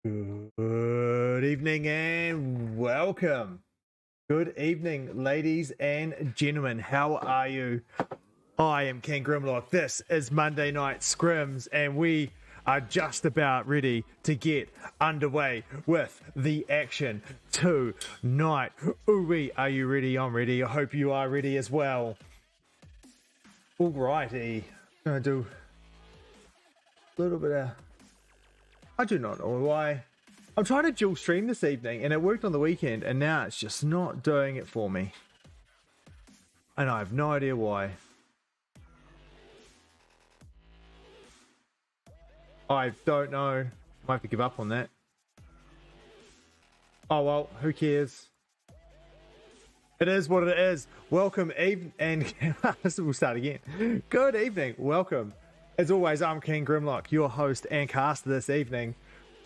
Good evening and welcome. Good evening, ladies and gentlemen. How are you? I am King Grimlock. This is Monday Night Scrims, and we are just about ready to get underway with the action tonight. Ooh, are you ready? I'm ready. I hope you are ready as well. Alrighty. I'm going to do a little bit of... I do not know why. I'm trying to dual stream this evening, and it worked on the weekend, and now it's just not doing it for me. And I have no idea why. I don't know. Might have to give up on that. Oh well, who cares? It is what it is. Welcome, and we'll start again. Good evening. Welcome. As always, I'm King Grimlock, your host and caster this evening.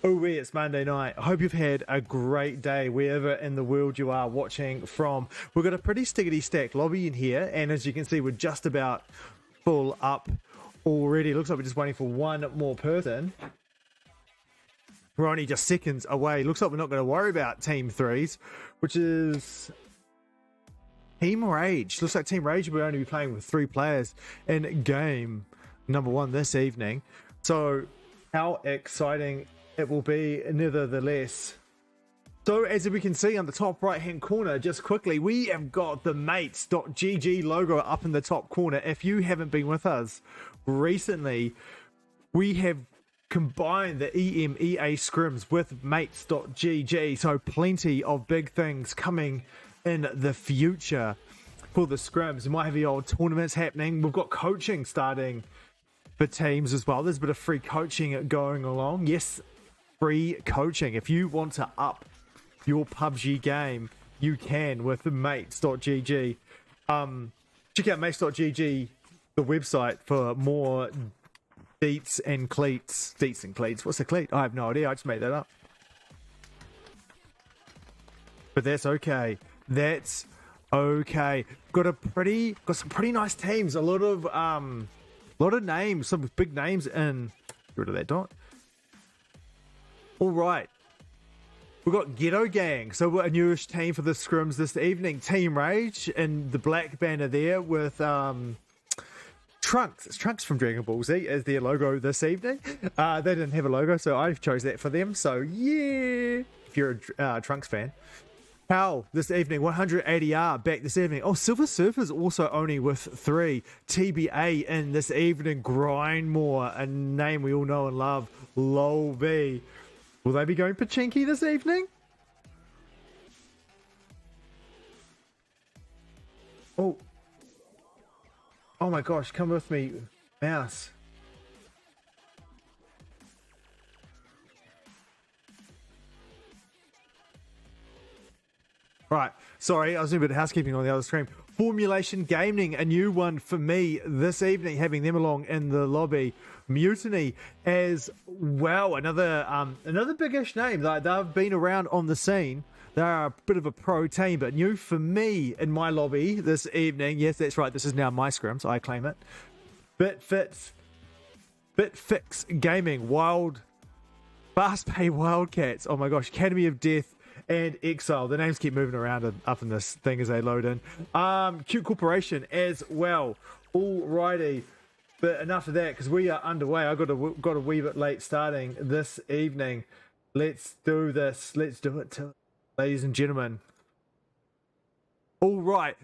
Oh, it's Monday night. I hope you've had a great day wherever in the world you are watching from. We've got a pretty stickety stacked lobby in here, and as you can see, we're just about full up already. Looks like we're just waiting for one more person. We're only just seconds away. Looks like we're not going to worry about Team 3s, which is Team Rage. Looks like Team Rage will only be playing with 3 players in game number 1 this evening. So how exciting it will be, nevertheless. So as we can see on the top right hand corner, just quickly, we have got the mates.gg logo up in the top corner. If you haven't been with us recently, we have combined the EMEA scrims with mates.gg, so plenty of big things coming in the future for the scrims. We might have the old tournaments happening. We've got coaching starting for teams as well. There's a bit of free coaching going along. Yes, free coaching. If you want to up your PUBG game, you can with mates.gg. Check out mates.gg, the website, for more deets and cleats. Deets and cleats. What's a cleat? I have no idea. I just made that up. But that's okay. That's okay. Got some pretty nice teams. A lot of names, some big names in. Get rid of that dot. All right. We've got Ghetto Gang. So we're a newish team for the scrims this evening. Team Rage and the black banner there with Trunks. It's Trunks from Dragon Ball Z as their logo this evening. They didn't have a logo, so I chose that for them. So yeah, if you're a Trunks fan. How this evening, 180R back this evening. Oh, Silver Surfer's also only with 3. TBA in this evening. Grindmore, a name we all know and love. Lol V. Will they be going Pachinki this evening? Oh my gosh, come with me, mouse. Right, sorry, I was doing a bit of housekeeping on the other screen. Formulation Gaming, a new one for me this evening, having them along in the lobby. Mutiny as well, another biggish name. They've been around on the scene. They're a bit of a pro team, but new for me in my lobby this evening. Yes, that's right, this is now my scrims, I claim it. Bitfix Gaming, Fast Pay Wildcats, oh my gosh, Academy of Death and Exile. The names keep moving around up in this thing as they load in. Cute Corporation as well. Alrighty, but enough of that because we are underway. I got a wee bit late starting this evening. Let's do this. Let's do it, ladies and gentlemen. All right.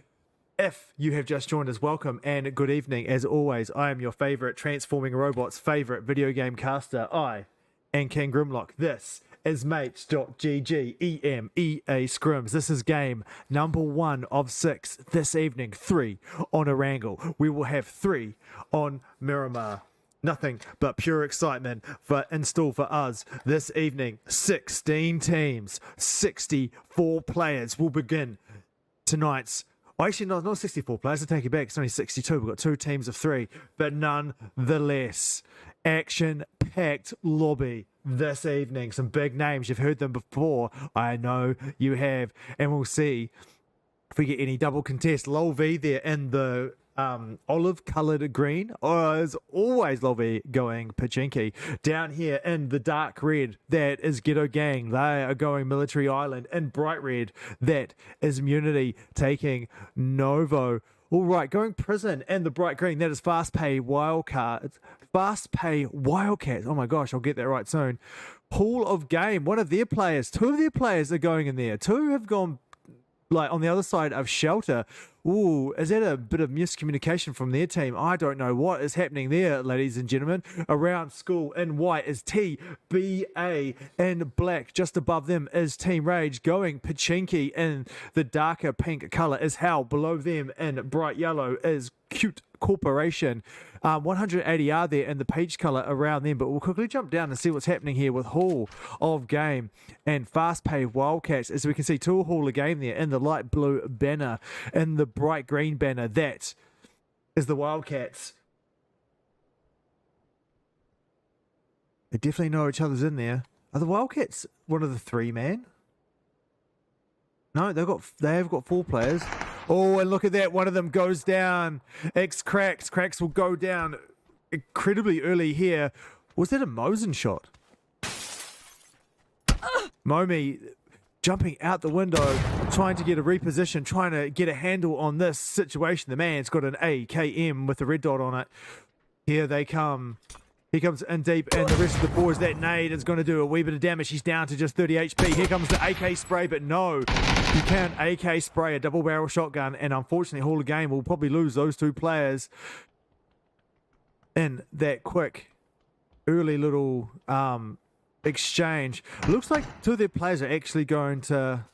If you have just joined us, welcome and good evening. As always, I am your favorite transforming robots, favorite video game caster. I am King Grimlock. This is mates.gg EMEA scrims. This is game number 1 of 6 this evening. 3 on Erangel. We will have 3 on Miramar. Nothing but pure excitement in store for us this evening. 16 teams, 64 players will begin tonight's. Oh, actually, no, not 64 players. I take it back. It's only 62. We've got 2 teams of 3, but nonetheless, action-packed lobby this evening. Some big names. You've heard them before. I know you have. And we'll see if we get any double contest. Lol V there in the olive colored green. Oh, as always, Lobby going Pachinki. Down here in the dark red, that is Ghetto Gang. They are going Military Island. In bright red, that is Immunity taking Novo. All right, going Prison, and the bright green, that is Fast Pay Wildcats. Fast Pay Wildcats. Oh my gosh, I'll get that right soon. Hall of Game, one of their players, two of their players are going in there. Two have gone like on the other side of Shelter. Ooh, is that a bit of miscommunication from their team? I don't know what is happening there, ladies and gentlemen. Around School in white is TBA, and black just above them is Team Rage. Going Pachinki in the darker pink color is Hal. Below them in bright yellow is Cute Corporation. 180R there in the peach color around them, but we'll quickly jump down and see what's happening here with Hall of Game and Fast Pay Wildcats. As we can see, two Hall of Game there in the light blue banner, in the bright green banner, that is the Wildcats. They definitely know each other's in there. Are the Wildcats one of the three man? No, they have got four players. Oh, and look at that. One of them goes down. Cracks. Cracks will go down incredibly early here. Was that a Mosen shot? Momi jumping out the window, trying to get a reposition, trying to get a handle on this situation. The man's got an AKM with a red dot on it. Here they come. He comes in deep, and the rest of the boys, that nade is going to do a wee bit of damage. He's down to just 30 HP. Here comes the AK spray, but no. You can't AK spray a double barrel shotgun, and unfortunately, Hall of Game will probably lose those two players in that quick, early little exchange. Looks like two of their players are actually going to...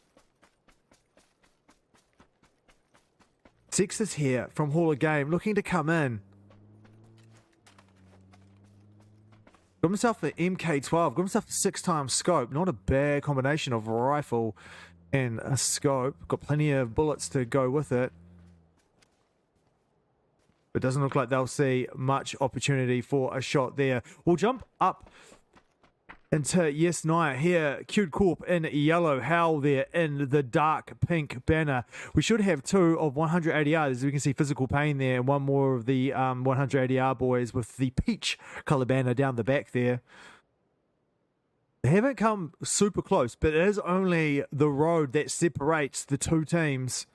Six is here from Hall of Game, looking to come in. Got himself the MK12, got himself a 6x scope. Not a bad combination of rifle and a scope. Got plenty of bullets to go with it. But doesn't look like they'll see much opportunity for a shot there. We'll jump up into Yes Naya here. Cute Corp in yellow. Howl there in the dark pink banner. We should have two of 180R. As we can see, Physical Pain there, and one more of the 180R boys with the peach color banner down the back there. They haven't come super close, but it is only the road that separates the two teams.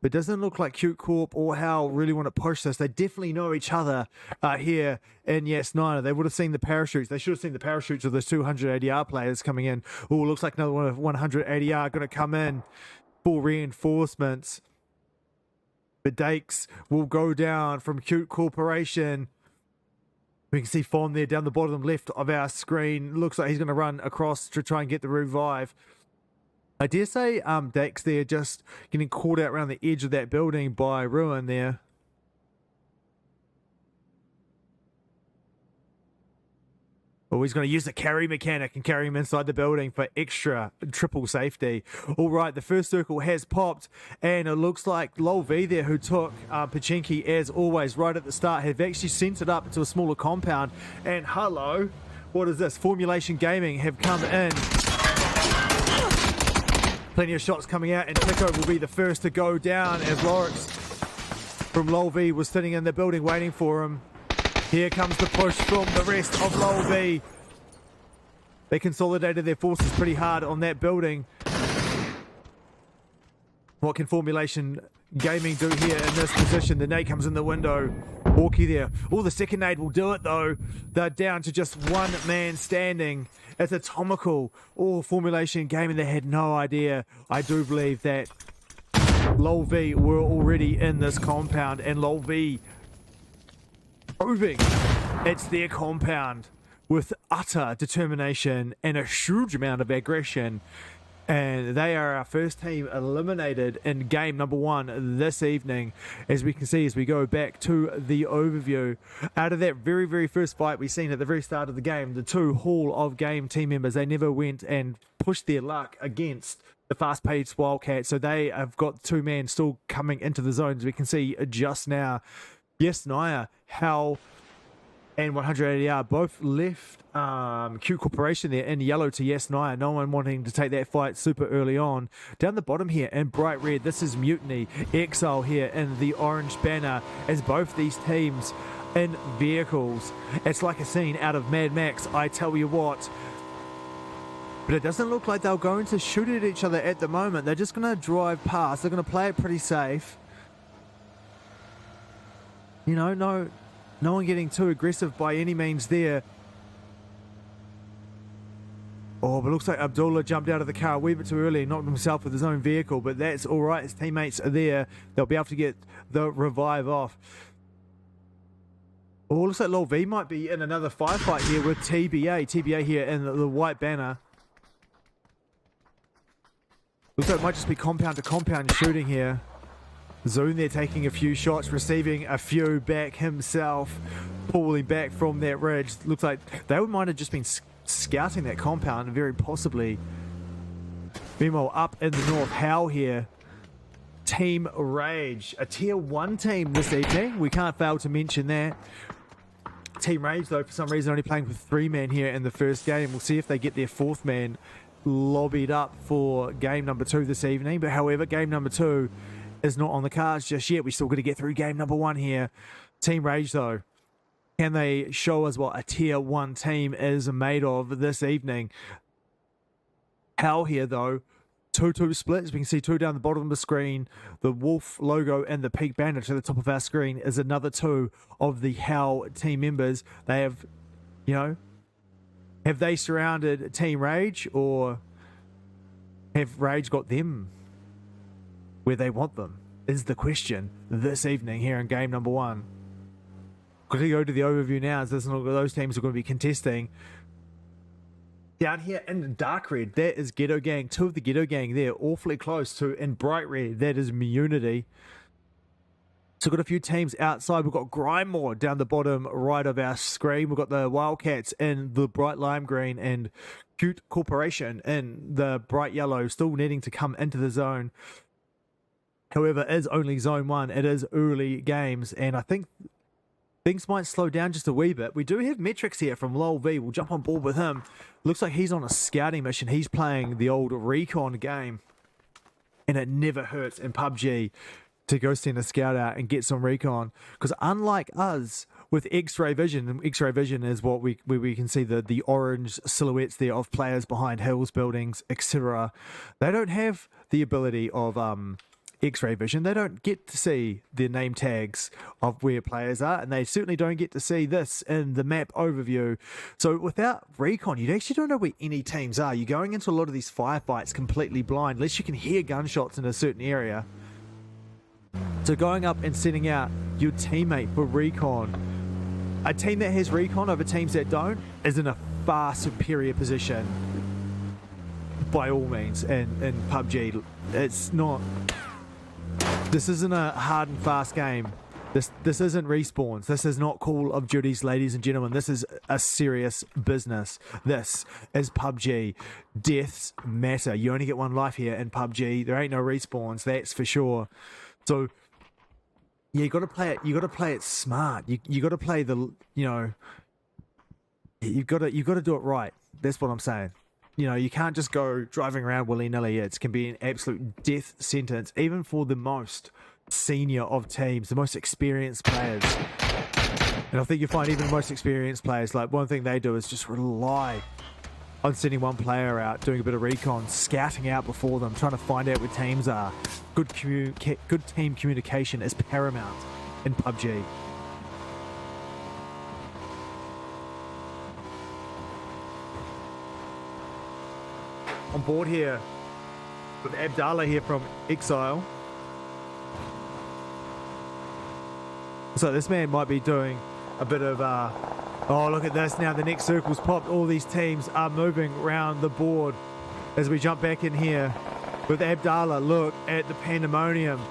But it doesn't look like Cute Corp or Howl really want to push this. They definitely know each other here in Yes Niner. They would have seen the parachutes. They should have seen the parachutes of those 280R players coming in. Oh, looks like another one of 180R going to come in for reinforcements. The Dakes will go down from Cute Corporation. We can see Fawn there down the bottom left of our screen. Looks like he's going to run across to try and get the revive. I dare say Dax there just getting caught out around the edge of that building by Ruin there. Oh, he's going to use the carry mechanic and carry him inside the building for extra triple safety. All right, the first circle has popped, and it looks like Lol V there, who took Pachinki as always right at the start, have actually sent it up into a smaller compound. And hello, what is this? Formulation Gaming have come in. Plenty of shots coming out, and Tico will be the first to go down as Lawrence from Lol V was sitting in the building waiting for him. Here comes the push from the rest of Lol V. They consolidated their forces pretty hard on that building. What can Formulation Gaming do here in this position? The nade comes in the window. Walkie there. Oh, the second nade will do it though. They're down to just one man standing. It's Atomical. Oh, Formulation Gaming, they had no idea. I do believe that Lol V were already in this compound, and Lol V proving it's their compound with utter determination and a huge amount of aggression. And they are our first team eliminated in game number 1 this evening. As we can see, as we go back to the overview, out of that very, very first fight we seen at the very start of the game, the two Hall of Game team members, they never went and pushed their luck against the fast-paced Wildcats. So they have got two men still coming into the zone, as we can see just now. Yes, Naya, Hal, and 180R both left Q Corporation there in yellow to Yes Naya. No one wanting to take that fight super early on. Down the bottom here in bright red, this is Mutiny. Exile here in the orange banner as both these teams in vehicles. It's like a scene out of Mad Max, I tell you what. But it doesn't look like they're going to shoot at each other at the moment. They're just going to drive past. They're going to play it pretty safe. You know, no one getting too aggressive by any means there. Oh, but it looks like Abdullah jumped out of the car a wee bit too early and knocked himself with his own vehicle, but that's all right. His teammates are there. They'll be able to get the revive off. Oh, looks like Lol V might be in another firefight here with TBA. TBA here in the white banner. Looks like it might just be compound to compound shooting here. Zune there taking a few shots, receiving a few back himself, pulling back from that ridge. Looks like they might have just been scouting that compound, very possibly. Meanwhile, up in the north, Hal here. Team Rage, a tier 1 team this evening. We can't fail to mention that. Team Rage, though, for some reason only playing with 3 men here in the first game. We'll see if they get their 4th man lobbied up for game number 2 this evening. But however, game number 2 is not on the cards just yet. We're still going to get through game number 1 here. Team Rage, though, can they show us what a tier 1 team is made of this evening? Hal here, though, 2-2 split. As we can see 2 down the bottom of the screen. The wolf logo and the peak banner to the top of our screen is another 2 of the Hal team members. They have, you know, have they surrounded Team Rage, or have Rage got them where they want them, is the question this evening here in game number 1. Going to go to the overview now, as those teams are going to be contesting. Down here in dark red, that is Ghetto Gang. 2 of the Ghetto Gang there, awfully close to. In bright red, that is Unity. So we've got a few teams outside. We've got Grindmore down the bottom right of our screen. We've got the Wildcats in the bright lime green, and Cute Corporation in the bright yellow, still needing to come into the zone. However, it is only Zone 1. It is early games, and I think things might slow down just a wee bit. We do have metrics here from Lol V. We'll jump on board with him. Looks like he's on a scouting mission. He's playing the old recon game, and it never hurts in PUBG to go send a scout out and get some recon, because unlike us with X-ray vision, and X-ray vision is what we can see the orange silhouettes there of players behind hills, buildings, etc. They don't have the ability of X-ray vision. They don't get to see the name tags of where players are, and they certainly don't get to see this in the map overview. So without recon, you actually don't know where any teams are. You're going into a lot of these firefights completely blind, unless you can hear gunshots in a certain area. So going up and setting out your teammate for recon, a team that has recon over teams that don't is in a far superior position by all means. And in PUBG, it's not, this isn't a hard and fast game. This isn't Respawns. This is not Call of Duty's, ladies and gentlemen. This is a serious business. This is PUBG. Deaths matter. You only get one life here in PUBG. There ain't no Respawns, that's for sure. So yeah, you got to play it. You got to play it smart. You got to play the, you know, you've got to do it right. That's what I'm saying. You know, you can't just go driving around willy-nilly. It can be an absolute death sentence, even for the most senior of teams, the most experienced players. And I think you find even the most experienced players, like, one thing they do is just rely on sending one player out, doing a bit of recon, scouting out before them, trying to find out where teams are. Good team communication is paramount in PUBG. On board here with Abdallah here from Exile. So this man might be doing a bit of oh, look at this now. The next circle's popped. All these teams are moving around the board as we jump back in here with Abdallah. Look at the pandemonium.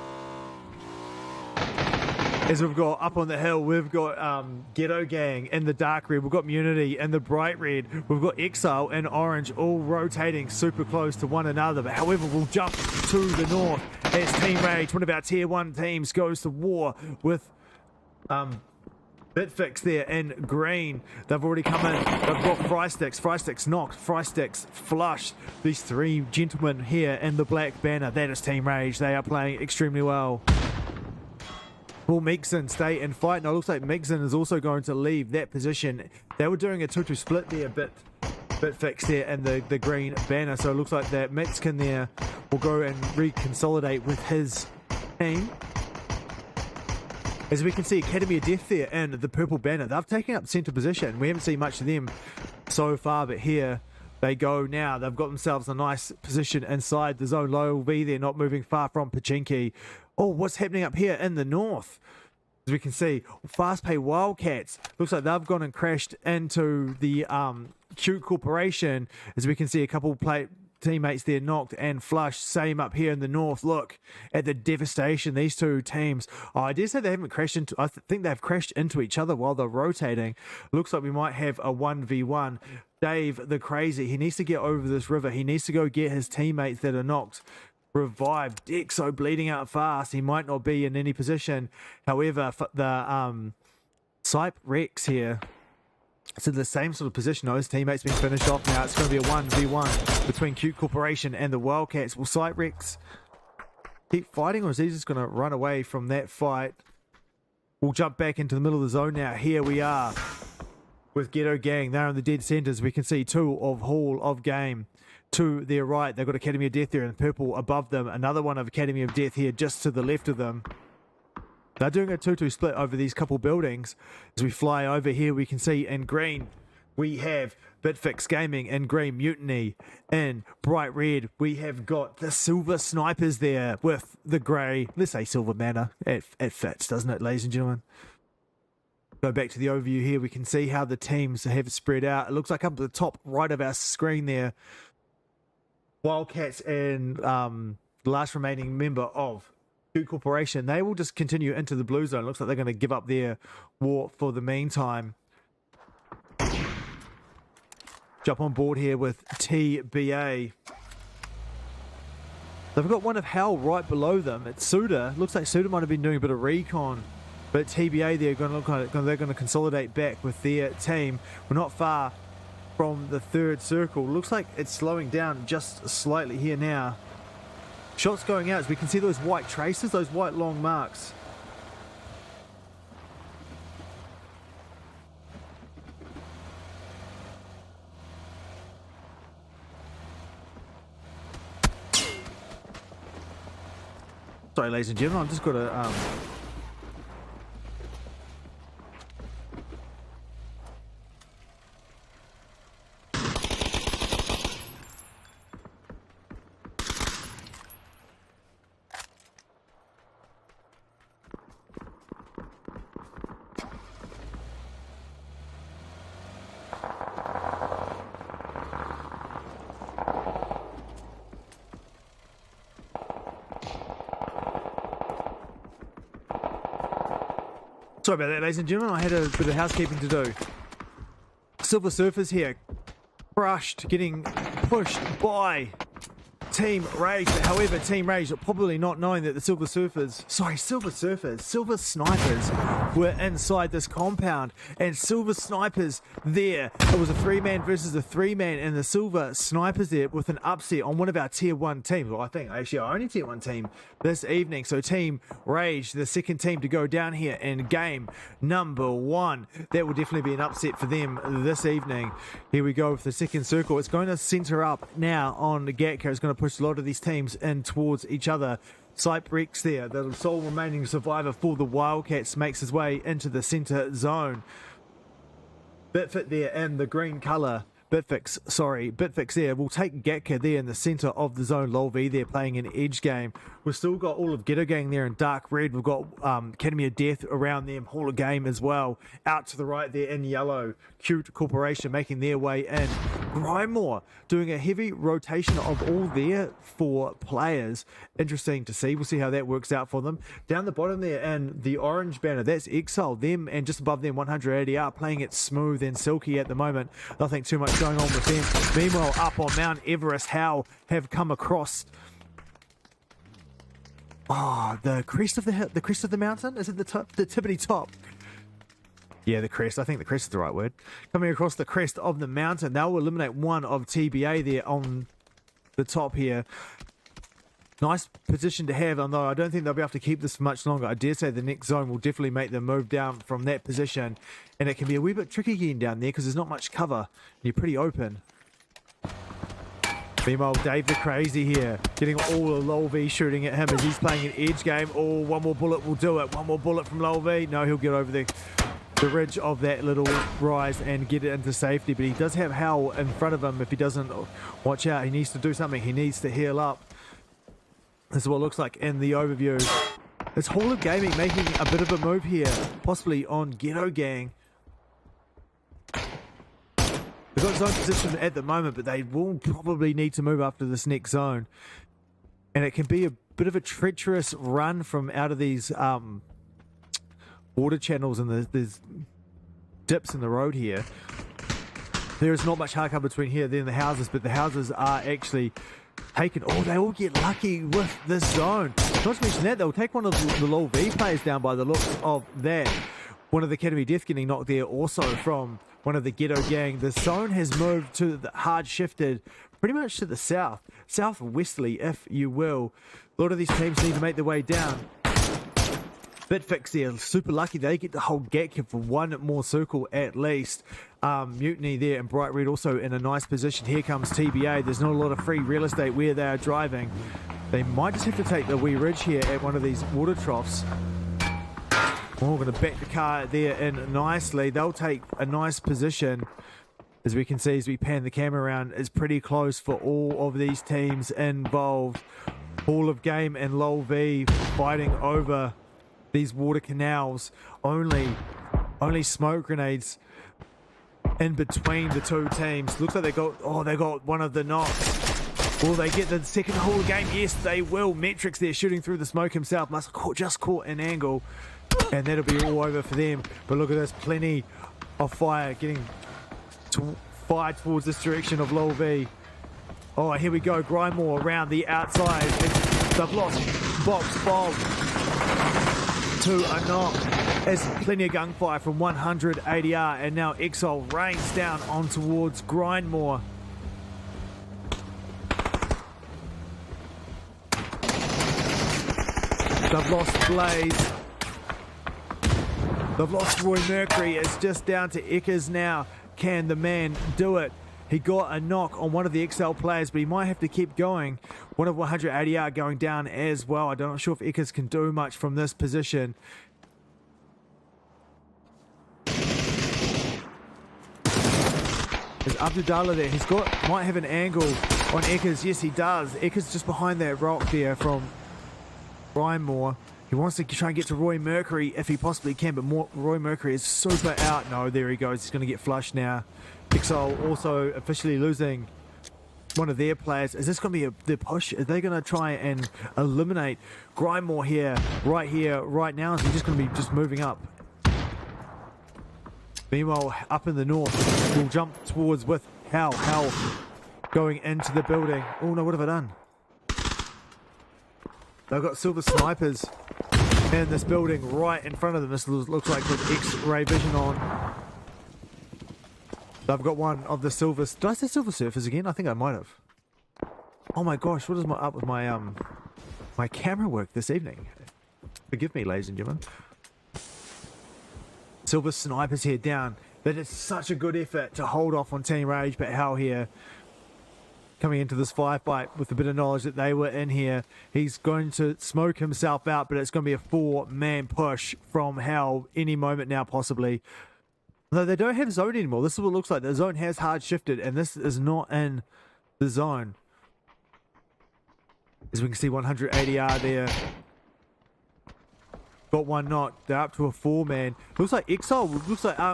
As we've got up on the hill, we've got Ghetto Gang in the dark red. We've got Munity in the bright red. We've got Exile in orange, all rotating super close to one another. But however, we'll jump to the north as Team Rage, one of our tier 1 teams, goes to war with the Bitfix there in green. They've already come in. They've got Frysticks. Frysticks knocked. Frysticks flushed. These three gentlemen here in the black banner. That is Team Rage. They are playing extremely well. Will Megson stay and fight? No, it looks like Megson is also going to leave that position. They were doing a 2-2 split there, Bitfix there in the green banner. So it looks like that Mexican there will go and reconsolidate with his team. As we can see, Academy of Death there in the purple banner. They've taken up centre position. We haven't seen much of them so far, but here they go now. They've got themselves a nice position inside the zone. Low V there, not moving far from Pachinki. Oh, what's happening up here in the north? As we can see, Fast Pay Wildcats. Looks like they've gone and crashed into the Cute Corporation. As we can see, a couple teammates there knocked and flushed. Same up here in the north. Look at the devastation these two teams. Oh, I dare say they haven't crashed into. I think they've crashed into each other while they're rotating. Looks like we might have a 1v1. Dave the Crazy, he needs to get over this river. He needs to go get his teammates that are knocked revived. Dexo bleeding out fast. He might not be in any position. However, the Sype Rex here, it's in the same sort of position. No, his teammate's been finished off now. It's going to be a 1v1 between Cute Corporation and the Wildcats. Will Sype Rex keep fighting, or is he just going to run away from that fight? We'll jump back into the middle of the zone now. Here we are with Ghetto Gang. They're in the dead centres. We can see two of Hall of Game to their right. They've got Academy of Death there in purple above them. Another one of Academy of Death here just to the left of them. They're doing a 2-2 split over these couple buildings. As we fly over here, we can see in green, we have Bitfix Gaming. In green, Mutiny. In bright red, we have got the Silver Snipers there with the grey. Let's say Silver Manor. It fits, doesn't it, ladies and gentlemen? Go back to the overview here. We can see how the teams have spread out. It looks like up at the top right of our screen there, Wildcats and the last remaining member of Corporation, they will just continue into the blue zone. Looks like they're going to give up their war for the meantime. Jump on board here with TBA. They've got one of Hell right below them. It's Suda. Looks like Suda might have been doing a bit of recon, but TBA they're going to consolidate back with their team. We're not far from the third circle. Looks like it's slowing down just slightly here now. Shots going out as we can see those white traces, those white long marks. Sorry, ladies and gentlemen, I've just got to sorry about that, ladies and gentlemen. I had a bit of housekeeping to do. Silver Surfers here, crushed, getting pushed by Team Rage. However, Team Rage probably not knowing that the Silver Snipers were inside this compound, and Silver Snipers there. It was a 3-man versus a 3-man, and the Silver Snipers there with an upset on one of our tier 1 teams. Well, I think actually our only tier 1 team this evening. So Team Rage, the second team to go down here in game number 1. That will definitely be an upset for them this evening. Here we go with the second circle. It's going to center up now on the Gatka. It's going to push a lot of these teams in towards each other. Sype Rex there, the sole remaining survivor for the Wildcats, makes his way into the center zone. Bitfit there in the green colour. Bitfix there. We'll take Gatka there in the centre of the zone. Lol V there playing an edge game. We've still got all of Ghetto Gang there in dark red. We've got Academy of Death around them. Hall of Game as well. Out to the right there in yellow. Cute Corporation making their way in. Grymore doing a heavy rotation of all their 4 players. Interesting to see. We'll see how that works out for them. Down the bottom there and the orange banner, that's Exile. Them and just above them 180 are playing it smooth and silky at the moment. Nothing too much going on with them. Meanwhile, up on Mount Everest, How have come across the crest of the mountain. Is it the tippity top? Yeah, the crest. I think the crest is the right word. Coming across the crest of the mountain. They'll eliminate one of TBA there on the top here. Nice position to have, although I don't think they'll be able to keep this for much longer. I dare say the next zone will definitely make them move down from that position. And it can be a wee bit tricky getting down there because there's not much cover. You're pretty open. Meanwhile, Dave the Crazy here, getting all of Lol V shooting at him as he's playing an edge game. Oh, one more bullet will do it. One more bullet from Lol V. No, he'll get over the ridge of that little rise and get it into safety. But he does have Hal in front of him. If he doesn't watch out, he needs to do something. He needs to heal up. This is what it looks like in the overview. It's Hall of Gaming making a bit of a move here, possibly on Ghetto Gang. They've got zone position at the moment, but they will probably need to move after this next zone. And it can be a bit of a treacherous run from out of these water channels, and there's dips in the road here. There is not much hard cover between here and the houses, but the houses are actually taken. Oh, they all get lucky with this zone. Not to mention that, they'll take one of the Lol V players down by the looks of that. One of the Academy Death getting knocked there also from one of the Ghetto Gang. The zone has moved to the hard shifted pretty much to the south, southwesterly, if you will. A lot of these teams need to make their way down. Bitfix there, super lucky. They get to hold Gatkin for one more circle at least. Mutiny there and Bright Red also in a nice position. Here comes TBA. There's not a lot of free real estate where they are driving. They might just have to take the wee ridge here at one of these water troughs. Oh, we're going to back the car there in nicely. They'll take a nice position. As we can see, as we pan the camera around, it's pretty close for all of these teams involved. Hall of Game and Lol V fighting over these water canals. Only smoke grenades in between the two teams. Looks like they got one of the knocks. Will they get the second Hall of Game? Yes, they will. Metrics there shooting through the smoke himself. Must have just caught an angle. And that'll be all over for them. But look at this, plenty of fire getting fired towards this direction of Lol V. Oh, here we go. Grindmore around the outside. They've lost Box Bob to a knock. There's plenty of gunfire from 100 ADR, and now Exile rains down on towards Grindmore. They've lost Blaze. They've lost Roy Mercury. It's just down to Eckers now. Can the man do it? He got a knock on one of the XL players, but he might have to keep going. One of 100 ADR going down as well. I'm not sure if Eckers can do much from this position. There's Abdullah there. Might have an angle on Eckers. Yes, he does. Eckers just behind that rock there from Brymore. He wants to try and get to Roy Mercury if he possibly can, but Roy Mercury is super out. No, there he goes. He's going to get flushed now. Pixel also officially losing one of their players. Is this going to be the push? Are they going to try and eliminate Grindmore here, right now? Is he just going to be just moving up? Meanwhile, up in the north, we'll jump towards with Hal going into the building. Oh no, what have I done? They've got silver snipers in this building right in front of them. This looks like with X-ray vision on. They've got one of the silver... Did I say silver surfers again? I think I might have. Oh my gosh, what is up with my my camera work this evening? Forgive me, ladies and gentlemen. Silver snipers here down. But it's such a good effort to hold off on Team Rage, but Hal here coming into this firefight with a bit of knowledge that they were in here. He's going to smoke himself out, but it's going to be a 4-man push from Hal any moment now, possibly. Though they don't have zone anymore. This is what it looks like. The zone has hard shifted, and this is not in the zone. As we can see, 100 ADR there. Got one knock. They're up to a 4-man. Looks like Exile,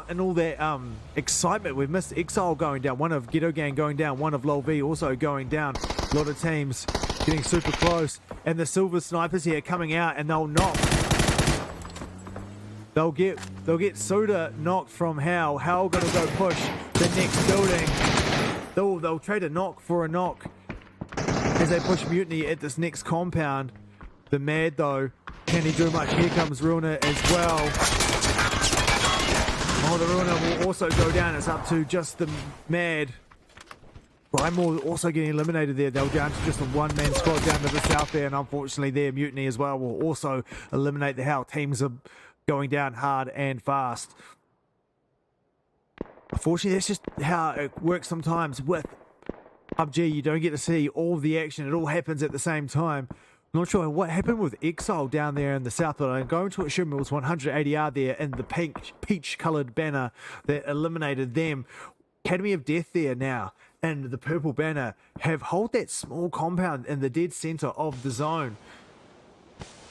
in all that excitement, we've missed Exile going down. One of Ghetto Gang going down. One of Lol V also going down. A lot of teams getting super close. And the silver snipers here coming out, and they'll knock. They'll get Soda knocked from Hal. Hal gonna go push the next building. They'll trade a knock for a knock as they push Mutiny at this next compound. The Mad though, can he do much? Here comes Ruiner as well. Oh, the Ruiner will also go down. It's up to just the Mad. Brymore also getting eliminated there. They're down to just a one-man squad down to the south there, and unfortunately their Mutiny as well will also eliminate the Hell. Teams are going down hard and fast. Unfortunately, that's just how it works sometimes with PUBG. You don't get to see all the action. It all happens at the same time. Not sure what happened with Exile down there in the south, but I'm going to assume it was 180R there in the pink, peach-coloured banner that eliminated them. Academy of Death there now, and the purple banner have hold that small compound in the dead centre of the zone.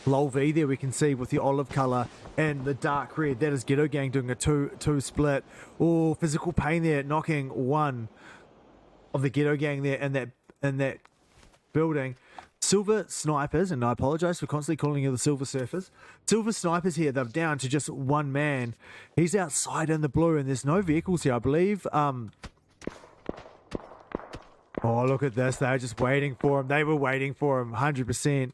Lol V there we can see with the olive colour and the dark red. That is Ghetto Gang doing a two split. Oh, physical pain there, knocking one of the Ghetto Gang there in that building. Silver Snipers, and I apologise for constantly calling you the Silver Surfers. Silver Snipers here, they're down to just one man. He's outside in the blue, and there's no vehicles here, I believe. Oh, look at this. They're just waiting for him. They were waiting for him, 100%.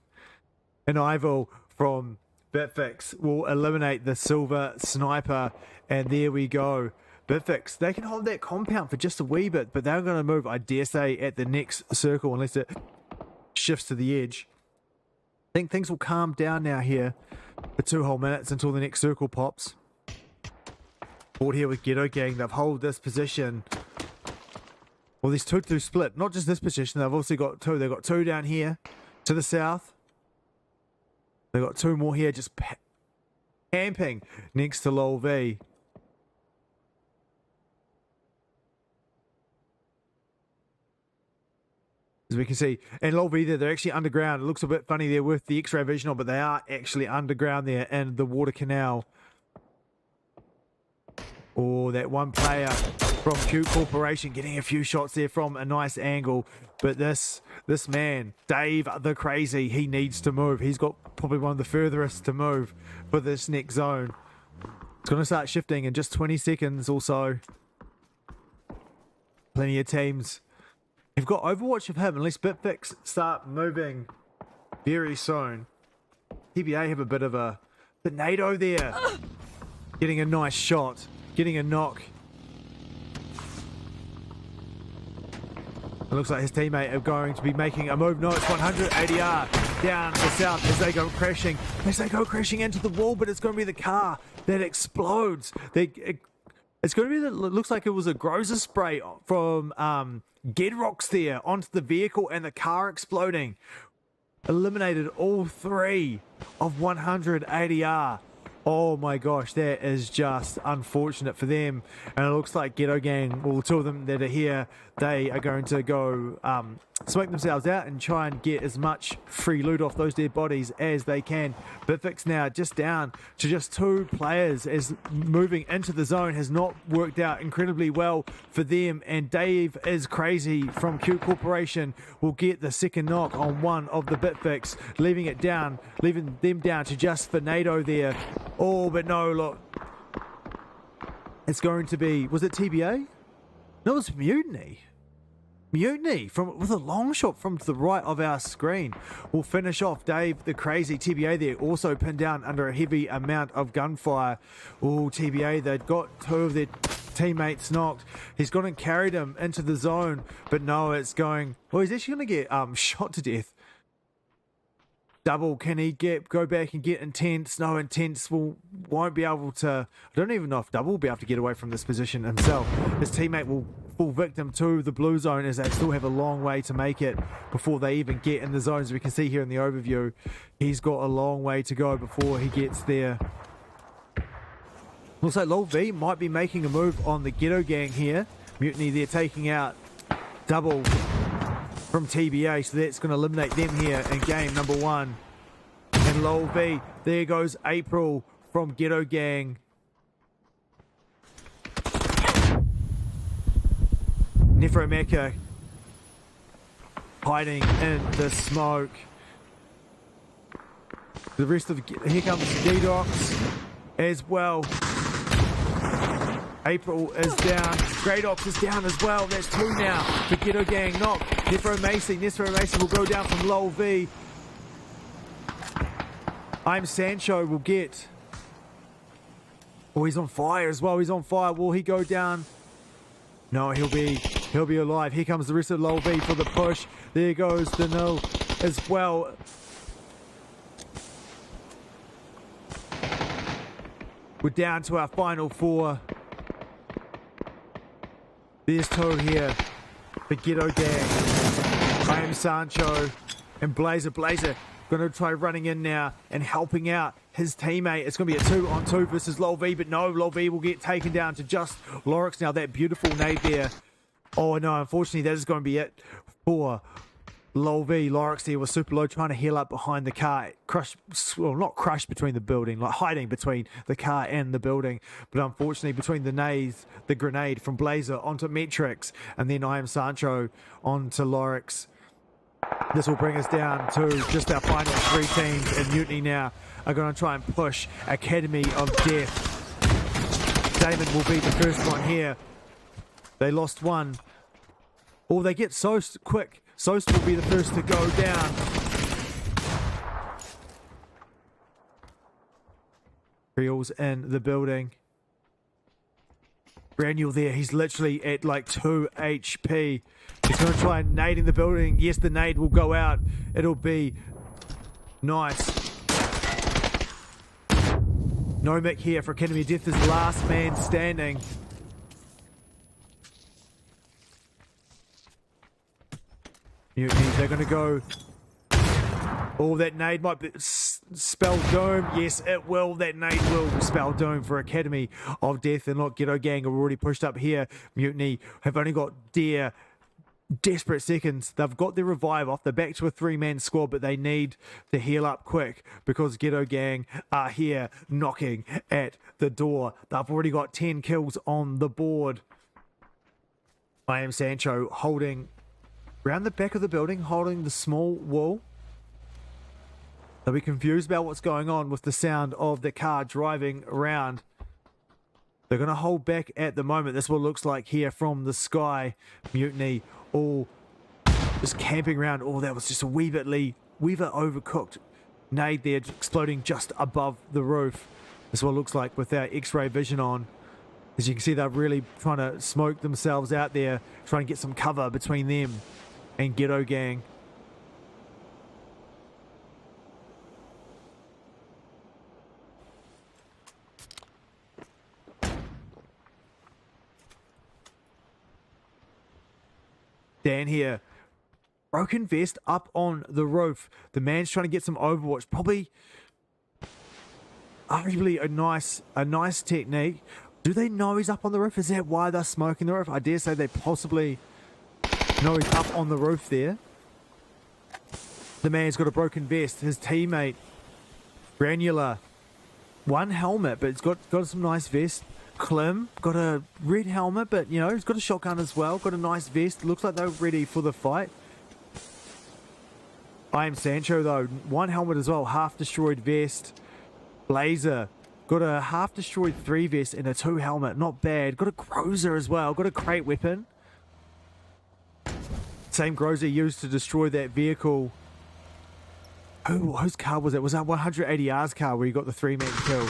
And Ival from Bitfix will eliminate the Silver Sniper, and there we go. Bitfix, they can hold that compound for just a wee bit, but they're going to move, I dare say, at the next circle, unless it shifts to the edge. I think things will calm down now here for 2 whole minutes until the next circle pops. Board here with Ghetto Gang. They've hold this position. Well, there's two to split. Not just this position. They've also got two. They've got two down here to the south. They've got two more here just camping next to Lol V. As we can see, and Lol V there, they're actually underground. It looks a bit funny there with the X-ray vision on, but they are actually underground there in the water canal. Oh, that one player from Q Corporation getting a few shots there from a nice angle. But this man, Dave the Crazy, he needs to move. He's got probably one of the furthest to move for this next zone. It's going to start shifting in just 20 seconds or so. Plenty of teams. You've got Overwatch of him, unless Bitfix start moving very soon. TBA have a bit of a tornado there. Getting a nice shot. Getting a knock. It looks like his teammate are going to be making a move. No, it's 180R down to the south as they go crashing. As they go crashing into the wall, but it's going to be the car that explodes. It's going to be, looks like it was a Groza spray from Gedrox there onto the vehicle and the car exploding. Eliminated all three of 180R. Oh my gosh, that is just unfortunate for them. And it looks like Ghetto Gang, well, two of them that are here, they are going to go smoke themselves out and try and get as much free loot off those dead bodies as they can. Bitfix now just down to just 2 players, as moving into the zone has not worked out incredibly well for them. And Dave is Crazy from Q Corporation will get the second knock on one of the Bitfix, leaving them down to just Finado there. Oh, but no, look. It's going to be, was it TBA? No, it's Mutiny. Mutiny with a long shot from to the right of our screen will finish off Dave the Crazy. TBA there also pinned down under a heavy amount of gunfire. Oh, TBA, they've got 2 of their teammates knocked. He's gone and carried him into the zone, but no, it's going, well, he's actually going to get shot to death. Double, can he go back and get Intense? No, Intense won't be able to. I don't even know if Double will be able to get away from this position himself. His teammate will fall victim to the blue zone, as they still have a long way to make it before they even get in the zone. As we can see here in the overview, he's got a long way to go before he gets there. Looks like Lol V might be making a move on the Ghetto Gang here. Mutiny there taking out Double from TBA, so that's going to eliminate them here in game number 1. And Lol V, there goes April from Ghetto Gang. Nephromecha hiding in the smoke. The rest of here comes Gdox as well. April is down. Gradox is down as well. That's 2 now for Ghetto Gang. Knock. Nephromacy will go down from Lol V. I'm Sancho will get Oh, he's on fire as well. He's on fire. Will he go down? No, he'll be alive. Here comes the rest of Lol V for the push. There goes the nil as well. We're down to our final 4. There's Toad here. The Ghetto Gang. I am Sancho. And Blazer going to try running in now and helping out his teammate. It's going to be a 2-on-2 versus Lol V, but no, Lol V will get taken down to just Lorix now. That beautiful nade there. Oh no, unfortunately that is going to be it for Lol V. Lorix there was super low, trying to heal up behind the car. Not crushed between the building, like hiding between the car and the building. But unfortunately, between the grenade from Blazer onto Metrix, and then I am Sancho onto Lorix. This will bring us down to just our final 3 teams, and Mutiny now are going to try and push Academy of Death. Damon will be the first one here. They lost 1. Oh, they get Soast quick. Soast will be the first to go down. Creel's in the building. Granule there, he's literally at like 2 HP. He's going to try and nade in the building. Yes, the nade will go out. It'll be nice. No Mick here for Academy of Death is last man standing. Mutiny, they're going to go. Oh, that nade might be spell doom. Yes, it will. That nade will spell doom for Academy of Death. And look, Ghetto Gang are already pushed up here. Mutiny have only got desperate seconds. They've got their revive off. They're back to a 3-man squad, but they need to heal up quick because Ghetto Gang are here knocking at the door. They've already got 10 kills on the board. I am Sancho holding around the back of the building, holding the small wall. They'll be confused about what's going on with the sound of the car driving around. They're going to hold back at the moment. That's what it looks like here from the sky. Mutiny all just camping around. Oh, that was just a wee bit overcooked nade there, exploding just above the roof. That's what it looks like with our X-ray vision on. As you can see, they're really trying to smoke themselves out there, trying to get some cover between them and Ghetto Gang. Dan here. Broken vest up on the roof. The man's trying to get some Overwatch. Probably arguably a nice technique. Do they know he's up on the roof? Is that why they're smoking the roof? I dare say they possibly know he's up on the roof there. The man's got a broken vest. His teammate, Granular, 1 helmet, but it's got some nice vest. Clem got a red helmet, but you know, he's got a shotgun as well. Got a nice vest. Looks like they're ready for the fight. I am Sancho though. 1 helmet as well. Half destroyed vest. Blazer got a half destroyed 3 vest and a 2 helmet. Not bad. Got a Grozer as well. Got a crate weapon. Same Grozer used to destroy that vehicle. Whose car was it? Was that 180R's car where he got the 3-man kill?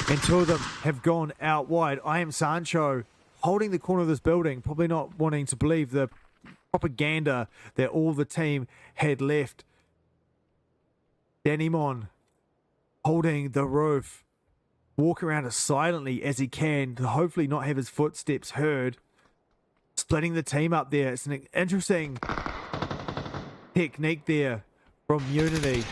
And 2 of them have gone out wide. I am Sancho holding the corner of this building, probably not wanting to believe the propaganda that all the team had left. Danimon holding the roof. Walk around as silently as he can to hopefully not have his footsteps heard. Splitting the team up there. It's an interesting technique there from Unity.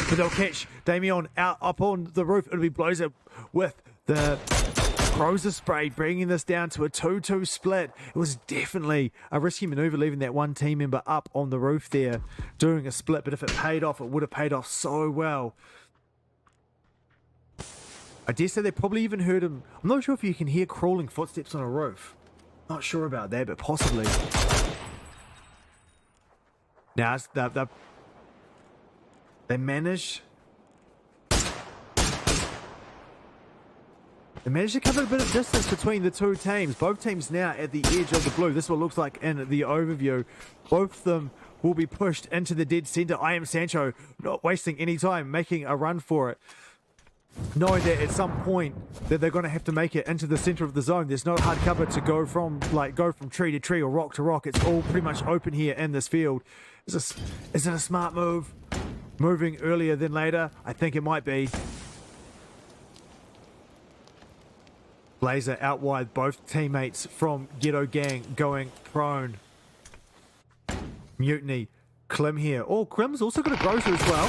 But they'll catch Damien out up on the roof. It'll be Blazer with the Grozer spray, bringing this down to a 2-2 split. It was definitely a risky maneuver, leaving that 1 team member up on the roof there, doing a split. But if it paid off, it would have paid off so well. I dare say they probably even heard him. I'm not sure if you can hear crawling footsteps on a roof. Not sure about that, but possibly. Now, they managed to cover a bit of distance between the 2 teams. Both teams now at the edge of the blue. This is what it looks like in the overview. Both of them will be pushed into the dead center. I am Sancho, not wasting any time, making a run for it. knowing that at some point that they're going to have to make it into the center of the zone. There's no hard cover to go from tree to tree or rock to rock. It's all pretty much open here in this field. Is it a smart move? Moving earlier than later? I think it might be. Blazer out wide, both teammates from Ghetto Gang going prone. Mutiny. Klim here. Oh, Klim's also got a grocer as well.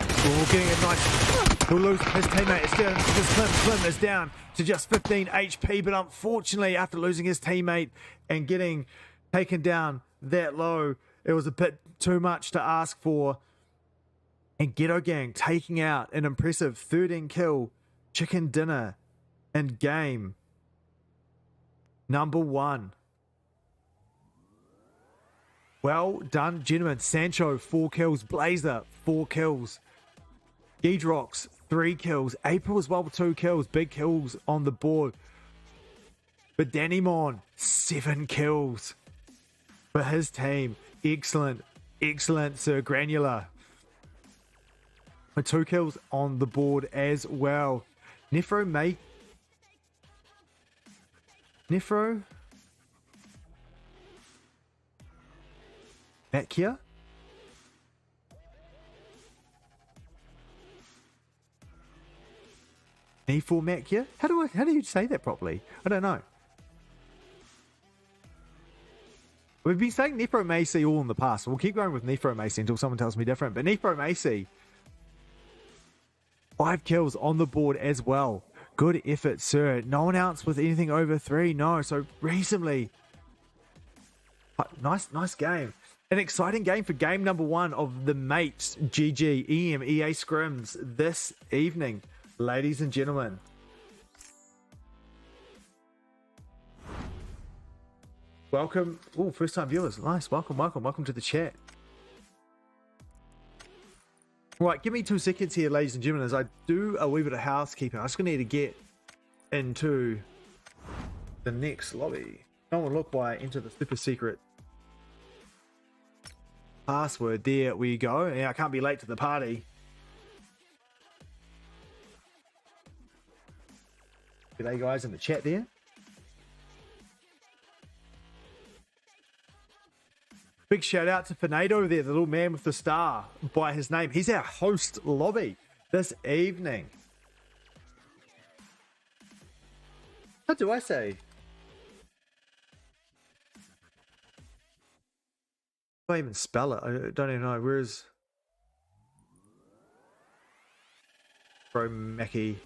Oh, getting a nice... He'll lose his teammate. It's down. Klim is down to just 15 HP, but unfortunately, after losing his teammate and getting taken down that low, it was a bit too much to ask for. And Ghetto Gang taking out an impressive 13 kill chicken dinner in game number 1. Well done, gentlemen. Sancho, 4 kills. Blazer, 4 kills. Gidrox, 3 kills. April as well with 2 kills. Big kills on the board. But Danny Mon, 7 kills for his team. Excellent. Excellent, Sir Granular. With 2 kills on the board as well. Nefro Makia? Nefro Makia? How do you say that properly? I don't know. We've been saying Nefro Macy all in the past. We'll keep going with Nefro Macy until someone tells me different. But Nefro Macy, 5 kills on the board as well. Good effort, sir. No one else with anything over 3. No, so reasonably nice game. An exciting game for game number 1 of the Mates GG EMEA Scrims this evening, ladies and gentlemen. Welcome. Oh, first time viewers. Nice. Welcome to the chat. Right, give me 2 seconds here, ladies and gentlemen, as I do a wee bit of housekeeping. I'm just going to need to get into the next lobby. No one look while I enter the super secret password. There we go. Yeah, I can't be late to the party. G'day guys in the chat there. Big shout out to Fernando there, the little man with the star by his name. He's our host lobby this evening. What do I say? I don't even spell it. I don't even know. Where's Bro Mackie?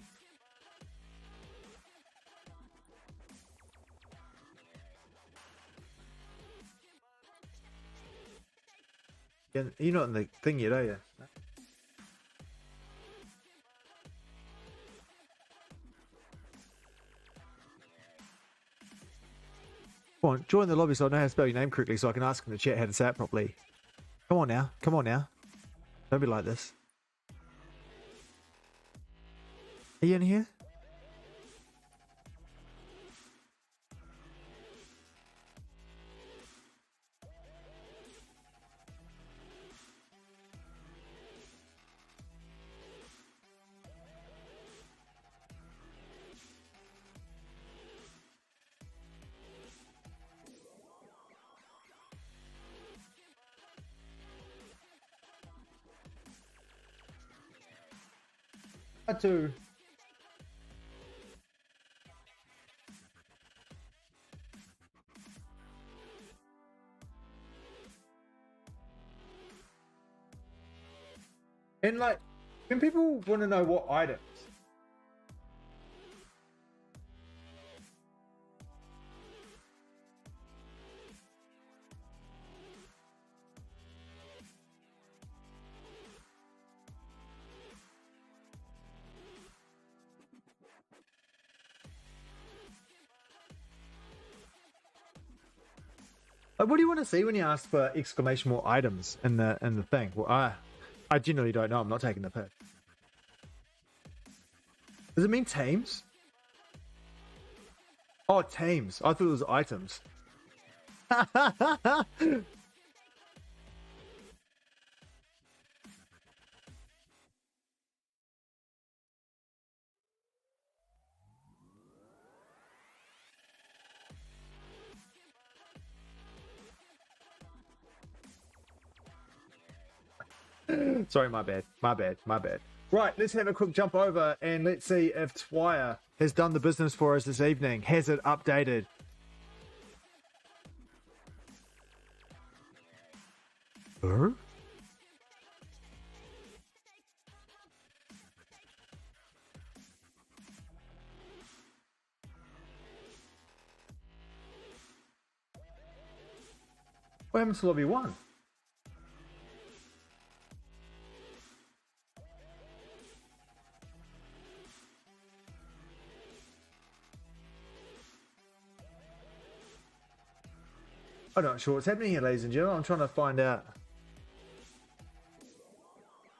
You're not in the thing yet, are you? Come on, join the lobby so I know how to spell your name correctly so I can ask in the chat how to say it properly. Come on now. Come on now. Don't be like this. Are you in here? I do. And like, when people want to know what items, like, what do you want to see when you ask for exclamation more items in the thing? Well, I genuinely don't know. I'm not taking the piss. Does it mean teams? Oh, teams. I thought it was items. Sorry, my bad. Right, let's have a quick jump over and let's see if Twire has done the business for us this evening. Has it updated? Huh? What happens to lobby 1? I'm not sure what's happening here, ladies and gentlemen. I'm trying to find out.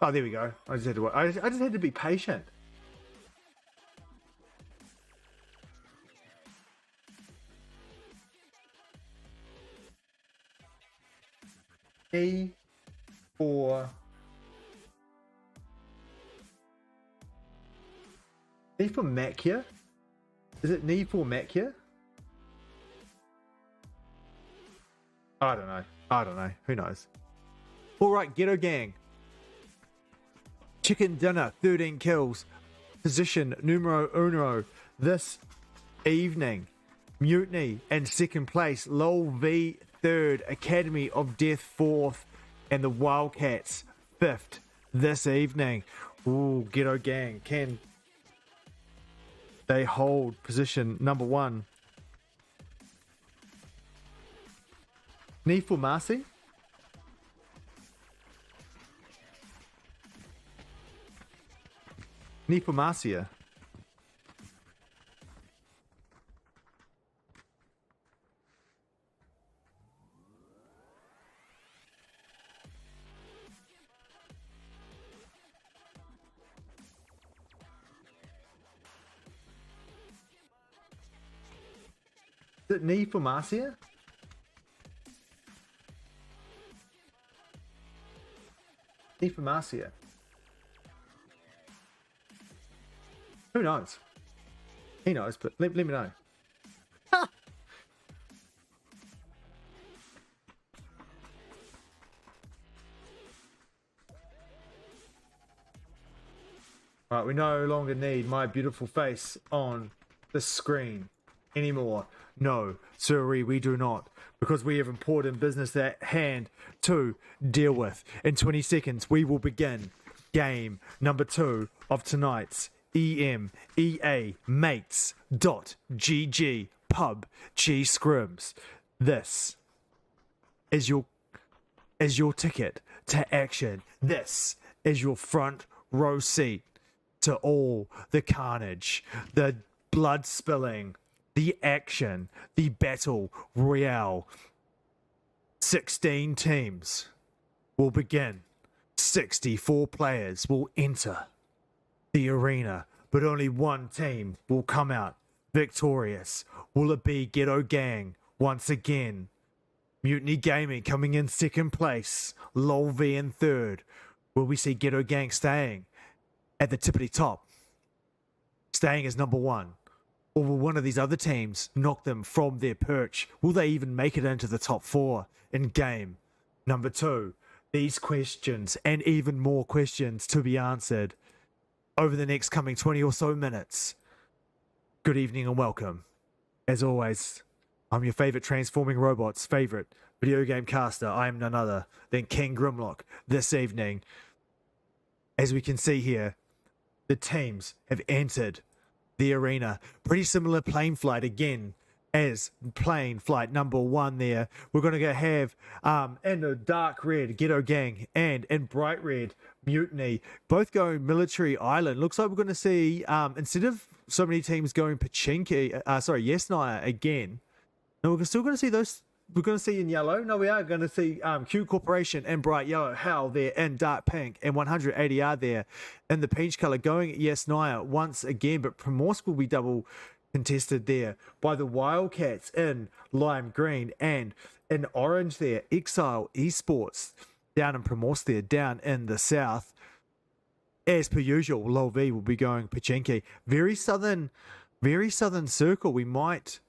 Oh, there we go. I just had to be patient. E for Mac here? Is it need for Mac here? I don't know. Who knows? All right, Ghetto Gang. Chicken dinner, 13 kills. Position numero uno this evening. Mutiny in second place. Lol V third. Academy of Death fourth. And the Wildcats fifth this evening. Ooh, Ghetto Gang. Can they hold position number one? Need for Marcy? Need for Marcia? Is it need for Marcia? Need for Marcia. Who knows? He knows, but let me know. Right, we no longer need my beautiful face on the screen anymore. No, sirree, we do not. Because we have important business at hand to deal with. In 20 seconds, we will begin game number 2 of tonight's EMEA Mates.GG PUBG Scrims. This is your ticket to action. This is your front row seat to all the carnage, the blood spilling, the action, the battle royale. 16 teams will begin. 64 players will enter the arena, but only one team will come out victorious. Will it be Ghetto Gang once again? Mutiny Gaming coming in second place. Lol V in third. Will we see Ghetto Gang staying at the tippity top, staying as number one? Or will one of these other teams knock them from their perch? Will they even make it into the top 4 in game number 2? These questions and even more questions to be answered over the next coming 20 or so minutes. Good evening and welcome. As always, I'm your favorite transforming robot's favorite video game caster. I am none other than King Grimlock this evening. As we can see here, the teams have entered the arena. Pretty similar plane flight again as plane flight number 1 there. We're going to have in the dark red Ghetto Gang and in bright red Mutiny, both going Military Island. Looks like we're going to see instead of so many teams going Pachinki, Yesnaya again. No, we're still going to see those. We're going to see in yellow. No, we are going to see Q Corporation in bright yellow. Hal there in dark pink, and 180R there in the peach color going at Yesnaya once again. But Primorsk will be double contested there by the Wildcats in lime green, and in orange there, Exile Esports down in Primorsk there, down in the south. As per usual, Lol V will be going Pachinki. Very southern circle. We might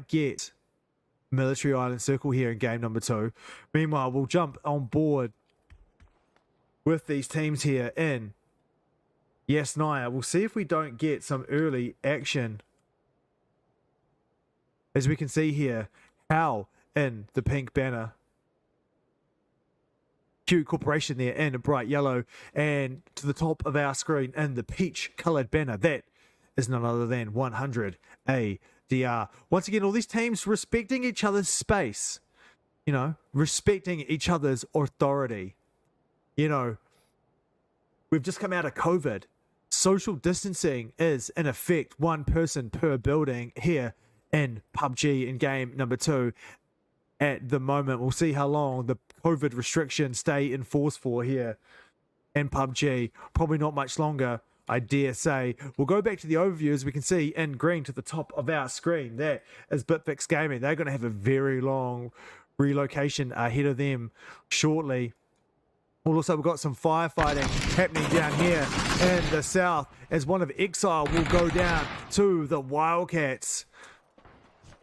get Military Island Circle here in game number 2. Meanwhile, we'll jump on board with these teams here in Yasnaya. We'll see if we don't get some early action. As we can see here, Hal in the pink banner. Q Corporation there in a bright yellow, and to the top of our screen in the peach coloured banner, that is none other than 100 ADR. Once again, all these teams respecting each other's space, you know, respecting each other's authority. You know, we've just come out of COVID. Social distancing is in effect 1 person per building here in PUBG in game number 2. At the moment, we'll see how long the COVID restrictions stay in force for here in PUBG. Probably not much longer, I dare say. We'll go back to the overview. As we can see in green to the top of our screen, that is BitFix Gaming. They're going to have a very long relocation ahead of them shortly. Also, we've got some firefighting happening down here in the south, as one of Exile will go down to the Wildcats.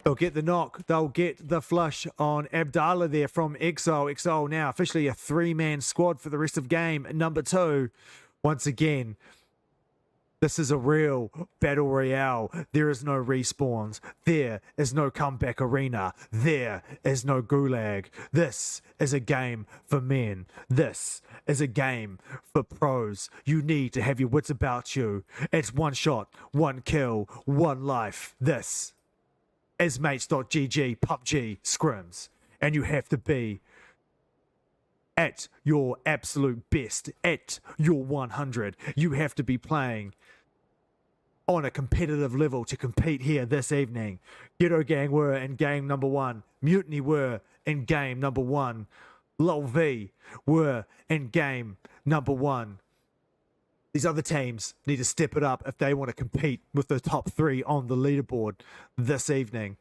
They'll get the knock. They'll get the flush on Abdallah there from Exile. Exile now officially a 3-man squad for the rest of game number 2. Once again, this is a real battle royale. There is no respawns. There is no comeback arena. There is no gulag. This is a game for men. This is a game for pros. You need to have your wits about you. It's 1 shot, 1 kill, 1 life. This is mates.gg PUBG scrims, and you have to be at your absolute best, at your 100. You have to be playing on a competitive level to compete here this evening. Ghetto Gang were in game number 1. Mutiny were in game number 1. Lol V were in game number 1. These other teams need to step it up if they want to compete with the top 3 on the leaderboard this evening.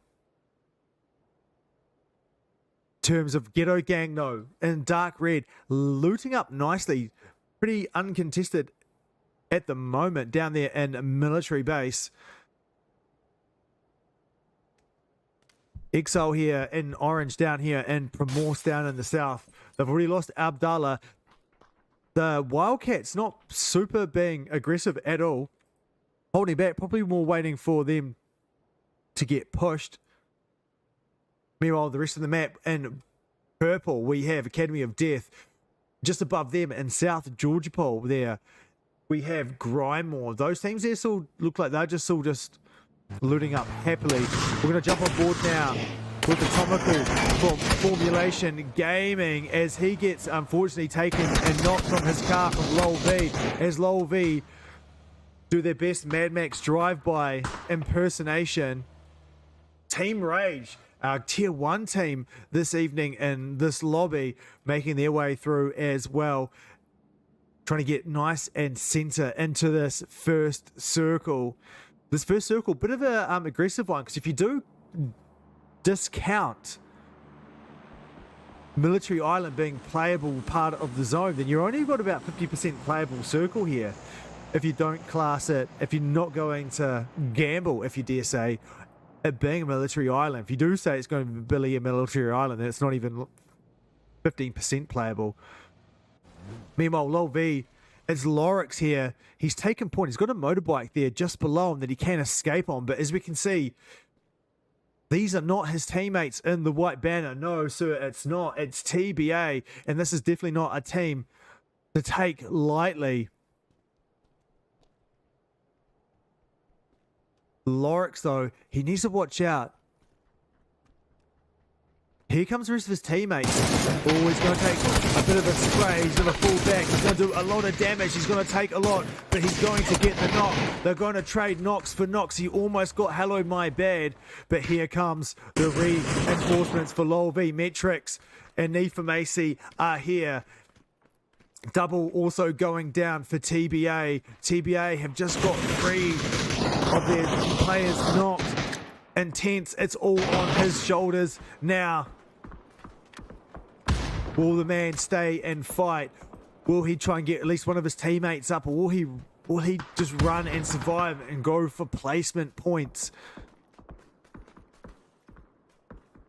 In terms of Ghetto Gang, though, in dark red, looting up nicely, pretty uncontested at the moment down there in a military base. Exile here in orange down here, and Primorse down in the south. They've already lost Abdallah. The Wildcats not super being aggressive at all. Holding back, probably more waiting for them to get pushed. Meanwhile, the rest of the map in purple, we have Academy of Death. Just above them in South Georgia Pole there, we have Grimoire. Those teams there still look like they're just still looting up happily. We're going to jump on board now with the Tomical from Formulation Gaming, as he gets unfortunately taken and knocked from his car from Lol V, as Lol V do their best Mad Max drive-by impersonation. Team Rage, our tier 1 team this evening in this lobby, making their way through as well, trying to get nice and center into this first circle. This first circle, bit of a aggressive one, because if you do discount Military Island being playable part of the zone, then you're only got about 50% playable circle here. If you don't class it, if you're not going to gamble, if you dare say, it being a military island. If you do say it's going to be a military island, then it's not even 15% playable. Meanwhile, Lol V, it's Lorix here. He's taken point. He's got a motorbike there just below him that he can escape on. But as we can see, these are not his teammates in the white banner. No, sir, it's not. It's TBA. And this is definitely not a team to take lightly. Lorix, though, he needs to watch out. Here comes the rest of his teammates. Oh, he's going to take a bit of a spray. He's going to fall back. He's going to do a lot of damage. He's going to take a lot, but he's going to get the knock. They're going to trade knocks for knocks. He almost got hello my bad, but here comes the reinforcements for Lol V. Metrics and Need for Macy are here. Double also going down for TBA. TBA have just got 3 of their players knocked. Intense, it's all on his shoulders now. Will the man stay and fight? Will he try and get at least one of his teammates up, or will he just run and survive and go for placement points?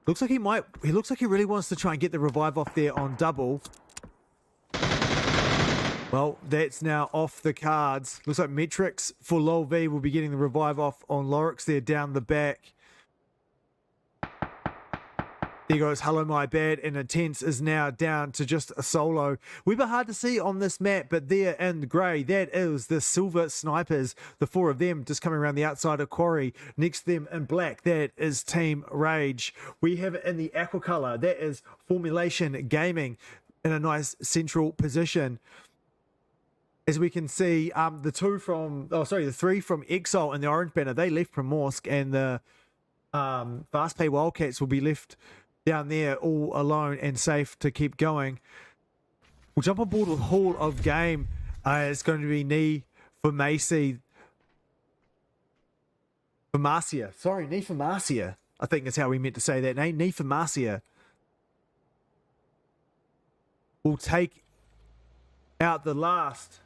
Looks like he might. He looks like he really wants to try and get the revive off there on double. Well, that's now off the cards. Looks like Metrics for Lol V will be getting the revive off on Lorix there down the back. There goes Hello My Bad, and Intense is now down to just a solo. We've been hard to see on this map, but there in the grey, that is the Silver Snipers. The four of them just coming around the outside of Quarry. Next to them in black, that is Team Rage. We have it in the aqua colour. That is Formulation Gaming in a nice central position. As we can see, the three from Exile and the orange banner, they left Primorsk, and the Fast Pay Wildcats will be left down there all alone and safe to keep going. We'll jump on board with Hall of Game. It's going to be Knee for Macy. For Marcia. Sorry, Knee for Marcia. I think that's how we meant to say that name. Knee for Marcia. We'll take out the last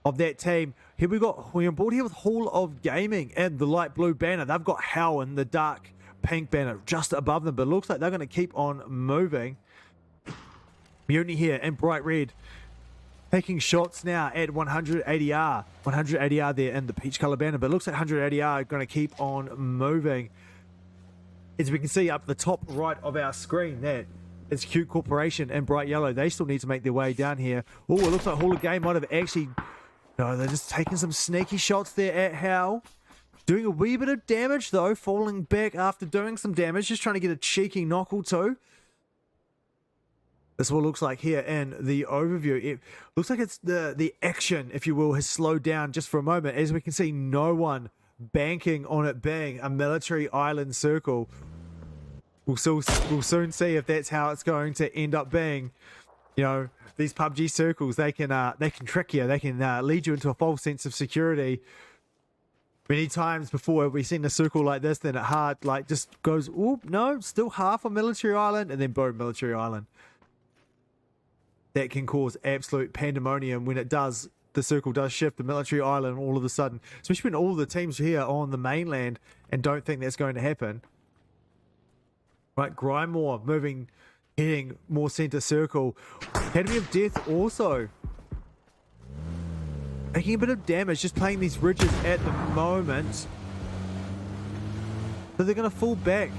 of that team. Here we're on board here with Hall of Gaming and the light blue banner. They've got Hell in the dark pink banner just above them, but it looks like they're going to keep on moving. Mutiny here in bright red, taking shots now at 180R. 180R there in the peach color banner, but it looks like 180R are going to keep on moving. As we can see up the top right of our screen, that is Q Corporation in bright yellow. They still need to make their way down here. Oh, it looks like Hall of Game might have actually... No, they're just taking some sneaky shots there at Hal. Doing a wee bit of damage, though. Falling back after doing some damage. Just trying to get a cheeky knock or two. This is what it looks like here in the overview. It looks like it's the action, if you will, has slowed down just for a moment. As we can see, no one banking on it being a military island circle. We'll soon see if that's how it's going to end up being. You know, these PUBG circles, they can trick you. They can lead you into a false sense of security. Many times before we've seen a circle like this, then it hard like just goes, oh no, still half a military island, and then boom, military island. That can cause absolute pandemonium when it does. The circle does shift the military island all of a sudden, especially when all the teams here are on the mainland and don't think that's going to happen. Right, Grimoire moving, heading more center circle. Academy of Death also making a bit of damage, just playing these ridges at the moment. So they're going to fall back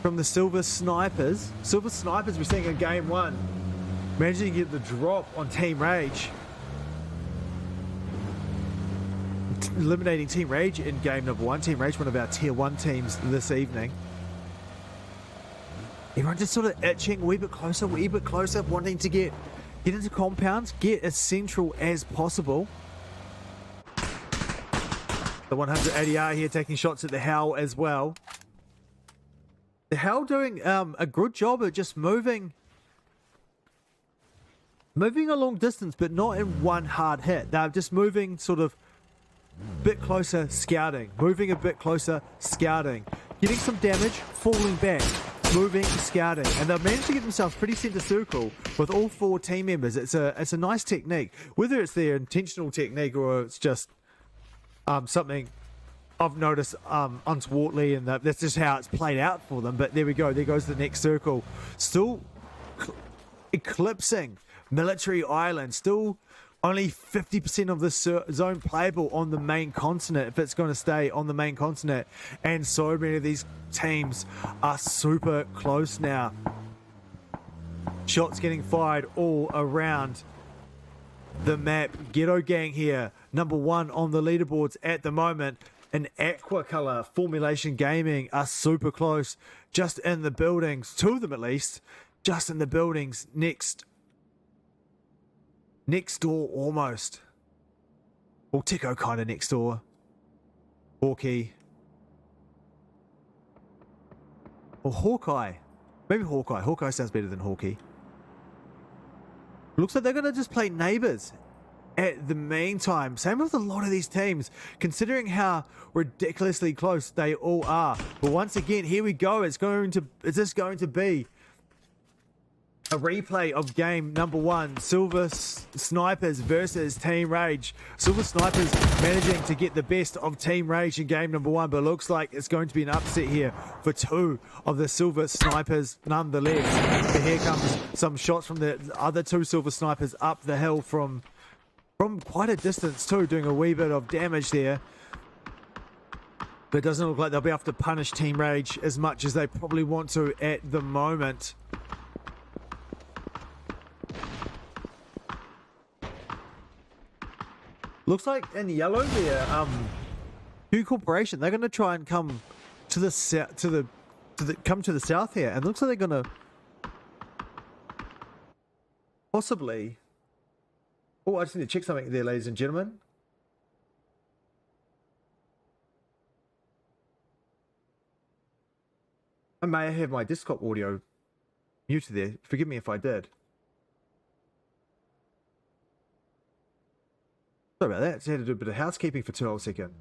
from the Silver Snipers. Silver Snipers we're seeing in game one. Managing to get the drop on Team Rage. Eliminating Team Rage in game number one. Team Rage, one of our tier 1 teams this evening. Everyone just sort of itching a wee bit closer, wanting to get into compounds, get as central as possible. The 180R here taking shots at the Howl as well. The Howl doing a good job of just moving a long distance, but not in one hard hit. They're just moving sort of a bit closer, scouting. Moving a bit closer, scouting. Getting some damage, falling back. Moving, scouting, and they've managed to get themselves pretty center circle with all 4 team members. It's a nice technique, whether it's their intentional technique or it's just something I've noticed untowardly, and that's just how it's played out for them. But there we go. There goes the next circle, still eclipsing military island. Still only 50% of the zone playable on the main continent if it's going to stay on the main continent, and so many of these teams are super close now. Shots getting fired all around the map. Ghetto Gang here, number 1 on the leaderboards at the moment. In aqua color, Formulation Gaming are super close, just in the buildings, 2 of them at least, just in the buildings next door almost. Well, Tico kind of next door. Hawkeye. Or Hawkeye. Maybe Hawkeye. Hawkeye sounds better than Hawkeye. Looks like they're going to just play neighbors at the meantime. Same with a lot of these teams, considering how ridiculously close they all are. But once again, here we go. Is this going to be a replay of game number 1, Silver Snipers versus Team Rage. Silver Snipers managing to get the best of Team Rage in game number 1, but looks like it's going to be an upset here for 2 of the Silver Snipers nonetheless. But here comes some shots from the other 2 Silver Snipers up the hill from quite a distance too, doing a wee bit of damage there. But it doesn't look like they'll be able to punish Team Rage as much as they probably want to at the moment. Looks like in yellow there, Q Corporation, they're going to try and come to the south, come to the south here, and looks like they're going to possibly. Oh, I just need to check something there, ladies and gentlemen. I may have my desktop audio muted there. Forgive me if I did. Sorry about that. Just had to do a bit of housekeeping for 2 whole seconds.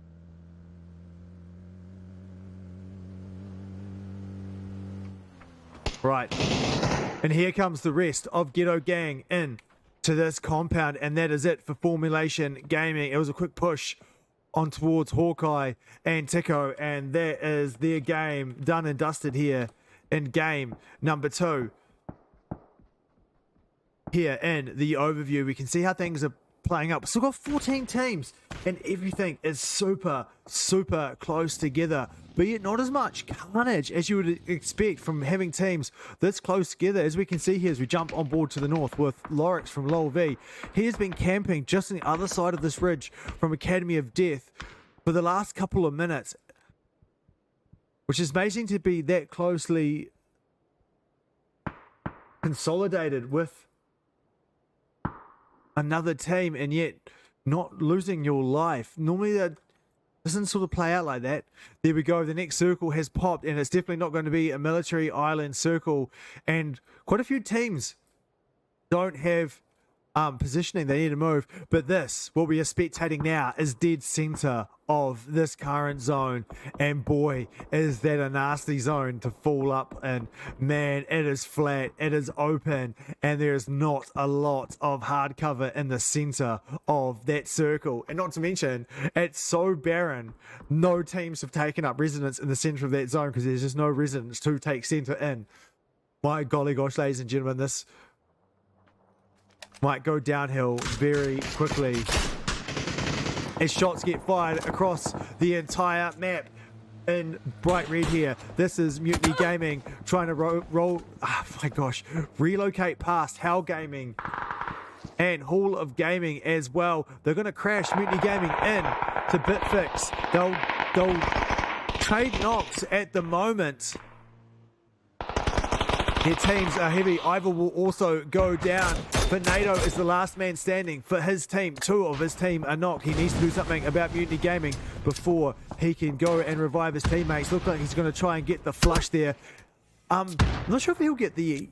Right. And here comes the rest of Ghetto Gang in to this compound. And that is it for Formulation Gaming. It was a quick push on towards Hawkeye and Tico. And that is their game done and dusted here in game number 2. Here in the overview, we can see how things are playing up. Still got 14 teams and everything is super close together, but yet not as much carnage as you would expect from having teams this close together. As we can see here as we jump on board to the north with Lorix from Lol V, he has been camping just on the other side of this ridge from Academy of Death for the last couple of minutes, which is amazing to be that closely consolidated with another team and yet not losing your life. Normally that doesn't sort of play out like that. There we go. The next circle has popped and it's definitely not going to be a military island circle, and quite a few teams don't have positioning. They need to move, but this, what we are spectating now, is dead center of this current zone, and boy is that a nasty zone to fall up in. Man, it is flat, it is open, and there's not a lot of hard cover in the center of that circle, and not to mention it's so barren. No teams have taken up residence in the center of that zone because there's just no residents to take center in. My golly gosh, ladies and gentlemen, this might go downhill very quickly as shots get fired across the entire map in bright red here. This is Mutiny Gaming trying to relocate past Hell Gaming and Hall of Gaming as well. They're going to crash Mutiny Gaming in to Bitfix. They'll trade knocks at the moment. Their teams are heavy. Ivor will also go down. Fernado is the last man standing for his team. 2 of his team are knocked. He needs to do something about Mutiny Gaming before he can go and revive his teammates. Looks like he's going to try and get the flush there. I'm not sure if he'll get the...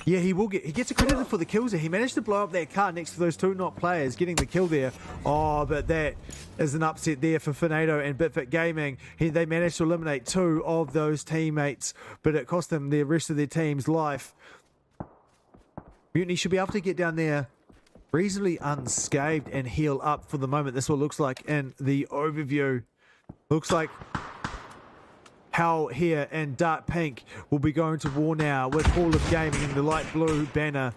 Yeah, he will get... He gets accredited for the kills there. He managed to blow up that car next to those 2 knocked players, getting the kill there. Oh, but that is an upset there for Fernado and Bitfit Gaming. They managed to eliminate 2 of those teammates, but it cost them the rest of their team's life. Mutiny should be able to get down there reasonably unscathed and heal up for the moment. This is what it looks like in the overview. Looks like Hal here and Dark Pink will be going to war now with Hall of Gaming in the light blue banner.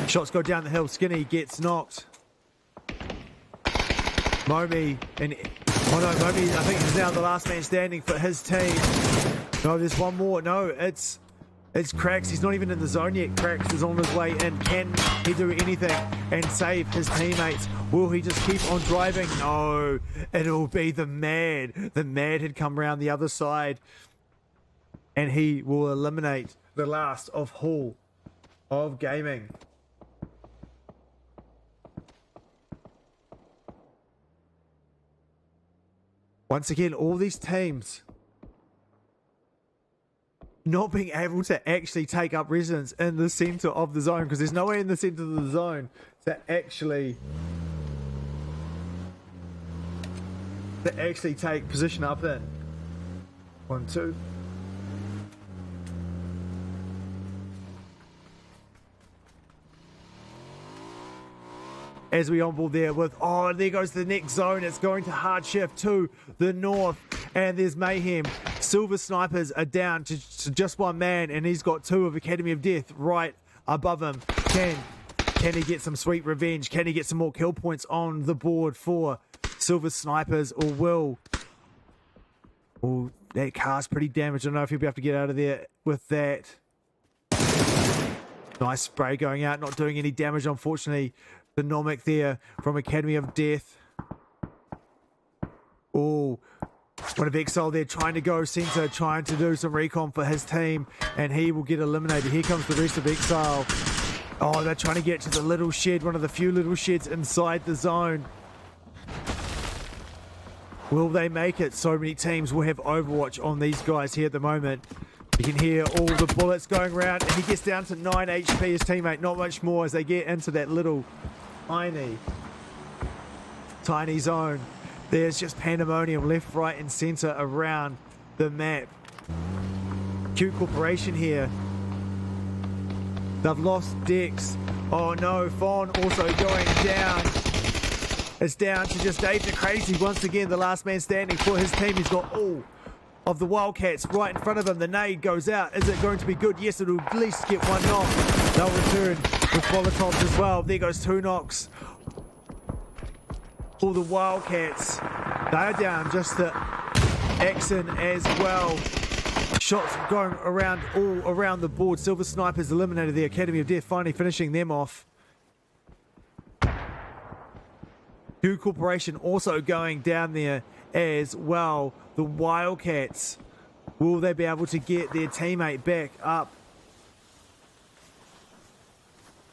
Shots go down the hill. Skinny gets knocked. Momi and... Oh no, Momi, I think, is now the last man standing for his team. No, there's one more. No, it's Cracks. He's not even in the zone yet. Cracks is on his way in. Can he do anything and save his teammates? Will he just keep on driving? No, it'll be the Mad. The Mad had come around the other side, and he will eliminate the last of Hall of Gaming. Once again, all these teams not being able to actually take up residence in the center of the zone, because there's no way in the center of the zone to actually take position up in. 1, 2. as we onboard there with, oh, there goes the next zone. It's going to hard shift to the north, and there's mayhem. Silver Snipers are down to just one man, and he's got two of Academy of Death right above him. Can he get some sweet revenge? Can he get some more kill points on the board for Silver Snipers, or will... Oh, that car's pretty damaged. I don't know if he'll be able to get out of there with that. Nice spray going out, not doing any damage, unfortunately. The Nomic there from Academy of Death. Oh, one of Exile there trying to go center, trying to do some recon for his team, and he will get eliminated. Here comes the rest of Exile. Oh, they're trying to get to the little shed, one of the few little sheds inside the zone. Will they make it? So many teams will have Overwatch on these guys here at the moment. You can hear all the bullets going around, and he gets down to 9 HP, his teammate, not much more as they get into that little tiny zone. There's just pandemonium left, right, and center around the map. Q Corporation here. They've lost Dex. Oh no, Fawn also going down. It's down to just Dave the Crazy once again, the last man standing for his team. He's got all of the Wildcats right in front of him. The nade goes out. Is it going to be good? Yes, it'll at least get one knock. They'll return with Molotovs as well. There goes two knocks. All the Wildcats, they're down just to Axon as well. Shots going around all around the board. Silver Snipers eliminated the Academy of Death, finally finishing them off. Q Corporation also going down there as well. The Wildcats, will they be able to get their teammate back up?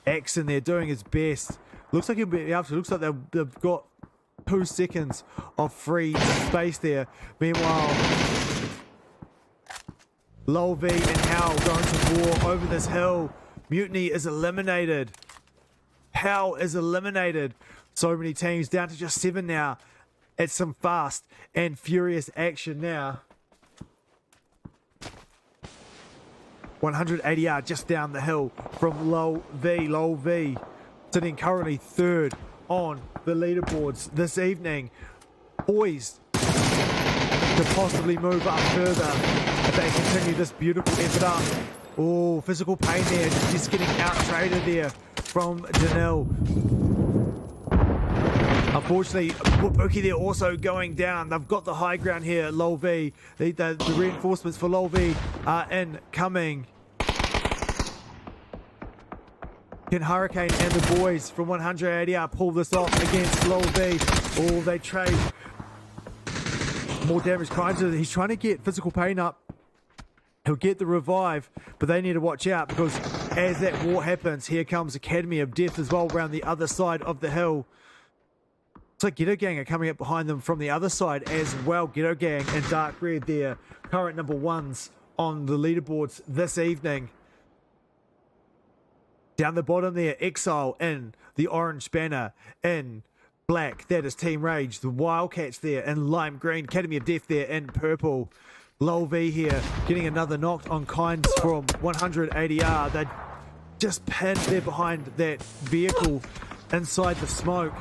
Axon there doing his best. Looks like he'll be able to. Looks like they've got 2 seconds of free space there. Meanwhile, Lol V and Hal going to war over this hill. Mutiny is eliminated. Hal is eliminated. So many teams down to just 7 now. It's some fast and furious action now. 180 yards just down the hill from Lol V. Lol V sitting currently 3rd on the leaderboards this evening. Poised to possibly move up further if they continue this beautiful effort up. Oh, physical pain there, just getting out-traded there from Janelle. Unfortunately, Bookie there also going down. They've got the high ground here, Lol V. The reinforcements for Lol V are incoming. Can Hurricane and the boys from 180R pull this off against Lol V? Oh, they trade more damage. He's trying to get physical pain up. He'll get the revive, but they need to watch out because as that war happens, here comes Academy of Death as well around the other side of the hill. It's like Ghetto Gang are coming up behind them from the other side as well. Ghetto Gang and Dark Red, their current number 1s on the leaderboards this evening. Down the bottom there, Exile in the orange banner. In black, that is Team Rage. The Wildcats there in lime green. Academy of Death there in purple. Lol V here getting another knock on Kinds from 180R. They just pinned there behind that vehicle inside the smoke.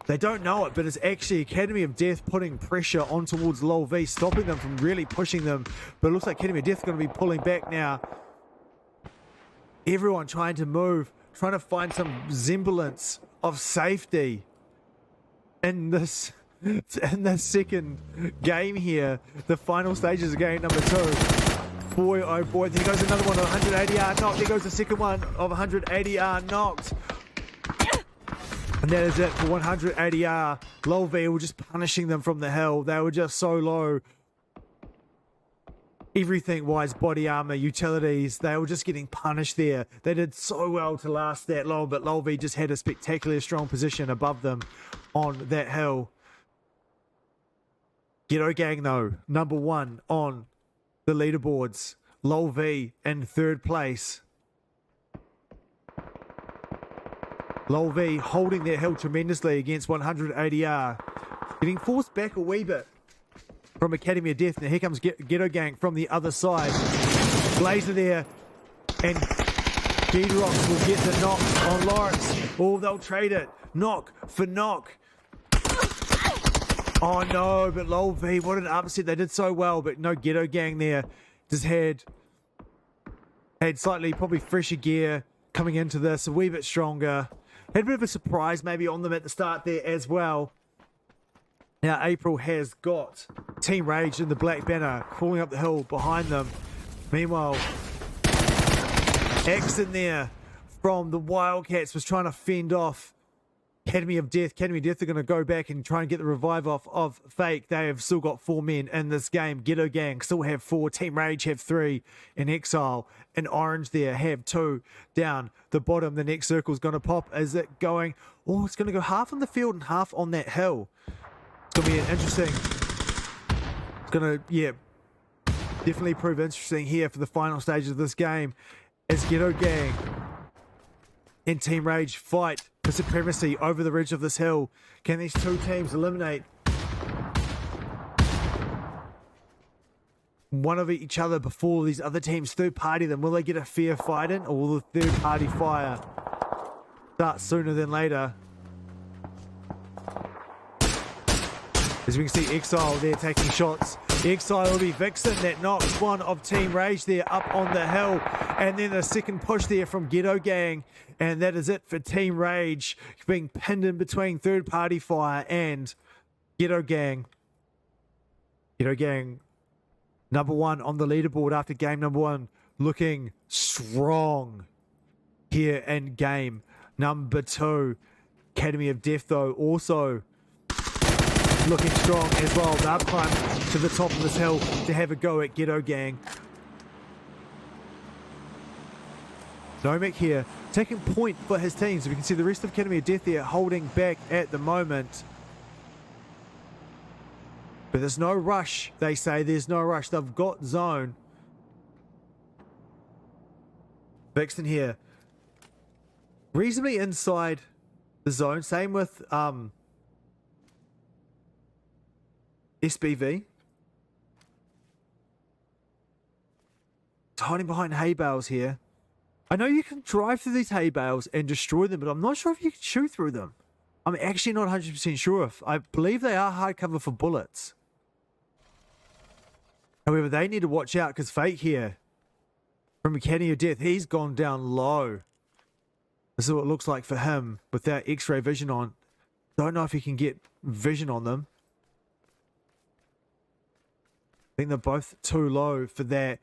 They don't know it, but it's actually Academy of Death putting pressure on towards Lol V, stopping them from really pushing them. But it looks like Academy of Death is going to be pulling back now. Everyone trying to move, trying to find some semblance of safety in this second game here. The final stages of game number 2. Boy, oh boy, there goes another one of 180R knocked. There goes the second one of 180R knocked. And that is it for 180R. Lol V were just punishing them from the hill. They were just so low. Everything wise, body armor, utilities, they were just getting punished there. They did so well to last that long, but Lol V just had a spectacularly strong position above them on that hill. Ghetto Gang though, number 1 on the leaderboards. Lol V in 3rd place. Lol V holding their hill tremendously against 180R. Getting forced back a wee bit from Academy of Death. Now here comes Ghetto Gang from the other side. Blazer there and Speedrocks will get the knock on Lawrence. Oh, they'll trade it. Knock for knock. Oh no, but Lol V, what an upset. They did so well, but no Ghetto Gang there. Just had slightly probably fresher gear coming into this, a wee bit stronger. Had a bit of a surprise maybe on them at the start there as well. Now April has got Team Rage in the black banner crawling up the hill behind them. Meanwhile, X in there from the Wildcats was trying to fend off Academy of Death. Academy of Death are going to go back and try and get the revive off of Fake. They have still got 4 men in this game. Ghetto Gang still have 4. Team Rage have 3. In Exile and Orange there have 2. Down the bottom, the next circle is going to pop. Is it going? Oh, it's going to go half on the field and half on that hill. It's going to be an interesting. It's going to, yeah, definitely prove interesting here for the final stage of this game as Ghetto Gang and Team Rage fight for supremacy over the ridge of this hill. Can these two teams eliminate one of each other before these other teams third party them? Will they get a fair fight in, or will the third party fire start sooner than later? As we can see, Exile there taking shots. Exile will be Vixen that knocks one of Team Rage there up on the hill. And then a second push there from Ghetto Gang. And that is it for Team Rage, being pinned in between third party fire and Ghetto Gang. Ghetto Gang #1 on the leaderboard after game #1, looking strong here in game #2. Academy of Death though also looking strong as well. They've climbed to the top of this hill to have a go at Ghetto Gang. Nomic here taking point for his team. So we can see the rest of Academy of Death there holding back at the moment. But there's no rush, they say. There's no rush. They've got zone. Vixen here. Reasonably inside the zone. Same with SBV. It's hiding behind hay bales here. I know you can drive through these hay bales and destroy them, but I'm not sure if you can shoot through them. I'm actually not 100% sure if. I believe they are hardcover for bullets. However, they need to watch out because Fake here from Academy of Death, he's gone down low. This is what it looks like for him with that X-ray vision on. Don't know if he can get vision on them. I think they're both too low for that.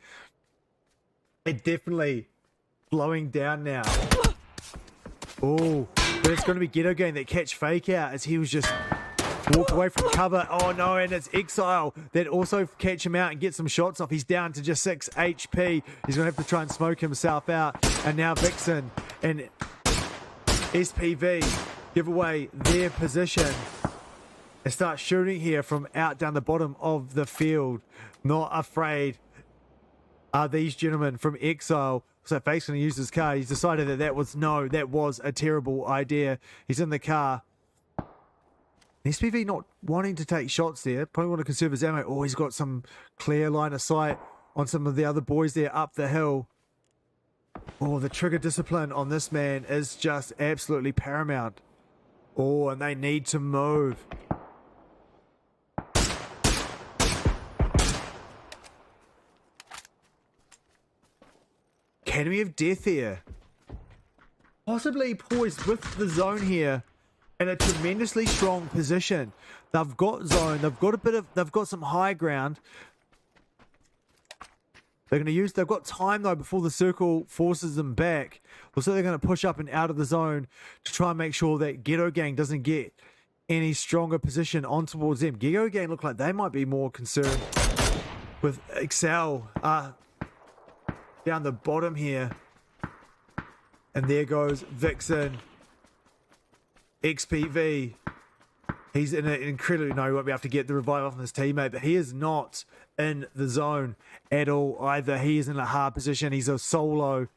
They're definitely blowing down now. Oh, but it's going to be Ghetto Gang that catch Fake out as he was just walked away from cover. Oh no, and it's Exile that also catch him out and get some shots off. He's down to just 6 HP. He's going to have to try and smoke himself out. And now Vixen and SPV give away their position and start shooting here from out down the bottom of the field. Not afraid are these gentlemen from Exile. So Fake's going to use his car. He's decided that that was a terrible idea. He's in the car. SPV not wanting to take shots there. Probably want to conserve his ammo. Oh, he's got some clear line of sight on some of the other boys there up the hill. Oh, the trigger discipline on this man is just absolutely paramount. Oh, and they need to move. Academy of Death here. Possibly poised with the zone here in a tremendously strong position. They've got zone. They've got some high ground. They've got time though before the circle forces them back. Also, they're going to push up and out of the zone to try and make sure that Ghetto Gang doesn't get any stronger position on towards them. Ghetto Gang look like they might be more concerned with Excel down the bottom here. And there goes Vixen. XPV. He's in an incredibly... No, he won't be able to get the revive off his teammate, but he is not in the zone at all either. He is in a hard position. He's a solo.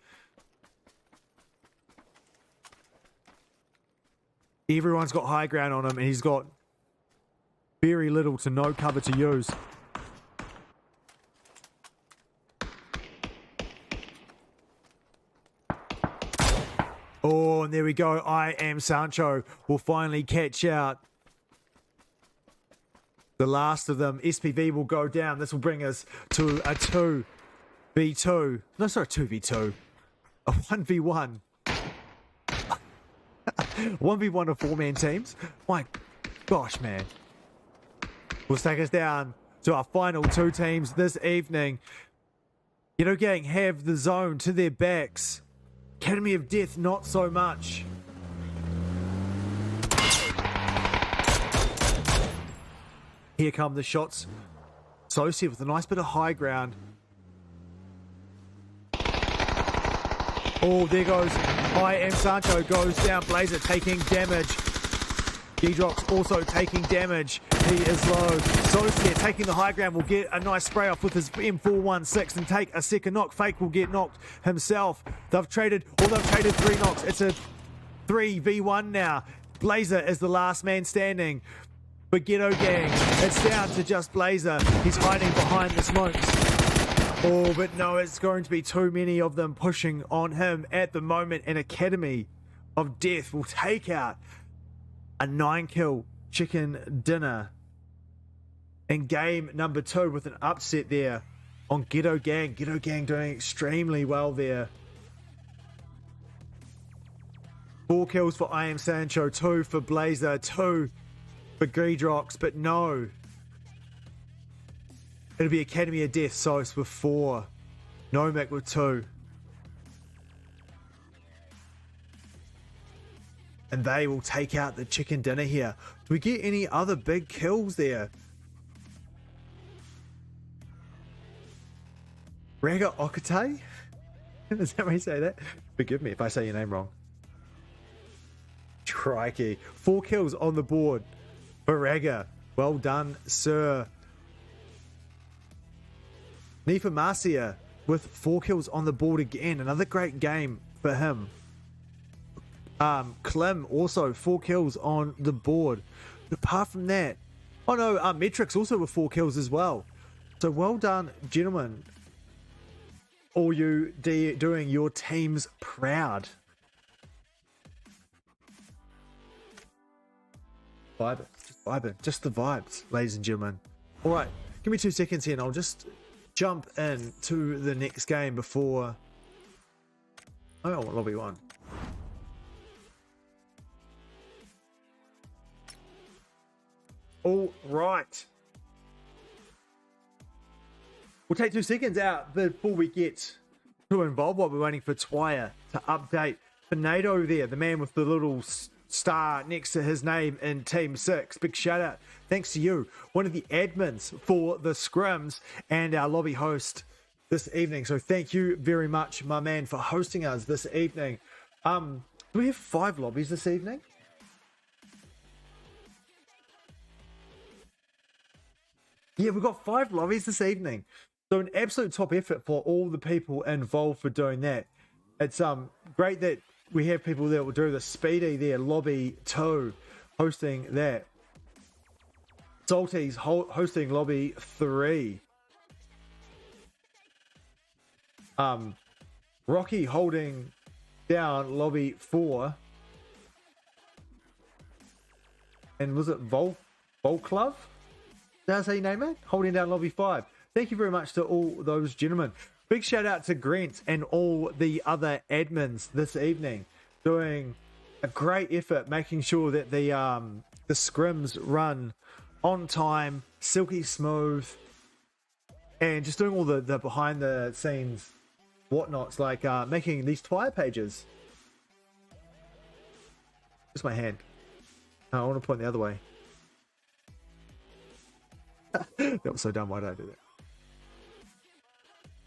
Everyone's got high ground on him, and he's got very little to no cover to use. Oh, and there we go. I Am Sancho will finally catch out the last of them. SPV will go down. This will bring us to a 2v2. No, sorry, 2v2. A 1v1. 1v1 of 4-man teams. My gosh, man. Will take us down to our final 2 teams this evening. Ghetto Gang have the zone to their backs. Academy of Death, not so much. Here come the shots. Sosi with a nice bit of high ground. Oh, there goes. I Am Sancho goes down. Blazer taking damage. G-Drops also taking damage. He is low. Sosi taking the high ground will get a nice spray off with his M416 and take a second knock. Fake will get knocked himself. They've traded 3 knocks. It's a 3v1 now. Blazer is the last man standing. But Ghetto Gang, it's down to just Blazer. He's hiding behind the smokes. Oh, but no, it's going to be too many of them pushing on him at the moment. And Academy of Death will take out a 9-kill chicken dinner in game number 2 with an upset there on Ghetto Gang. Ghetto Gang doing extremely well there. 4 kills for I Am Sancho, 2 for Blazer, 2 for Greedrox, but no. It'll be Academy of Death, Sos with 4. Nomak with 2. And they will take out the chicken dinner here. Do we get any other big kills there? Raga Okate? Is that how you say that? Forgive me if I say your name wrong. Crikey. 4 kills on the board for Raga. Well done, sir. Nifa Marcia with 4 kills on the board again. Another great game for him. Clem also 4 kills on the board. But apart from that, oh no, Metrics also with 4 kills as well. So well done, gentlemen. All you doing your teams proud. Vibing, just vibing, just the vibes, ladies and gentlemen. All right, give me 2 seconds here and I'll just jump in to the next game before I want lobby 1. All right. We'll take 2 seconds out before we get too involved while we're waiting for Twire to update. Fernado there, the man with the little star next to his name in Team 6. Big shout out. Thanks to you, one of the admins for the scrims and our lobby host this evening. So thank you very much, my man, for hosting us this evening. Do we have 5 lobbies this evening? Yeah, we've got 5 lobbies this evening. So an absolute top effort for all the people involved for doing that. It's great that we have people that will do the Speedy there, lobby 2, hosting that. Salty's hosting lobby 3. Rocky holding down lobby 4. And was it Volklov? That's how you name it? Holding down lobby 5. Thank you very much to all those gentlemen. Big shout out to Grant and all the other admins this evening, doing a great effort, making sure that the scrims run on time, silky smooth, and just doing all the behind the scenes whatnots, like making these Twire pages. Just my hand. I want to point the other way. That was so dumb. Why did I do that?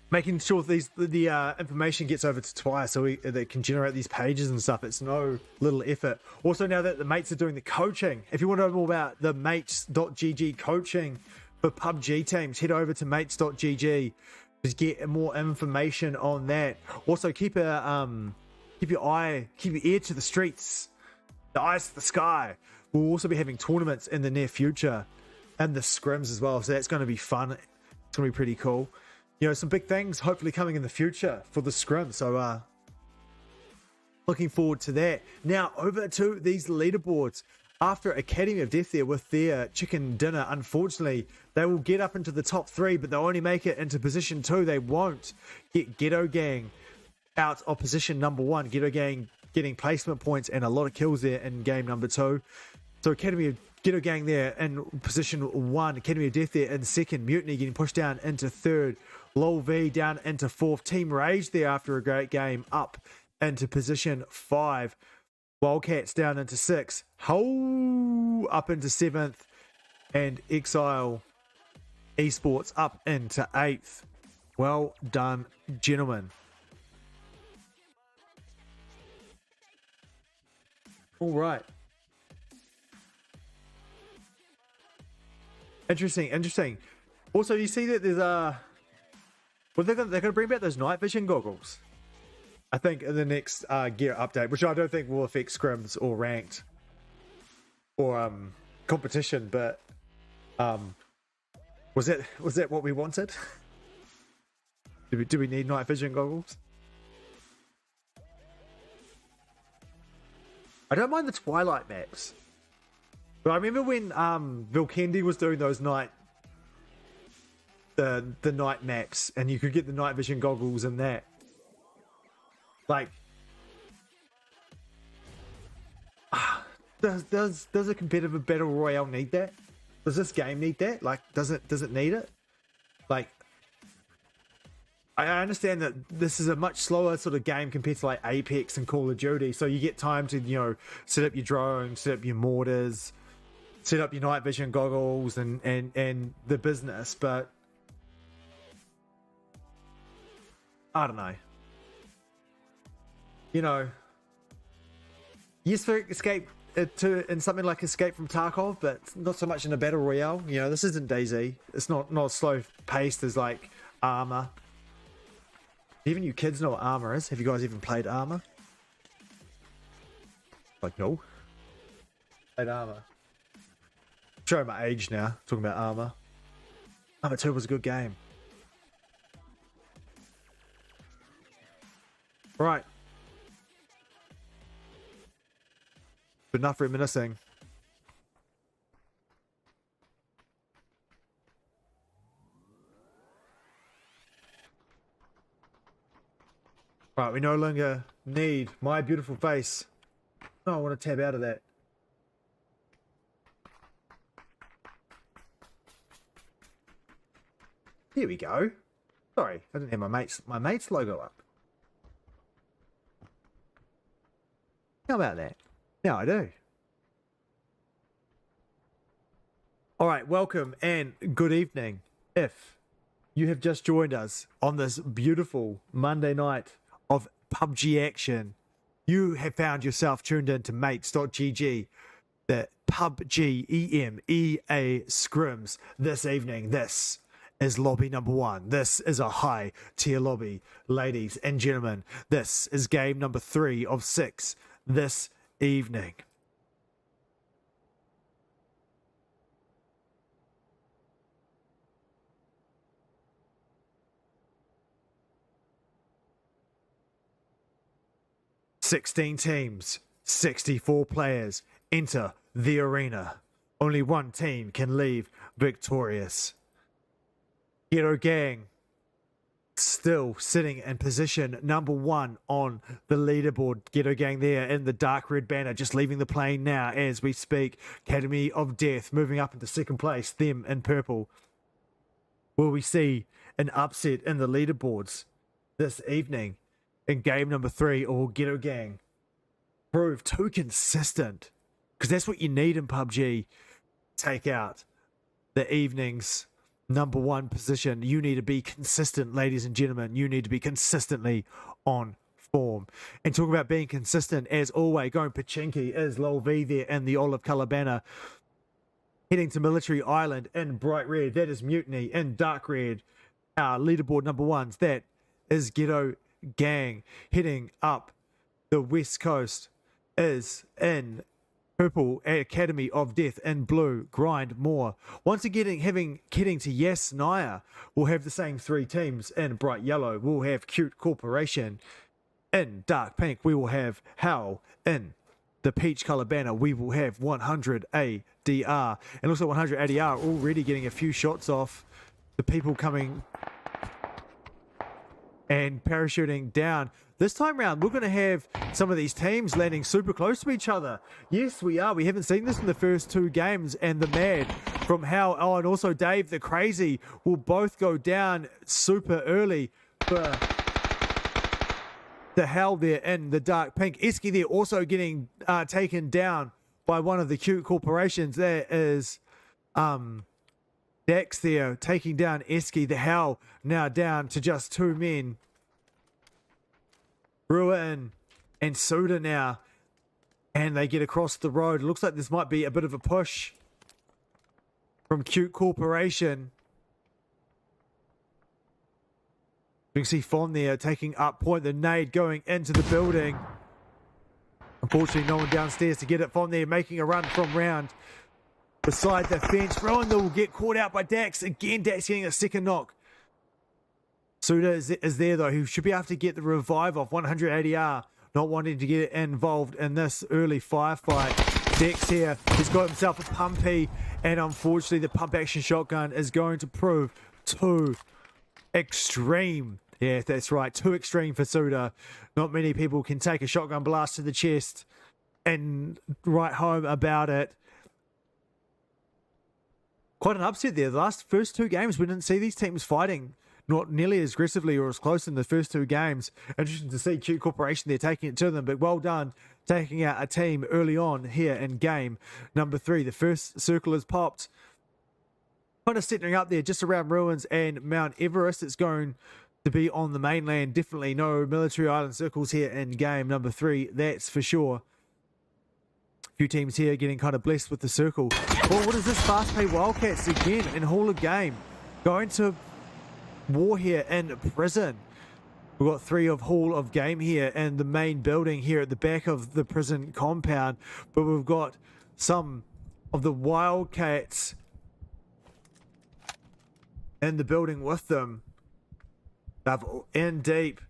Making sure the information gets over to Twire so they can generate these pages and stuff. It's no little effort. Also, now that the mates are doing the coaching, if you want to know more about the mates.gg coaching for PUBG teams, head over to mates.gg to get more information on that. Also, keep your ear to the streets, the eyes to the sky. We'll also be having tournaments in the near future and the scrims as well. So that's going to be fun. It's going to be pretty cool. You know, some big things hopefully coming in the future for the scrim. So Looking forward to that. Now, over to these leaderboards. After Academy of Death there with their chicken dinner, unfortunately, they will get up into the top 3, but they'll only make it into position 2. They won't get Ghetto Gang out of position number 1. Ghetto Gang getting placement points and a lot of kills there in game number 2. So Academy of Ghetto Gang there in position 1. Academy of Death there in 2nd. Mutiny getting pushed down into 3rd. Lol V down into 4th. Team Rage there after a great game up into position 5. Wildcats down into 6th. Ho up into 7th. And Exile Esports up into 8th. Well done, gentlemen. All right. Interesting. Also, you see that there's a... Well, they're going to bring back those night vision goggles, I think, in the next gear update, which I don't think will affect scrims or ranked or competition, but was that what we wanted? Do we need night vision goggles? I don't mind the Twilight maps. But I remember when Vilkendi was doing those the night maps, and you could get the night vision goggles and that. Like, does a competitive battle royale need that? Does this game need that? Like, does it need it? Like, I understand that this is a much slower sort of game compared to like Apex and Call of Duty, so you get time to, you know, set up your drones, set up your mortars, set up your night vision goggles and the business, but I don't know. You know, yes, for Escape in something like Escape from Tarkov, but not so much in a battle royale. You know, this isn't DayZ. It's not slow paced as like Arma. Even you kids know what Arma is. Have you guys even played Arma? Like, no. Played Arma. Showing my age now, talking about Arma. Arma 2 was a good game. Right. But enough reminiscing. Right, we no longer need my beautiful face. No, I want to tab out of that. Here we go. Sorry, I didn't have my mate's logo up. How about that? Now I do. All right, welcome and good evening. If you have just joined us on this beautiful Monday night of PUBG action, you have found yourself tuned in to mates.gg, the PUBG EMEA Scrims this evening. This is lobby number 1. This is a high tier lobby, ladies and gentlemen. This is game number 3 of 6 this evening. "16 teams, 64 players enter the arena. Only one team can leave victorious." Ghetto Gang still sitting in position number 1 on the leaderboard. Ghetto Gang there in the dark red banner, just leaving the plane now as we speak. Academy of Death moving up into 2nd place, them in purple. Will we see an upset in the leaderboards this evening in game number 3, or Ghetto Gang prove too consistent? Because that's what you need in PUBG. Take out the evening's number 1 position. You need to be consistent, ladies and gentlemen. You need to be consistently on form. And talk about being consistent, as always, going Pachinki is Lol V there in the olive color banner. Heading to Military Island in bright red. That is Mutiny in dark red. Our leaderboard number 1s. That is Ghetto Gang. Heading up the west coast is in purple, Academy of Death in blue, Grind More. Once again, getting to Yes Naya, we'll have the same 3 teams in bright yellow. We'll have Cute Corporation In dark pink, we will have Hal. In the peach color banner, we will have 100 ADR. And also 100 ADR already getting a few shots off the people coming and parachuting down. This time round, we're going to have some of these teams landing super close to each other. Yes, we are. We haven't seen this in the first 2 games, and the Mad from Hal, and also Dave the Crazy will both go down super early for the Hal there in the dark pink. Esky there also getting taken down by one of the cute corporations. There is Dex there taking down Esky. The Hal now down to just 2 men. Ruin and Suda now. And they get across the road. It looks like this might be a bit of a push from Cute Corporation. You can see Fon there taking up point. The nade going into the building. Unfortunately, no one downstairs to get it. Fon there making a run from round beside the fence. Rowan will get caught out by Dax. Again, Dax getting a second knock. Suda is there though. He should be able to get the revive off 100 ADR. Not wanting to get involved in this early firefight. Dex here, he's got himself a pumpy, and unfortunately the pump action shotgun is going to prove too extreme. Yeah, that's right, too extreme for Suda. Not many people can take a shotgun blast to the chest and write home about it. Quite an upset there. The first 2 games, we didn't see these teams fighting not nearly as aggressively or as close in the first 2 games. Interesting to see Q Corporation there taking it to them, but well done taking out a team early on here in game number 3. The first circle is popped. Kind of setting up there just around Ruins and Mount Everest. It's going to be on the mainland. Definitely no military island circles here in game number 3, that's for sure. A few teams here getting kind of blessed with the circle. Oh, what is this? Fast Pay Wildcats again in Hall of Game. Going to war here in prison. We've got 3 of Hall of Game here and the main building here at the back of the prison compound. But we've got some of the Wildcats in the building with them. They've in deep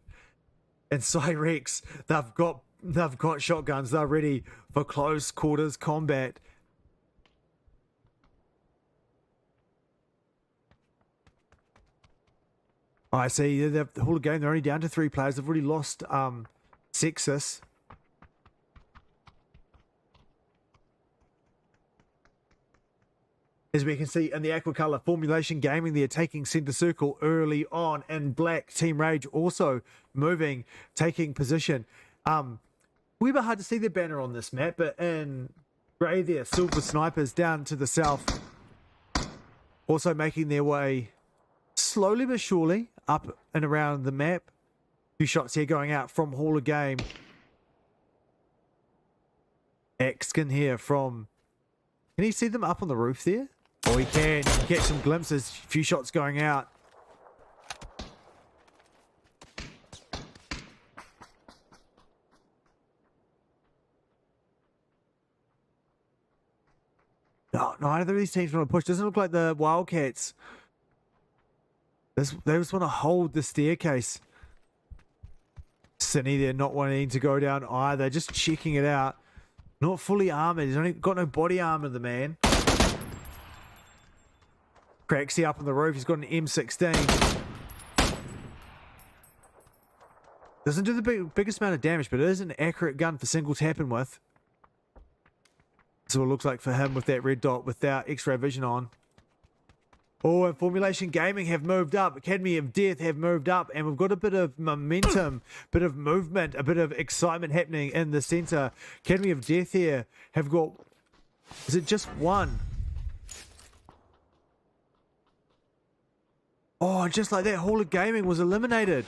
and Cyrex. They've got shotguns. They're ready for close quarters combat. I see the whole game. They're only down to 3 players. They've already lost Sexus. As we can see in the aqua color formulation gaming, they're taking center circle early on. In black, Team Rage also moving, taking position. We were hard to see their banner on this map, but in grey there, Silver Snipers down to the south, also making their way slowly but surely up and around the map. A few shots here going out from Hall of Game. Axkin here from... Can you see them up on the roof there? Oh, he can. Get some glimpses. A few shots going out. No, neither of these teams want to push. Doesn't look like the Wildcats. They just want to hold the staircase. Sydney, they're not wanting to go down either. Just checking it out. Not fully armored. He's only got no body armor, the man. Craxy up on the roof. He's got an M16. Doesn't do the biggest amount of damage, but it is an accurate gun for single tapping with. So it looks like for him with that red dot without X-ray vision on. Oh, and Formulation Gaming have moved up. Academy of Death have moved up. And we've got a bit of momentum, bit of movement, a bit of excitement happening in the center. Academy of Death here have got... Is it just one? Oh, just like that, Hall of Gaming was eliminated.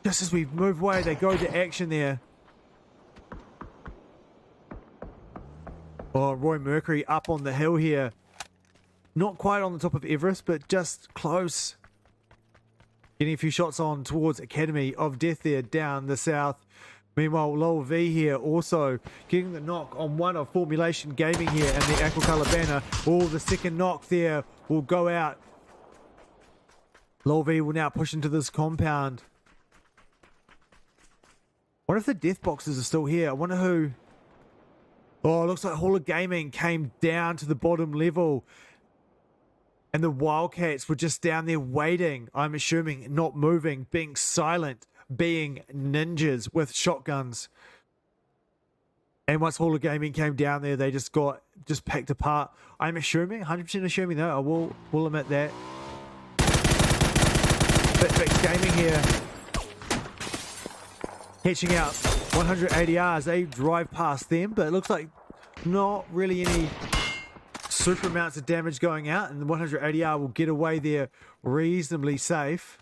Just as we move away, they go to action there. Oh, Roy Mercury up on the hill here. Not quite on the top of Everest, but just close. Getting a few shots on towards Academy of Death there down the south. Meanwhile, Lowell V here also getting the knock on one of Formulation Gaming here and the Aquacolor banner. Oh, the second knock there will go out. Lowell V will now push into this compound. What if the death boxes are still here? I wonder who... Oh, it looks like Hall of Gaming came down to the bottom level. And the Wildcats were just down there waiting, I'm assuming, not moving, being silent, being ninjas with shotguns. And once Hall of Gaming came down there, they just got picked apart. I'm assuming, 100% assuming though, I will admit that. Bitfix Gaming here. Catching out 180 Rs. They drive past them, but it looks like not really any super amounts of damage going out, and the 180R will get away there reasonably safe.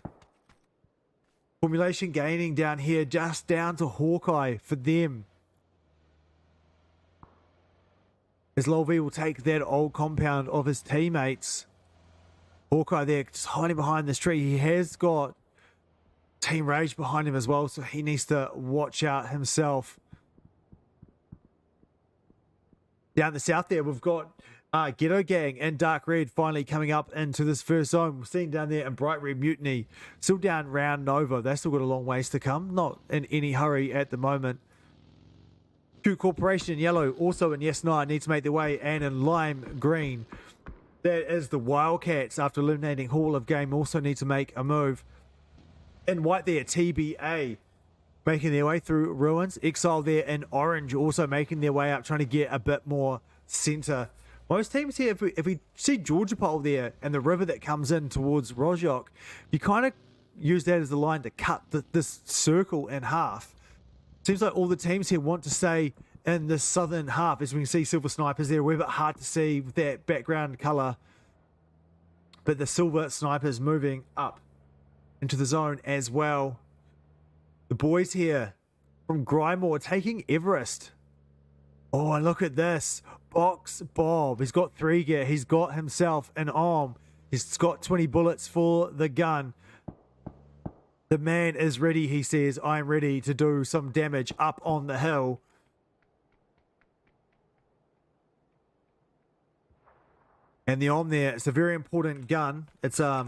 Formulation gaining down here, just down to Hawkeye for them. As Lolv will take that old compound of his teammates. Hawkeye there, just hiding behind this tree. He has got Team Rage behind him as well, so he needs to watch out himself. Down the south there, we've got Ghetto Gang and Dark Red finally coming up into this first zone. We've seen down there in Bright Red Mutiny. Still down round Nova. They've still got a long ways to come. Not in any hurry at the moment. Q Corporation in yellow, also in Yes 9, need to make their way. And in lime green, that is the Wildcats after eliminating Hall of Game. Also need to make a move. In white there, TBA making their way through Ruins. Exile there in orange also making their way up, trying to get a bit more center. Most teams here, if we see Georgia Pole there and the river that comes in towards Rojok, you kind of use that as the line to cut this circle in half. Seems like all the teams here want to stay in the southern half. As we can see, Silver Snipers there. We're a bit hard to see with that background color. But the Silver Snipers moving up into the zone as well. The boys here from Grymore taking Everest. Oh, and look at this. Box Bob. He's got 3 gear. He's got himself an arm. He's got 20 bullets for the gun. The man is ready, he says. I'm ready to do some damage up on the hill. And the arm there, it's a very important gun. It's a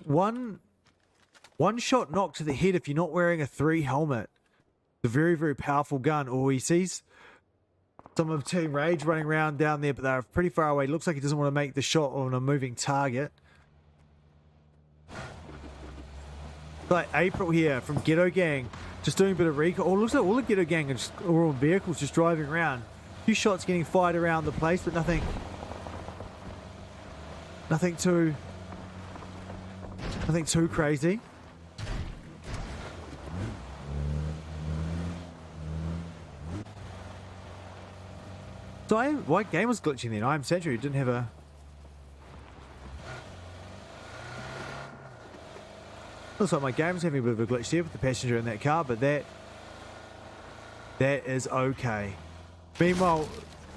one shot knock to the head if you're not wearing a 3 helmet. It's a very, very powerful gun. Oh, he sees some of Team Rage running around down there, but they're pretty far away. Looks like he doesn't want to make the shot on a moving target. Like April here from Ghetto Gang, just doing a bit of recon. Oh, looks like all the Ghetto Gang are all on vehicles just driving around. A few shots getting fired around the place, but nothing too crazy. So what game was glitching then? I'm Century didn't have a... Looks like my game's having a bit of a glitch there with the passenger in that car, but that is okay. Meanwhile,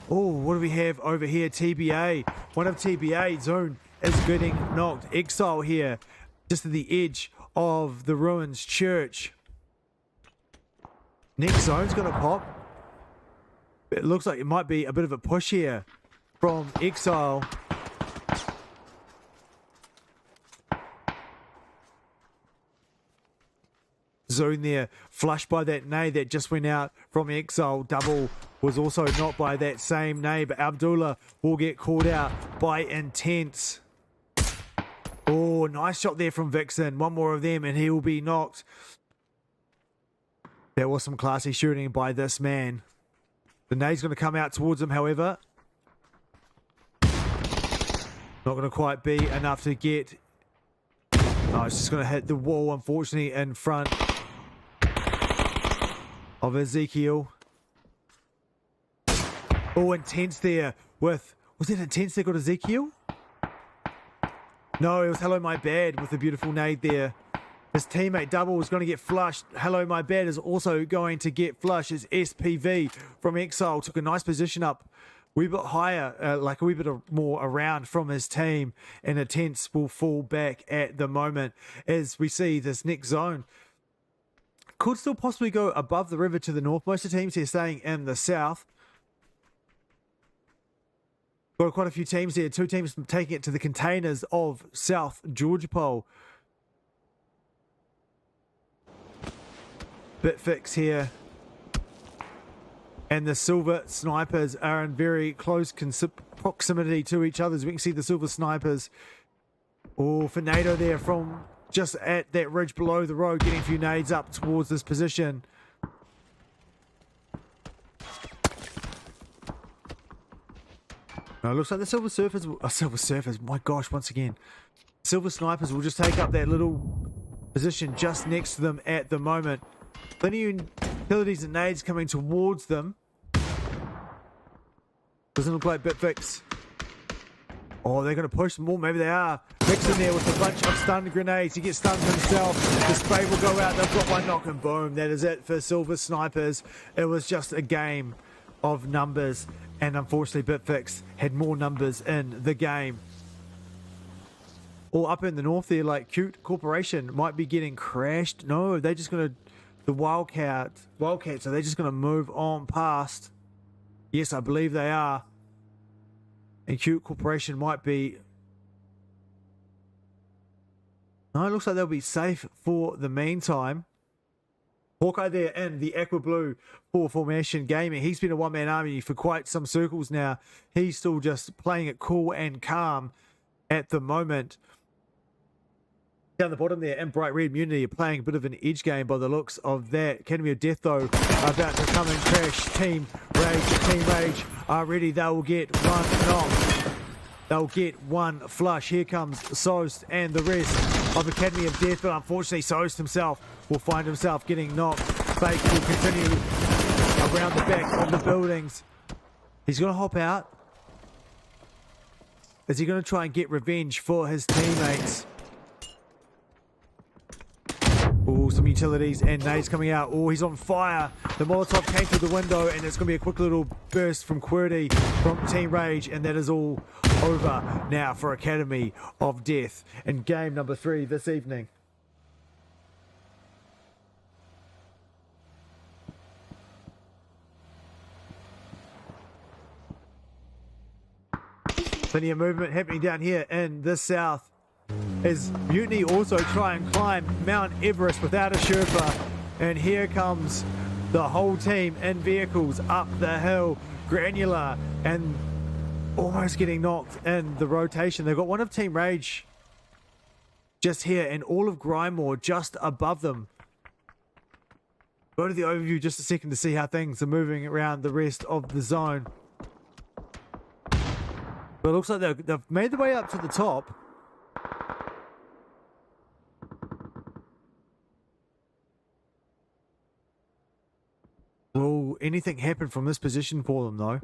oh, what do we have over here? TBA. One of TBA zone is getting knocked. Exile here, just at the edge of the Ruins Church. Next zone's gonna pop. It looks like it might be a bit of a push here from Exile. Zone there, flushed by that nade that just went out from Exile. Double was also not by that same nade, but Abdullah will get called out by Intense. Oh, nice shot there from Vixen. One more of them and he will be knocked. There was some classy shooting by this man. The nade's going to come out towards him, however. Not going to quite be enough to get... No, it's just going to hit the wall, unfortunately, in front of Ezekiel. Oh, Intense there with... Was it Intense that got Ezekiel? No, it was Hello My Bad with the beautiful nade there. His teammate Double was going to get flushed. Hello My Bad is also going to get flushed as SPV from Exile took a nice position up a wee bit higher, like a wee bit more around from his team, and Intense will fall back at the moment as we see this next zone. Could still possibly go above the river to the north. Most of the teams here staying in the south. Got quite a few teams here. 2 teams taking it to the containers of South Georgia Pole. Bitfix here. And the Silver Snipers are in very close proximity to each other. As we can see the Silver Snipers. Oh, Finado there from just at that ridge below the road, getting a few nades up towards this position. No, it looks like the Silver Surfers, my gosh, once again. Silver Snipers will just take up that little position just next to them at the moment. Plenty of utilities and nades coming towards them. Doesn't look like Bitfix. Oh, they're going to push more. Maybe they are. Fix in there with a bunch of stun grenades. He gets stunned himself. The spray will go out. They've got one knock and boom. That is it for Silver Snipers. It was just a game of numbers. And unfortunately, Bitfix had more numbers in the game. Or up in the north there, like Cute Corporation might be getting crashed. No, they're just going to... The Wildcats, are they just going to move on past? Yes, I believe they are. And Cute Corporation might be... No, it looks like they'll be safe for the meantime. Hawkeye there in the Aqua Blue 4 Formation Gaming. He's been a one-man army for quite some circles now. He's still just playing it cool and calm at the moment. Down the bottom there in Bright Red Immunity are playing a bit of an edge game by the looks of that. Academy of Death though are about to come and crash. Team Rage are ready. They will get one knock. They'll get one flush. Here comes Soast and the rest of Academy of Death, but unfortunately Soast himself will find himself getting knocked. Fake will continue around the back of the buildings. He's going to hop out. Is he going to try and get revenge for his teammates? Oh, some utilities and nades coming out. Oh, he's on fire. The Molotov came through the window and it's going to be a quick little burst from QWERTY from Team Rage, and that is all over now for Academy of Death in game number 3 this evening. Plenty of movement happening down here in the south. As Mutiny also try and climb Mount Everest without a Sherpa. And here comes the whole team in vehicles up the hill. Granular and almost getting knocked in the rotation. They've got one of Team Rage just here and all of Grimoire just above them. Go to the overview just a second to see how things are moving around the rest of the zone. But it looks like they've made their way up to the top. Will anything happen from this position for them, though?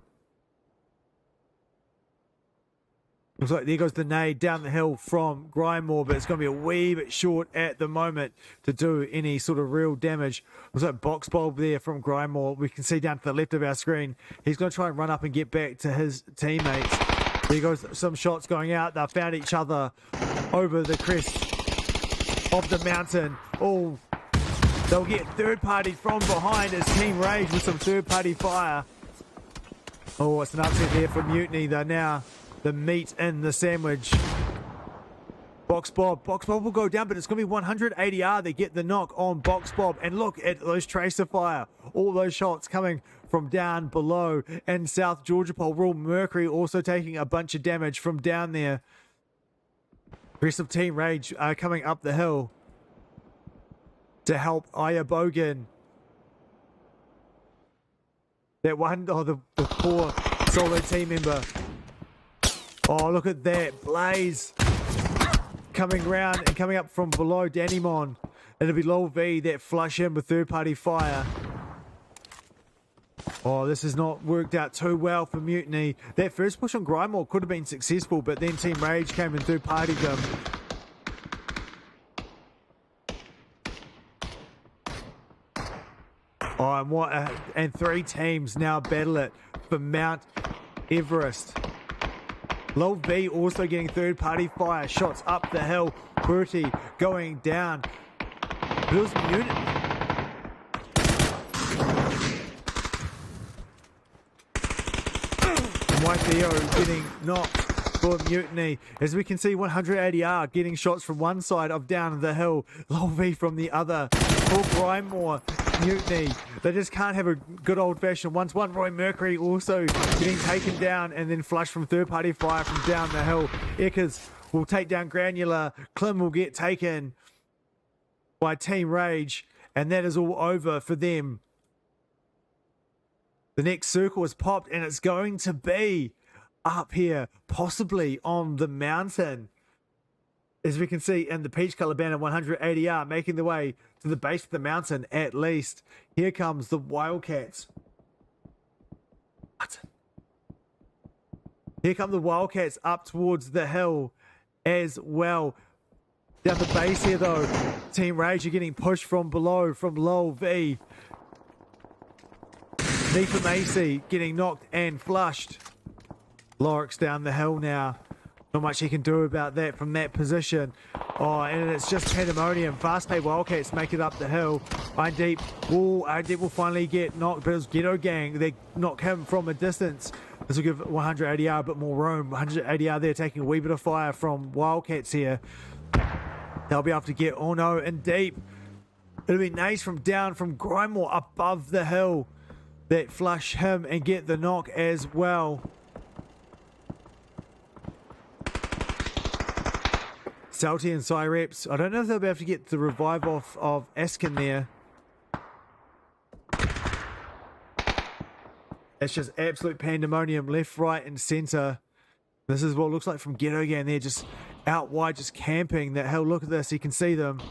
Looks like there goes the nade down the hill from Grimoire, but it's going to be a wee bit short at the moment to do any sort of real damage. Looks like Box Bulb there from Grimoire. We can see down to the left of our screen. He's going to try and run up and get back to his teammates. There goes some shots going out. They've found each other over the crest of the mountain. Oh, they'll get third party from behind as Team Rage with some third party fire. Oh, it's an upset there for Mutiny. They're now the meat in the sandwich. Box Bob will go down, but it's going to be 180 R. They get the knock on Box Bob. And look at those tracer fire. All those shots coming from down below in South Georgia Pole. Royal Mercury also taking a bunch of damage from down there. Rest of Team Rage are coming up the hill to help Aya Bogan. That one, oh, the poor solo team member. Oh, look at that. Blaze coming round and coming up from below Danimon. It'll be Lol V that flush in with third-party fire. Oh, this has not worked out too well for Mutiny. That first push on Grimoire could have been successful, but then Team Rage came and third-partied them. Oh, and 3 teams now battle it for Mount Everest. Lol V also getting third-party fire. Shots up the hill. QWERTY going down. Who's Mutiny? White Theo getting knocked for Mutiny. As we can see, 180R getting shots from one side of down the hill. Lol V from the other. For Grimoire mutiny. They just can't have a good old-fashioned 1-1. Roy Mercury also getting taken down and then flushed from third-party fire from down the hill. Eckers will take down Granular. Klim will get taken by Team Rage, and that is all over for them. The next circle is popped, and it's going to be up here, possibly on the mountain. As we can see in the peach color banner, 180R making the way to the base of the mountain at least. Here comes the Wildcats. What? Here come the Wildcats up towards the hill as well. Down the base here though, Team Rage are getting pushed from below from Lowell V. Neepa Macy getting knocked and flushed. Lorix down the hill now. Not much he can do about that from that position. Oh, and it's just pandemonium. Fast-paced Wildcats make it up the hill. Iron Deep will finally get knocked, but it was Ghetto Gang. They knock him from a distance. This will give 180R a bit more room. 180R there taking a wee bit of fire from Wildcats here. They'll be able to get, oh no, and Deep. It'll be Nace from down from Grimlock above the hill that flush him and get the knock as well. Salty and Cyreps. I don't know if they'll be able to get the revive off of Askin there. It's just absolute pandemonium left, right, and center. This is what it looks like from Ghetto Gang there, just out wide, just camping. That hell, look at this, you can see them.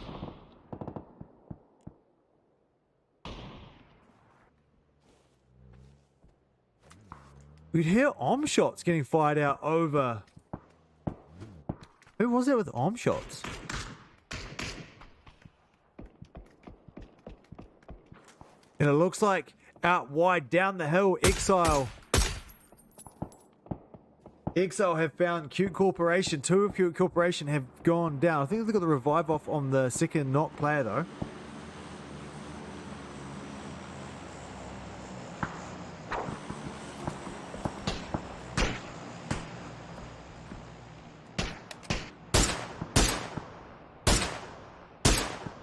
We'd hear OM shots getting fired out over. Who was there with OM shots? And it looks like out wide down the hill, Exile have found Cute Corporation. Two of Cute Corporation have gone down. I think they've got the revive off on the second knock player though.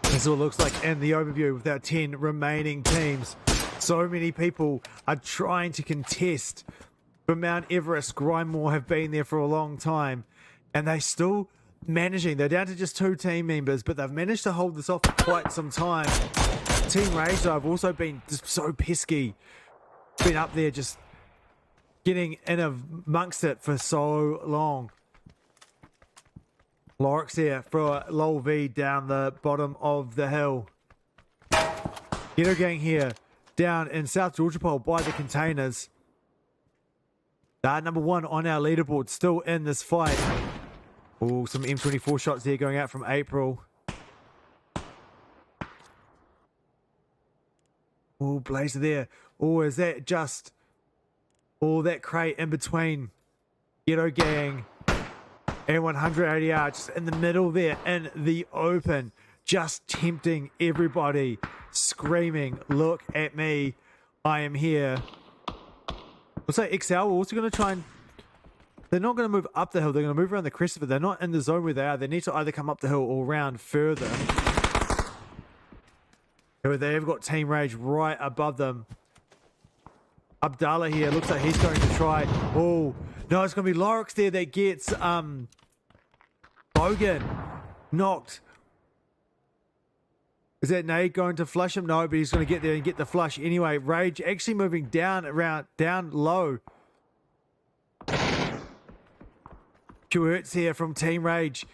This is what it looks like in the overview with our 10 remaining teams. So many people are trying to contest for Mount Everest. Grindmore have been there for a long time and they still managing. They're down to just 2 team members, but they've managed to hold this off for quite some time. Team Rage though have also been just so pesky. Been up there just getting in amongst it for so long. Lorix here for Lowell V down the bottom of the hill. Ghetto Gang here down in South Georgia Pole by the containers. Number 1 on our leaderboard, still in this fight. Oh, some M24 shots here going out from April. Oh, Blazer there. Oh, is that just... Oh, that crate in between Ghetto Gang and 180R, just in the middle there, in the open, just tempting everybody, screaming, look at me, I am here. Looks like XL are also going to try and... They're not going to move up the hill, they're going to move around the crest of it. They're not in the zone where they are. They need to either come up the hill or round further. They've got Team Rage right above them. Abdallah here, looks like he's going to try. Oh, no, it's going to be Lorix there that gets Bogan knocked. Is that Nade going to flush him? No, but he's going to get there and get the flush anyway. Rage actually moving down low. Kurtz here from Team Rage.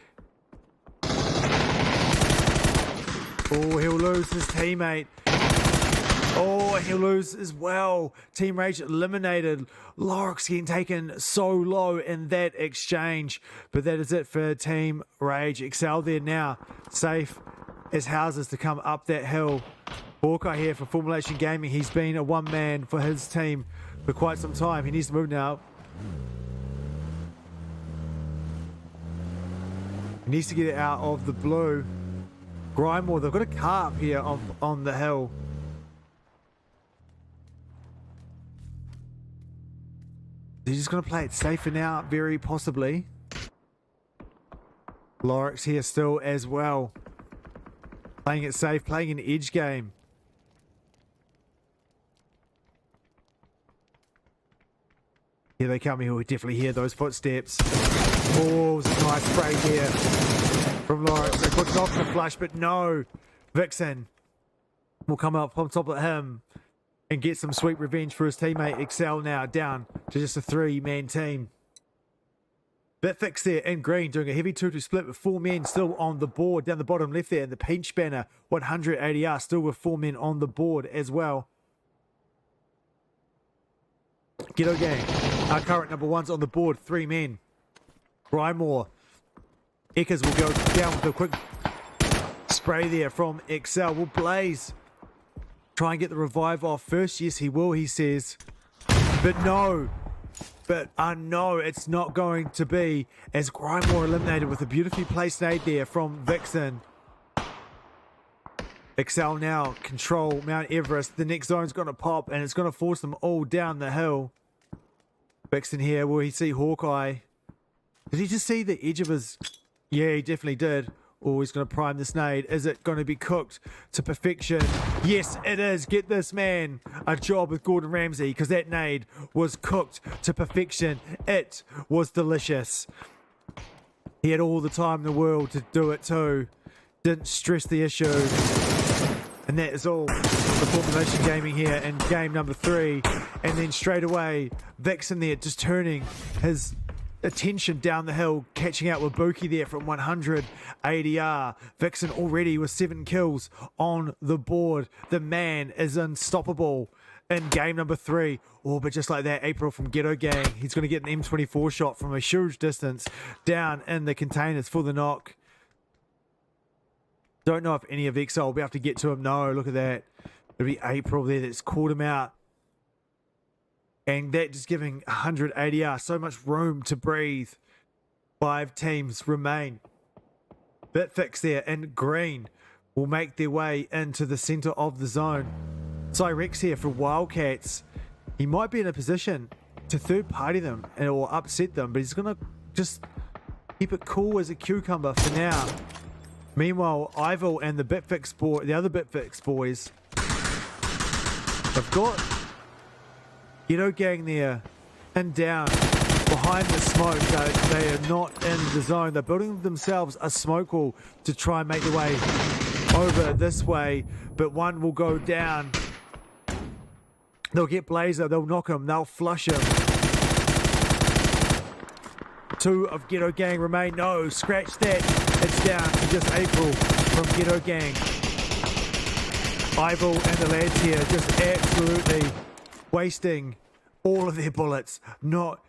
Oh, he'll lose his teammate. Oh, he'll lose as well. Team Rage eliminated. Lorix getting taken so low in that exchange. But that is it for Team Rage. Excel there now. Safe as houses to come up that hill. Hawkeye here for Formulation Gaming. He's been a one-man for his team for quite some time. He needs to move now. He needs to get it out of the blue. Grindmore, they've got a car up here on the hill. They're just going to play it safer now, very possibly. Lorix here still as well. Playing it safe, playing an edge game. Here they come. He'll definitely hear those footsteps. Oh, it was a nice spray here from Lawrence. They put it off the flush, but no. Vixen will come up on top of him and get some sweet revenge for his teammate. Excel now down to just a 3-man team. Bitfix there in green doing a heavy 2-2 split with 4 men still on the board. Down the bottom left there in the pinch banner, 100 ADR still with 4 men on the board as well. Ghetto Gang, our current number 1's on the board, 3 men. Brymore. Eckers will go down with a quick spray there from Excel. Will Blaze try and get the revive off first? Yes, he will, he says. But no. But no, it's not going to be, as Grymore eliminated with a beautifully placed nade there from Vixen. Excel now control Mount Everest. The next zone's going to pop and it's going to force them all down the hill. Vixen here, will he see Hawkeye? Did he just see the edge of his... Yeah, he definitely did. Oh, he's going to prime this nade. Is it going to be cooked to perfection? Yes, it is. Get this man a job with Gordon Ramsay, because that nade was cooked to perfection. It was delicious. He had all the time in the world to do it too. Didn't stress the issue. And that is all for Formulation Gaming here in game number 3. And then straight away, Vixen there just turning his attention down the hill, catching out with Buki there from 100 ADR. Vixen already with 7 kills on the board. The man is unstoppable in game number 3. Oh, but just like that, April from Ghetto Gang, he's going to get an M24 shot from a huge distance down in the containers for the knock. Don't know if any of Exile will be able to get to him. No, look at that. It'll be April there that's caught him out. And that just giving 100 ADR so much room to breathe. 5 teams remain. Bitfix there in green will make their way into the center of the zone. Cyrex here for Wildcats. He might be in a position to third party them or upset them, but he's going to just keep it cool as a cucumber for now. Meanwhile, Ivil and the other Bitfix boys have got Ghetto Gang there and down behind the smoke. They are not in the zone. They're building themselves a smoke wall to try and make their way over this way, but one will go down. They'll get Blazer, they'll knock him, they'll flush him. 2 of Ghetto Gang remain. No, scratch that. It's down to just April from Ghetto Gang. Ivil and the lads here just absolutely wasting all of their bullets, not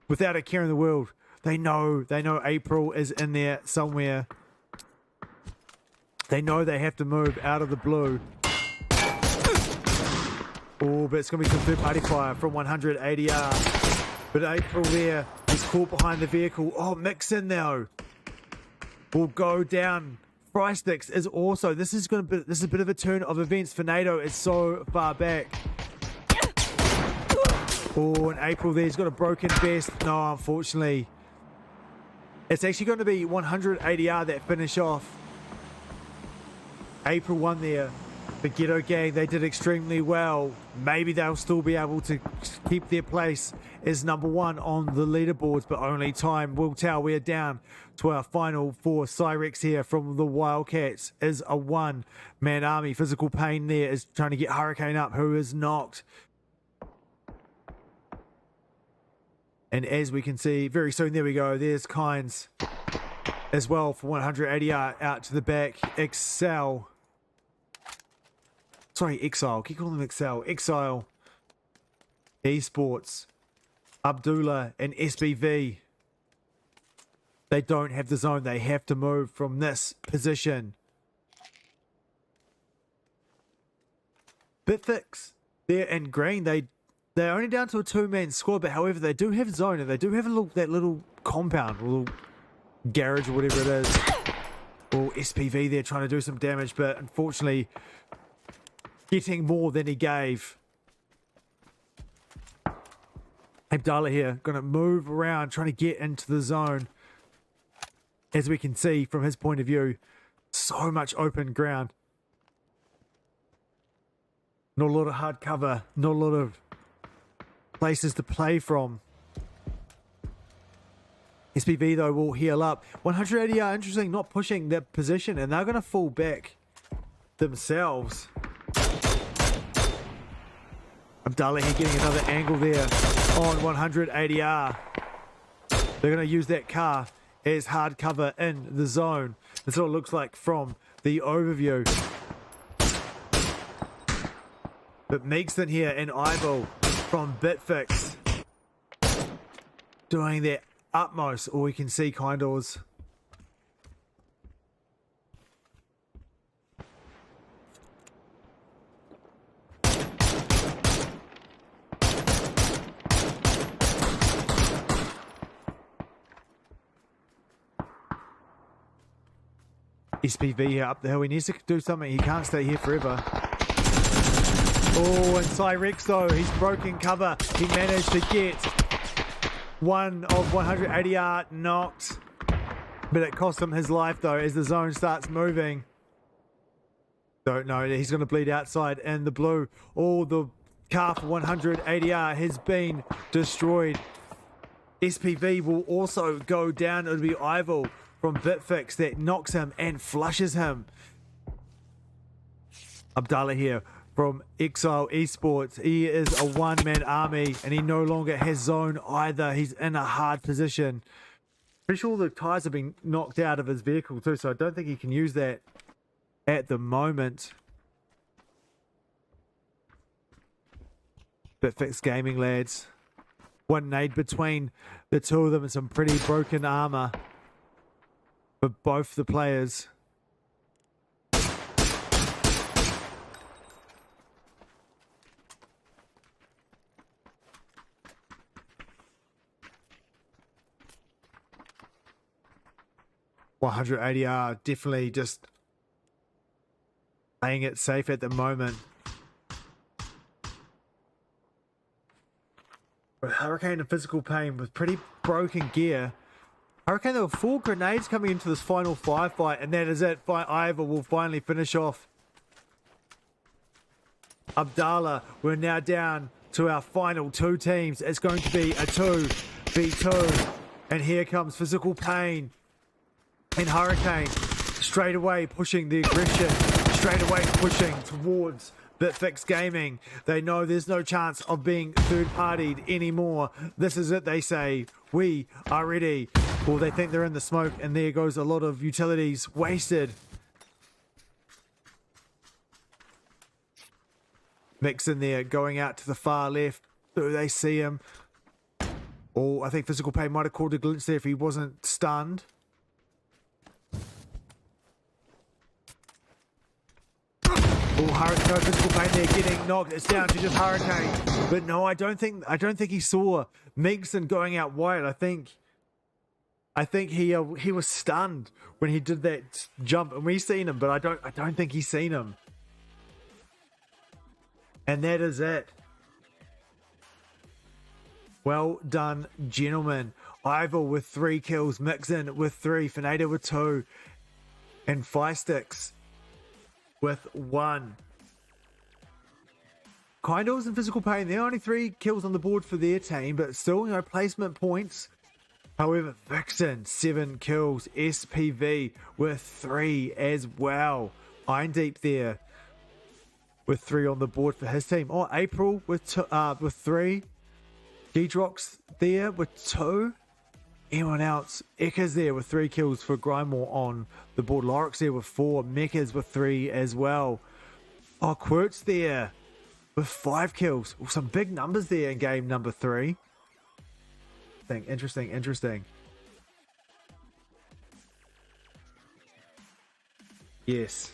without a care in the world. They know April is in there somewhere. They know they have to move out of the blue. Oh, but it's going to be some third party fire from 100 ADR. But April there is caught behind the vehicle. Oh, Mixin now will go down. Frysticks is also, this is a bit of a turn of events for NATO. It's so far back. Oh, and April there's got a broken vest. No, unfortunately. It's actually going to be 100 ADR that finish off. April won there. The Ghetto Gang, they did extremely well. Maybe they'll still be able to keep their place as number 1 on the leaderboards, but only time will tell. We are down to our final 4. Cyrex here from the Wildcats is a 1-man army. Physical Pain there is trying to get Hurricane up, who is knocked. And as we can see, very soon, there we go. There's Kynes as well for 100 ADR out to the back. Exile. Sorry, Exile. Keep calling them Exile. Exile. Esports. Abdullah and SBV. They don't have the zone. They have to move from this position. Bitfix. They're in green. They're only down to a 2-man squad, but however, they do have zone and they do have that little compound, a little garage or whatever it is. Or SPV there trying to do some damage, but unfortunately getting more than he gave. Abdallah here going to move around, trying to get into the zone. As we can see from his point of view, so much open ground. Not a lot of hard cover, not a lot of places to play from. SPV though will heal up. 180 are interesting, not pushing their position, and they're going to fall back themselves. Abdallah here getting another angle there on 180R. They're going to use that car as hard cover in the zone. That's what it looks like from the overview. But Meekston here and Ivo from Bitfix doing their utmost. Or we can see Kindors. SPV here up the hill. He needs to do something. He can't stay here forever. Oh, and Cyrex though, he's broken cover. He managed to get one of 180R knocked. But it cost him his life though as the zone starts moving. Don't know. He's going to bleed outside and the blue. Oh, the car for 180R has been destroyed. SPV will also go down. It'll be Ivo from Bitfix that knocks him and flushes him. Abdallah here from Exile Esports. He is a one-man army and he no longer has zone either. He's in a hard position. Pretty sure the tires have been knocked out of his vehicle too, so I don't think he can use that at the moment. Bitfix Gaming lads. One nade between the two of them and some pretty broken armor for both the players. $180R definitely just playing it safe at the moment. But Hurricane and Physical Pain with pretty broken gear. Hurricane, there were 4 grenades coming into this final firefight, and that is it. Ivor will finally finish off Abdallah. We're now down to our final 2 teams. It's going to be a 2v2. And here comes Physical Pain and Hurricane. Straight away pushing the aggression. Straight away pushing towards Bitfix Gaming. They know there's no chance of being third-partied anymore. This is it, they say. We are ready. Well, they think they're in the smoke, and there goes a lot of utilities wasted. Mix in there, going out to the far left. Do they see him? Oh, I think Physical Pain might have called a glitch there if he wasn't stunned. Oh, Hurricane, no, Physical Pain there getting knocked. It's down to just Hurricane. But no, I don't think he saw Meekson going out wide. I think he was stunned when he did that jump, and we seen him, but I don't think he's seen him. And that is it. Well done, gentlemen. Ivor with 3 kills, Mixon with 3, Finada with 2, and Firestix with 1. Kindles and Physical Pain, they're only 3 kills on the board for their team, but still, placement points. However, Vixen, 7 kills. SPV with 3 as well. Iron Deep there with 3 on the board for his team. Oh, April with 3. G-Drox there with 2. Anyone else? Ekka's there with 3 kills for Grindmore on the board. Lorix there with 4. Mechas with 3 as well. Oh, Quirt's there with 5 kills. Oh, some big numbers there in game number 3. Interesting. Yes.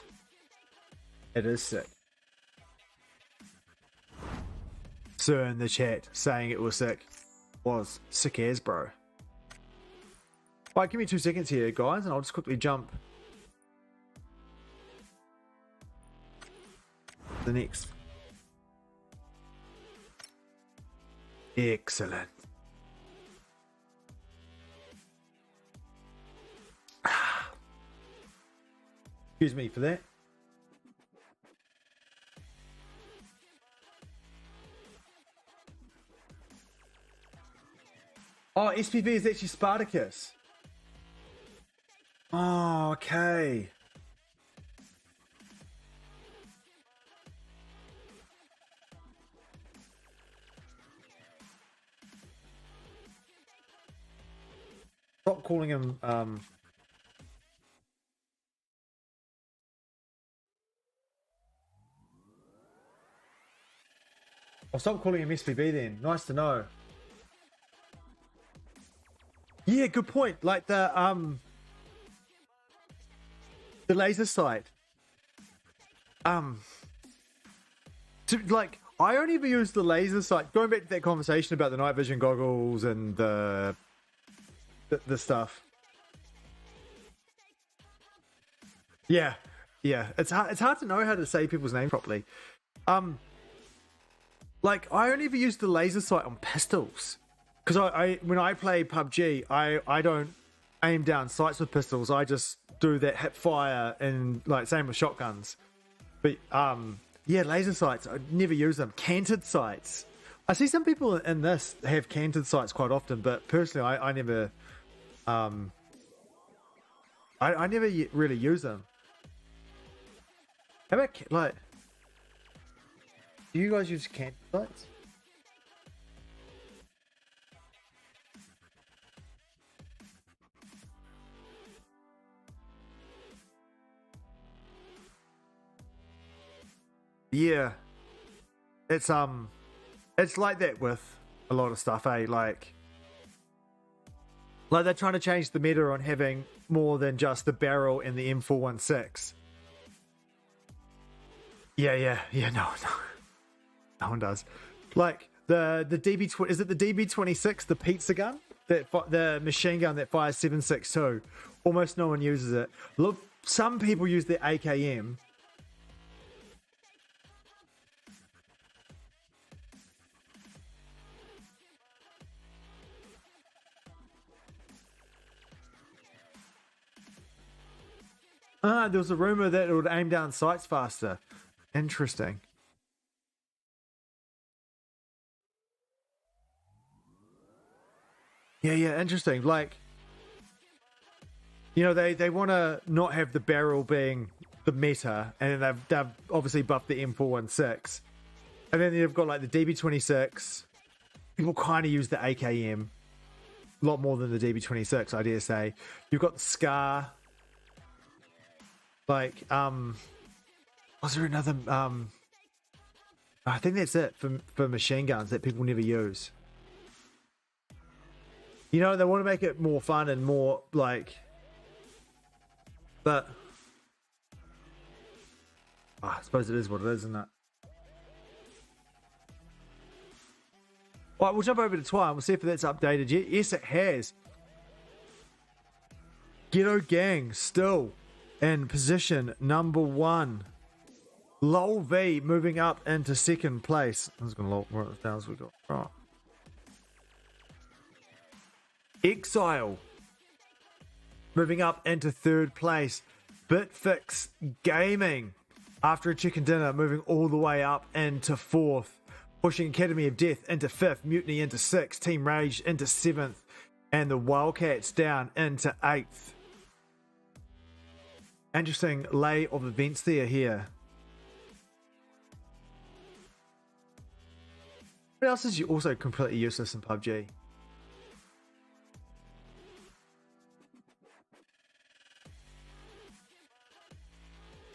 It is sick. Sir in the chat saying it was sick. Was sick as, bro. Alright, give me 2 seconds here, guys, and I'll just quickly jump the next. Excellent. Excuse me for that. Oh, SPV is actually Spartacus. Oh, okay. Stop calling him I'll stop calling him SPB then. Nice to know. Yeah, good point. Like the laser sight. Like I only ever use the laser sight. Going back to that conversation about the night vision goggles and the stuff. Yeah, yeah. It's hard to know how to say people's name properly. Like I only ever use the laser sight on pistols because I when I play PUBG, I don't aim down sights with pistols. I just do that hip fire and like same with shotguns. But yeah, laser sights, I never use them. Canted sights. I see some people in this have canted sights quite often, but personally, I never, I never really use them. How about like, do you guys use canted sights? Yeah, it's like that with a lot of stuff, eh? Like they're trying to change the meta on having more than just the barrel and the M416. Yeah. No one does. Like the DB20, is it the DB26, the pizza gun, the machine gun that fires 7.62? Almost no one uses it. Look, some people use the AKM. There was a rumor that it would aim down sights faster. Interesting. Yeah, interesting. Like, you know, they want to not have the barrel being the meta, and they've obviously buffed the M416, and then you've got like the DB26. People kind of use the AKM a lot more than the DB26, I dare say. You've got the Scar. Like, was there another? I think that's it for machine guns that people never use. You know, they want to make it more fun and more like, but I suppose it is what it is, isn't it? All right, we'll jump over to Twine. We'll see if that's updated yet. Yes, it has. Ghetto Gang still in position number 1. Lol V moving up into second place. I'm just going to write this down as we go. Right. Exile moving up into third place. Bitfix Gaming, after a chicken dinner, moving all the way up into fourth. Pushing Academy of Death into fifth. Mutiny into sixth. Team Rage into seventh. And the Wildcats down into eighth. Interesting lay of events there here. What else is also completely useless in PUBG?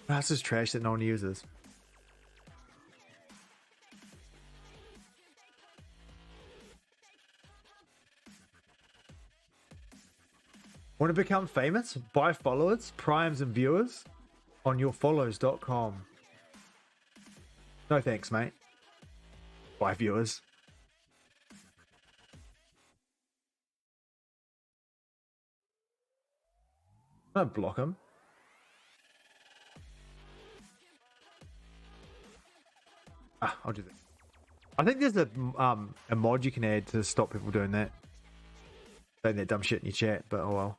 What else is trash that no one uses? Want to become famous? Buy followers, primes, and viewers on yourfollows.com. No thanks, mate. Buy viewers. Don't block them. I'll do that. I think there's a mod you can add to stop people doing that. Saying that dumb shit in your chat, but oh well.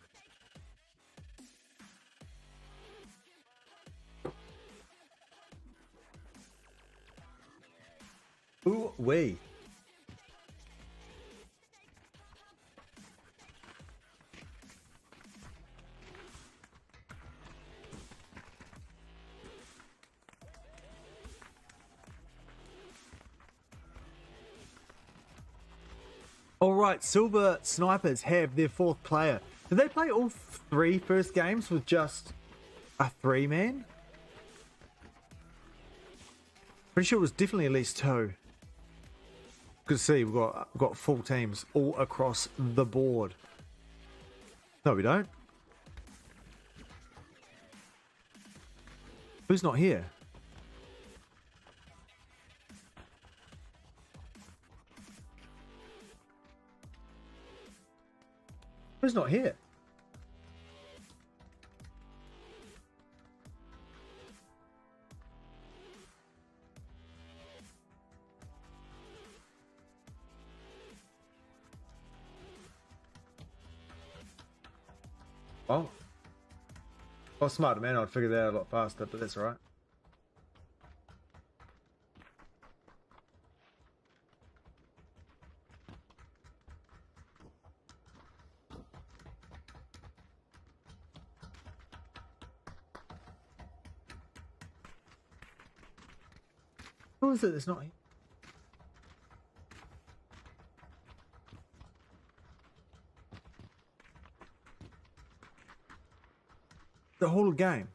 Ooh wee. All right, Silver Snipers have their fourth player. Did they play all three first games with just a 3-man? Pretty sure it was definitely at least 2. Good to see we've got full teams all across the board. No, we don't. Who's not here? Who's not here? Oh. Oh, smart man, I'd figure that out a lot faster, but that's alright. Who is it that's not here? The whole game.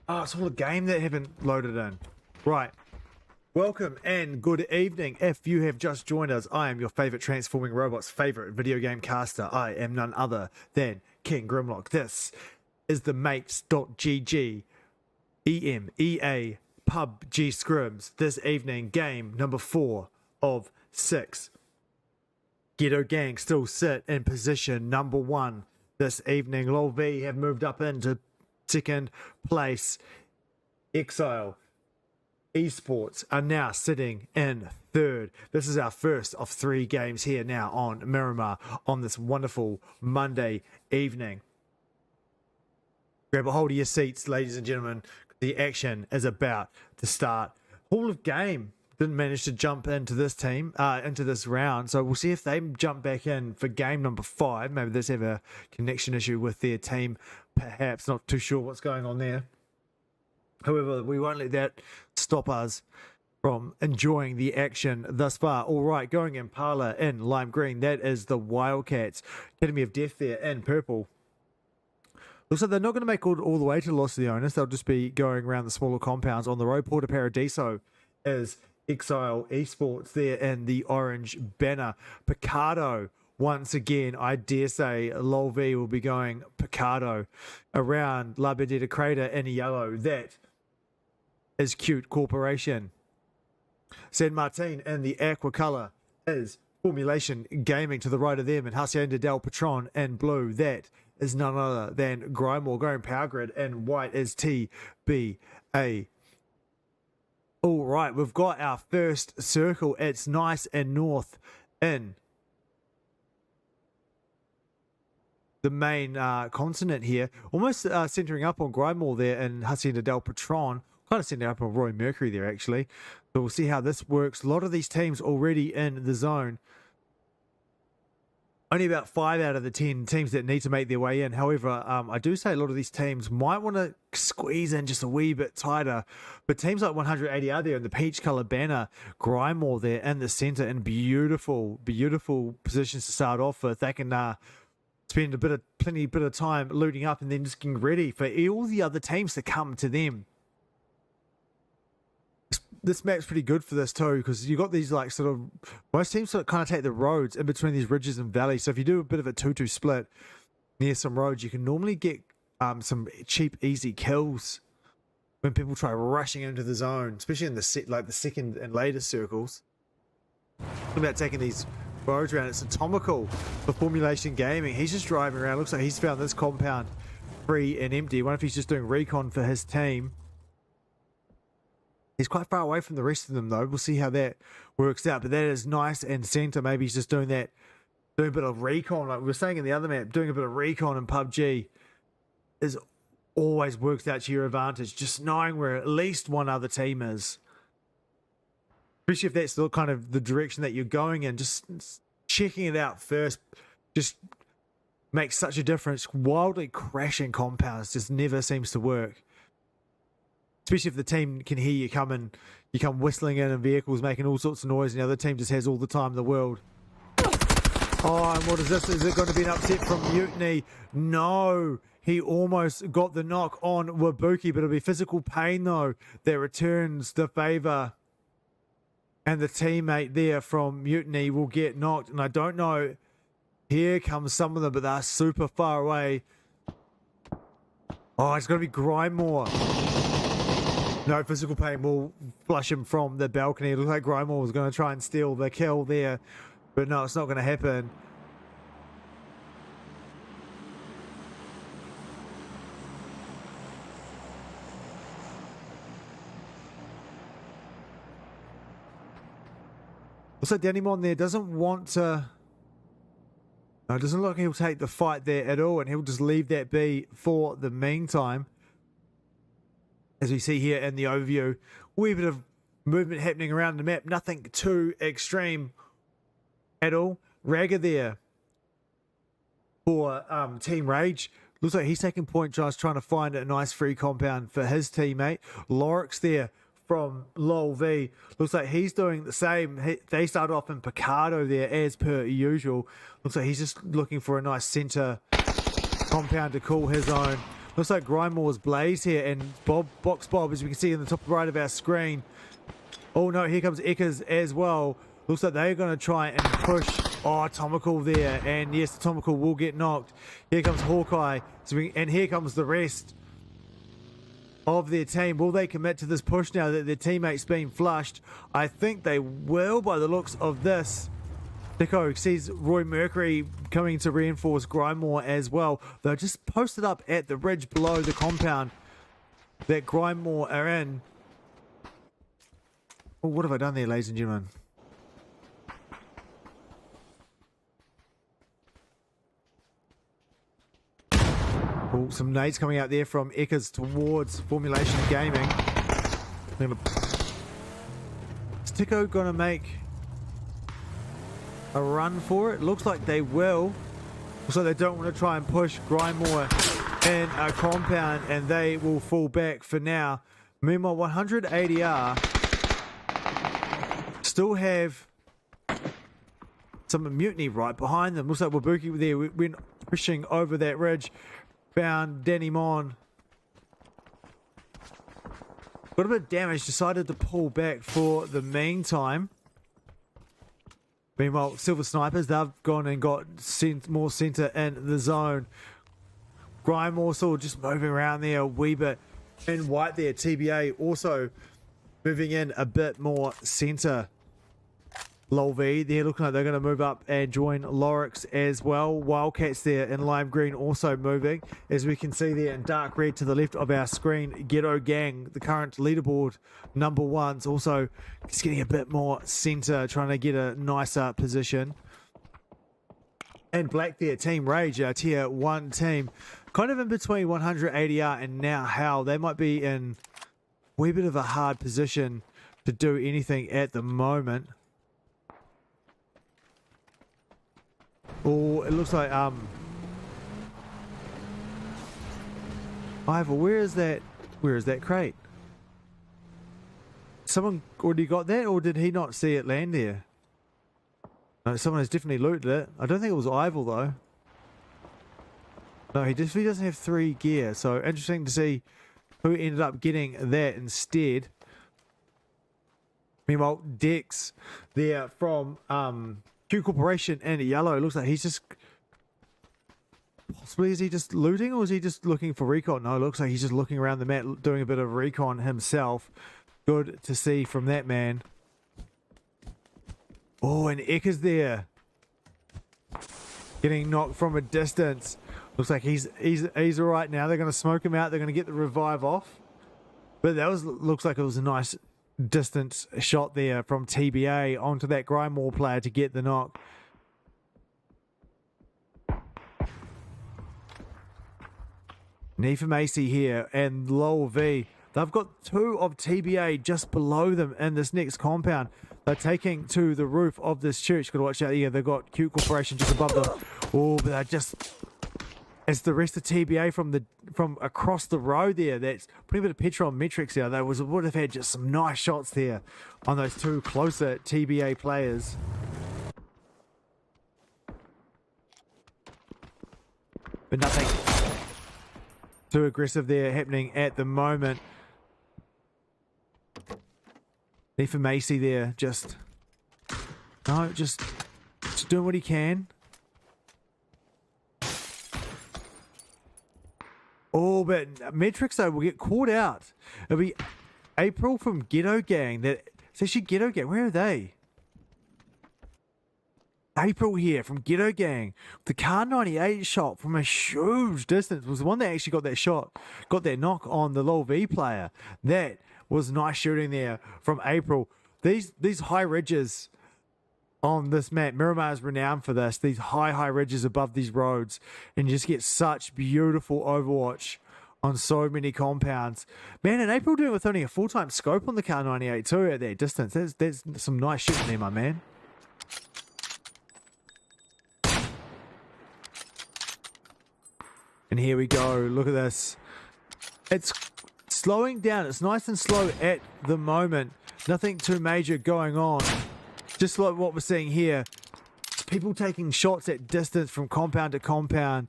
Oh, it's all a game that haven't loaded in. Right. Welcome and good evening. If you have just joined us, I am your favorite transforming robot's favorite video game caster. I am none other than King Grimlock. This is the mates.gg EMEA PUBG Scrims. This evening, game number 4 of 6. Ghetto Gang still sit in position number 1. This evening, Lol V have moved up into second place. Exile Esports are now sitting in third. This is our first of 3 games here now on Miramar on this wonderful Monday evening. Grab a hold of your seats, ladies and gentlemen. The action is about to start. Hall of Game didn't manage to jump into this team, into this round. So we'll see if they jump back in for game number 5. Maybe they have a connection issue with their team. Perhaps, not too sure what's going on there. However, we won't let that stop us from enjoying the action thus far. All right, going Impala in lime green. That is the Wildcats. Academy of Death there in purple. Looks like they're not going to make all the way to Lost of the Owners. They'll just be going around the smaller compounds on the road. Porto Paradiso is Exile Esports there in the orange banner. Picardo, once again, I dare say Lol V will be going Picardo around La Bendita Crater in yellow. That is Cute Corporation. San Martin in the aqua color is Formulation Gaming to the right of them, and Hacienda del Patron in blue. That is none other than Grymore. Going Power Grid in white is TBA. All right, we've got our first circle. It's nice and north in the main continent here. Almost centering up on Grymore there and Hacienda del Patron. Kind of centering up on Roy Mercury there, actually. So we'll see how this works. A lot of these teams already in the zone. Only about 5 out of the 10 teams that need to make their way in. However, I do say a lot of these teams might want to squeeze in just a wee bit tighter. But teams like 180 are there in the peach color banner. Grymore there in the center in beautiful, beautiful positions to start off with. They can spend plenty bit of time looting up and then just getting ready for all the other teams to come to them. This map's pretty good for this too, because you got these like sort of, most teams sort of kind of take the roads in between these ridges and valleys. So if you do a bit of a 2-2 split near some roads, you can normally get some cheap, easy kills when people try rushing into the zone, especially in the second and later circles. What about taking these roads around? It's atomical for Formulation Gaming. He's just driving around. Looks like he's found this compound free and empty. I wonder if he's just doing recon for his team. He's quite far away from the rest of them, though. We'll see how that works out. But that is nice and center. Maybe he's just doing a bit of recon. Like we were saying in the other map, doing a bit of recon in PUBG is always works out to your advantage. Just knowing where at least one other team is. Especially if that's the kind of the direction that you're going in. Just checking it out first just makes such a difference. Wildly crashing compounds just never seems to work. Especially if the team can hear you come whistling in vehicles, making all sorts of noise, and the other team just has all the time in the world. Oh, and what is this? Is it going to be an upset from Mutiny? No. He almost got the knock on Wabuki, but it'll be physical pain, though, that returns the favor. And the teammate there from Mutiny will get knocked. And I don't know. Here comes some of them, but they're super far away. Oh, it's going to be Grindmore. No, physical pain will flush him from the balcony. It looks like Grindmore was going to try and steal the kill there. But no, it's not going to happen. Also, Danimon there doesn't want to... No, it doesn't look like he'll take the fight there at all, and he'll just leave that be for the meantime. As we see here in the overview, wee bit of movement happening around the map. Nothing too extreme at all. Ragga there for Team Rage. Looks like he's taking point just trying to find a nice free compound for his teammate. Lorix there from LOL V. Looks like he's doing the same. They start off in Picardo there as per usual. Looks like he's just looking for a nice center compound to call his own. Looks like Grindmore's Blaze here and Box Bob, as we can see in the top right of our screen. Oh no, here comes Eckers as well. Looks like they're going to try and push. Oh, Atomical there. And yes, Atomical will get knocked. Here comes Hawkeye. And here comes the rest of their team. Will they commit to this push now that their teammate's been flushed? I think they will by the looks of this. Nico sees Roy Mercury coming to reinforce Grindmore as well. They're just posted up at the ridge below the compound that Grindmore are in. Oh, what have I done there, ladies and gentlemen? Oh, some nades coming out there from Eckers towards Formulation Gaming. Is Tico going to make a run for it? Looks like they will. So they don't want to try and push Grindmore in a compound, and they will fall back for now. Meanwhile, 100 ADR still have some Mutiny right behind them. Looks like Wabuki there went pushing over that ridge. Found Danimon. Got a bit of damage, decided to pull back for the meantime. Meanwhile, Silver Snipers, they've gone and got more center in the zone. Grindmore still just moving around there a wee bit. And white there, TBA also moving in a bit more center. LOL V, they're looking like they're going to move up and join Lorix as well. Wildcats there in lime green also moving. As we can see there in dark red to the left of our screen, Ghetto Gang, the current leaderboard number ones, also just getting a bit more center, trying to get a nicer position. And black there, Team Rage, our tier 1 team, kind of in between 100 ADR and now Howl. They might be in a wee bit of a hard position to do anything at the moment. Oh, it looks like Ivor, where is that crate? Someone already got that, or did he not see it land there? No, someone has definitely looted it. I don't think it was Ivor though. No, he doesn't have 3 gear, so interesting to see who ended up getting that instead. Meanwhile, Dex there from Q Corporation and yellow. It looks like he's just possibly, is he just looting or is he just looking for recon? No, it looks like he's just looking around the map doing a bit of recon himself. Good to see from that man. Oh, and Eckers there getting knocked from a distance. Looks like he's all right now. They're going to smoke him out. They're going to get the revive off. But that looks like it was a nice distance shot there from TBA onto that Grindmore player to get the knock. Nefa Macy here and LOL V. They've got 2 of TBA just below them in this next compound. They're taking to the roof of this church. Got to watch out here. They've got Q Corporation just above them. Oh, but they're just... As the rest of TBA from across the road there, that's putting a bit of petrol on metrics there. They would have had just some nice shots there on those 2 closer TBA players. but nothing too aggressive there happening at the moment. There for Macy there, just doing what he can. Oh, but Metrics though will get caught out. It'll be April from Ghetto Gang. It's actually Ghetto Gang. Where are they? April here from Ghetto Gang. The Car 98 shot from a huge distance was the one that actually got that shot, got that knock on the Lol V player. That was nice shooting there from April. These high ridges on this map, Miramar is renowned for this. These high ridges above these roads, and you just get such beautiful overwatch on so many compounds. Man, and April doing it with only a full-time scope on the Car 98 too at that distance. There's some nice shooting there, my man. And here we go. Look at this. It's slowing down. It's nice and slow at the moment. Nothing too major going on. Just like what we're seeing here. People taking shots at distance from compound to compound.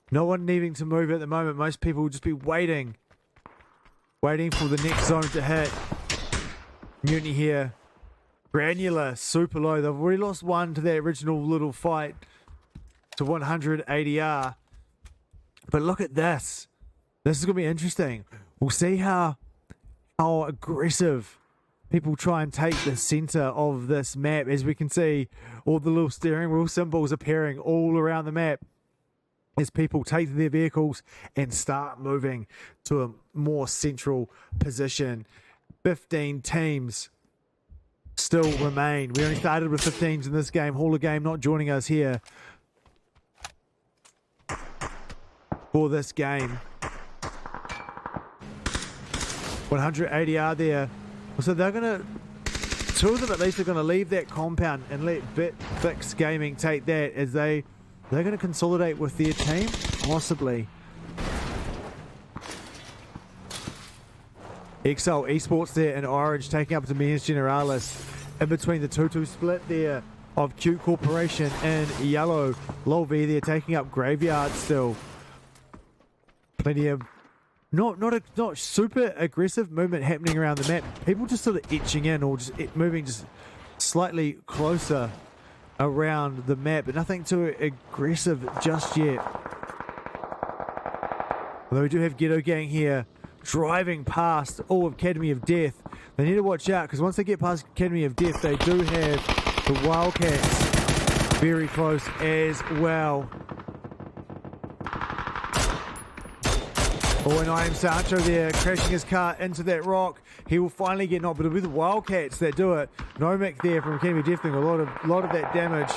No one needing to move at the moment. Most people will just be waiting. Waiting for the next zone to hit. Mutiny here. Granular, super low. They've already lost one to their original little fight. To 100 ADR. But look at this. This is going to be interesting. We'll see how aggressive people try and take the center of this map. As we can see, all the little steering wheel symbols appearing all around the map as people take their vehicles and start moving to a more central position. 15 teams still remain. We only started with 15s in this game. Hall of Game not joining us here for this game. 100 ADR there. So they're going to, two of them at least are going to leave that compound and let Bitfix Gaming take that, as they're going to consolidate with their team, possibly. XL Esports there in orange taking up to Minas Generalis. In between the 2-2 split there of Q Corporation and yellow. Lol V there taking up Graveyard still. Plenty of not super aggressive movement happening around the map. People just sort of etching in or just moving just slightly closer around the map, but nothing too aggressive just yet. Although we do have Ghetto Gang here driving past all of Academy of Death. They need to watch out, because once they get past Academy of Death, they do have the Wildcats very close as well. Oh, and I am Sancho there, crashing his car into that rock. He will finally get knocked, but it'll be the Wildcats that do it. Nomic there from Academy of Death doing a lot of that damage.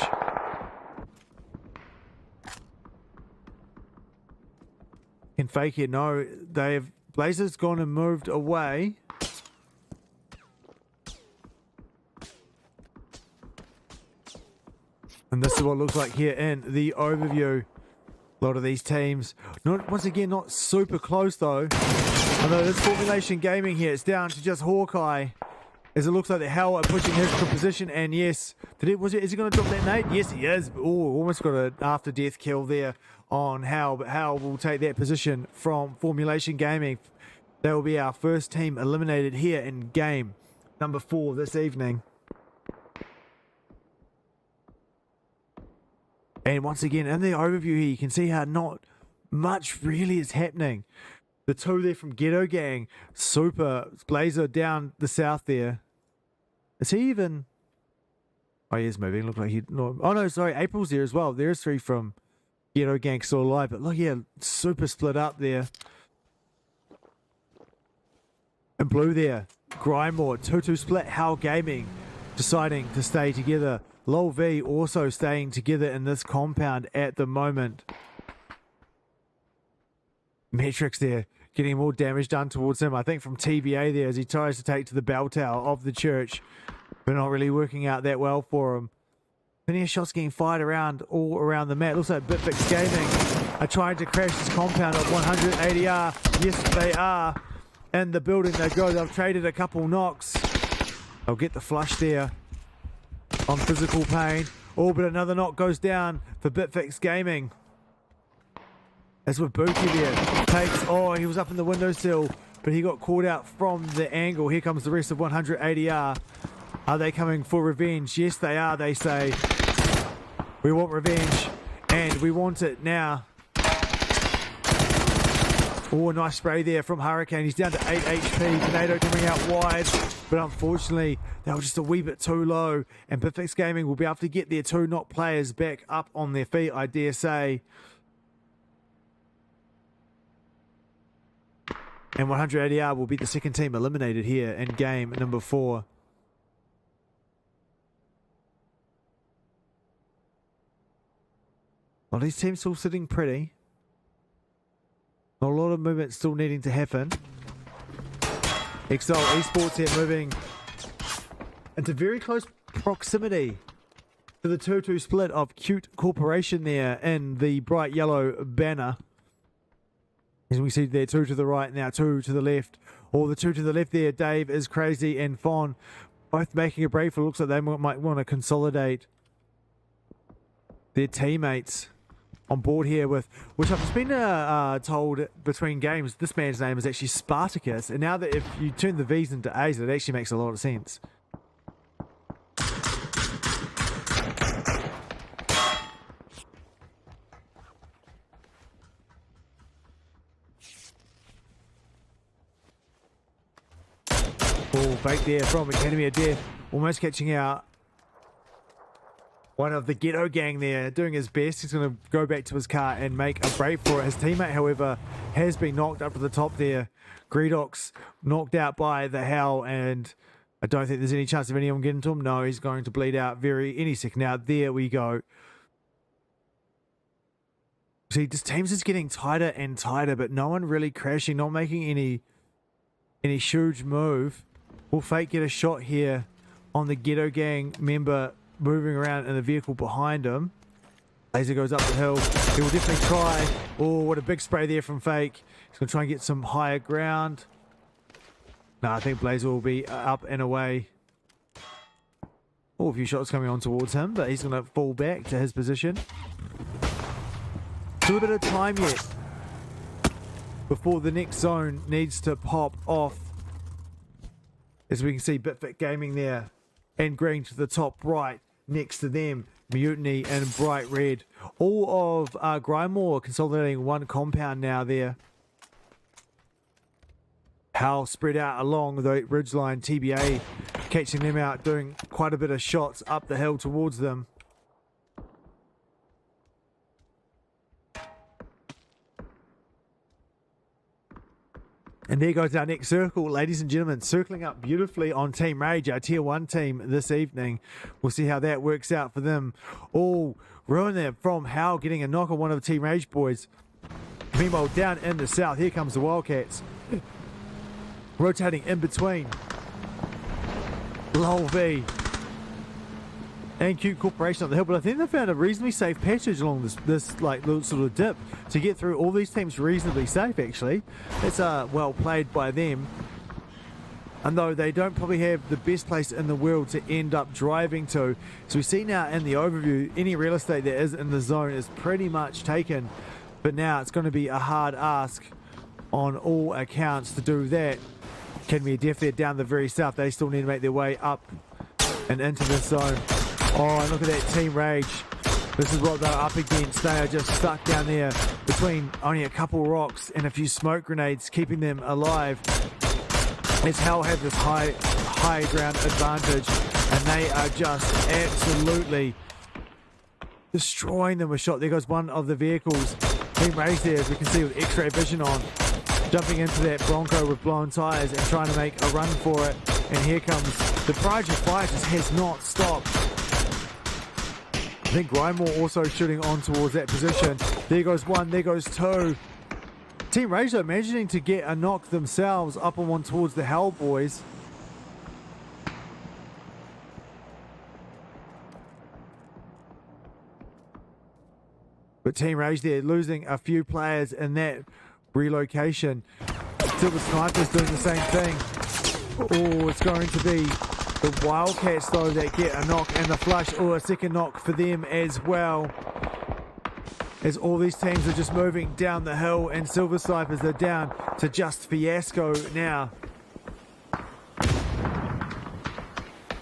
Can fake it? No, they have. Blazers gone and moved away. And this is what it looks like here in the overview. A lot of these teams, once again, not super close though. Although this Formulation Gaming here, it's down to just Hawkeye. As it looks like the Hell are pushing his position, and yes, is he going to drop that nade? Yes, he is. Oh, almost got an after death kill there on Hell, but Hell will take that position from Formulation Gaming. That will be our first team eliminated here in game number 4 this evening. And once again, in the overview here, you can see how not much really is happening. The two there from Ghetto Gang, super Blazer down the south there. Is he even? Oh, he is moving. Look like he. No, oh no, sorry. April's there as well. There's 3 from Ghetto Gang still alive, but look here, super split up there. And blue there, Grimlock, 2-2 split. Hell Gaming deciding to stay together. Lol V also staying together in this compound at the moment. Metrics there, getting more damage done towards him, I think from TBA there, as he tries to take to the bell tower of the church. But not really working out that well for him. Plenty of shots getting fired around all around the map. Looks like Bitfix Gaming are trying to crash this compound at 100 ADR. Yes, they are. In the building they go. They've traded a couple knocks. They'll get the flush there on Physical Pain. Oh, but another knock goes down for Bitfix Gaming. That's with Buki there. Takes, oh, he was up in the windowsill, but he got caught out from the angle. Here comes the rest of 100 ADR. Are they coming for revenge? Yes, they are, they say. We want revenge, and we want it now. Oh, nice spray there from Hurricane. He's down to 8 HP. Tornado coming out wide, but unfortunately, they were just a wee bit too low, and Perfect Gaming will be able to get their 2 knock players back up on their feet, I dare say. And 100 ADR will be the second team eliminated here in game number 4. Well, these teams still sitting pretty. Not a lot of movement still needing to happen. Excel Esports here moving into very close proximity to the 2-2 split of Cute Corporation there in the bright yellow banner. As we see there, 2 to the right now, 2 to the left. Or the 2 to the left there, Dave is crazy and Fawn both making a break for. Looks like they might want to consolidate their teammates on board here with, which I've just been told between games, this man's name is actually Spartacus, and now that if you turn the V's into A's, it actually makes a lot of sense. Oh, fake there from Academy of Death, almost catching out one of the Ghetto Gang there, doing his best. He's going to go back to his car and make a break for it. His teammate, however, has been knocked up to the top there. Greedox knocked out by the Howl, and I don't think there's any chance of anyone getting to him. No, he's going to bleed out any second. Now, there we go. See, this team's just getting tighter and tighter, but no one really crashing, not making any huge move. Will Fate get a shot here on the Ghetto Gang member moving around in the vehicle behind him? Laser goes up the hill. He will definitely try. Oh, what a big spray there from Fake. He's going to try and get some higher ground. No, I think Blazer will be up and away. Oh, a few shots coming on towards him, but he's going to fall back to his position. Still a bit of time yet before the next zone needs to pop off. As we can see, BitFit Gaming there and green to the top right next to them, Mutiny and Bright Red. All of Grymore consolidating one compound now there. Howl spread out along the ridgeline, TBA catching them out, doing quite a bit of shots up the hill towards them. And there goes our next circle, ladies and gentlemen, circling up beautifully on Team Rage, our Tier 1 team this evening. We'll see how that works out for them. Oh, ruin there from Howl getting a knock on one of the Team Rage boys. Meanwhile, down in the south, here comes the Wildcats. Rotating in between Lol V and Cute Corporation up the hill, but I think they found a reasonably safe passage along this like little sort of dip to get through. All these teams reasonably safe, actually. That's well played by them. And though they don't probably have the best place in the world to end up driving to, so we see now in the overview, any real estate that is in the zone is pretty much taken. But now it's going to be a hard ask on all accounts to do that. Can we def there down the very south? They still need to make their way up and into this zone. Oh, and look at that Team Rage. This is what they're up against. They are just stuck down there between only a couple rocks and a few smoke grenades, keeping them alive. As Hell have this high ground advantage, and they are just absolutely destroying them with shot. There goes one of the vehicles. Team Rage there, as we can see, with X-ray vision on, jumping into that Bronco with blown tires and trying to make a run for it. And here comes the barrage of fire, just has not stopped. I think Grymore also shooting on towards that position. There goes one, there goes two. Team Rage though managing to get a knock themselves up on one towards the Hell boys. But Team Rage there losing a few players in that relocation. Still the Snipers doing the same thing. Oh, it's going to be the Wildcats though that get a knock and the flush. Oh, a second knock for them as well. as all these teams are just moving down the hill, and Silver Snipers are down to just Fiasco now.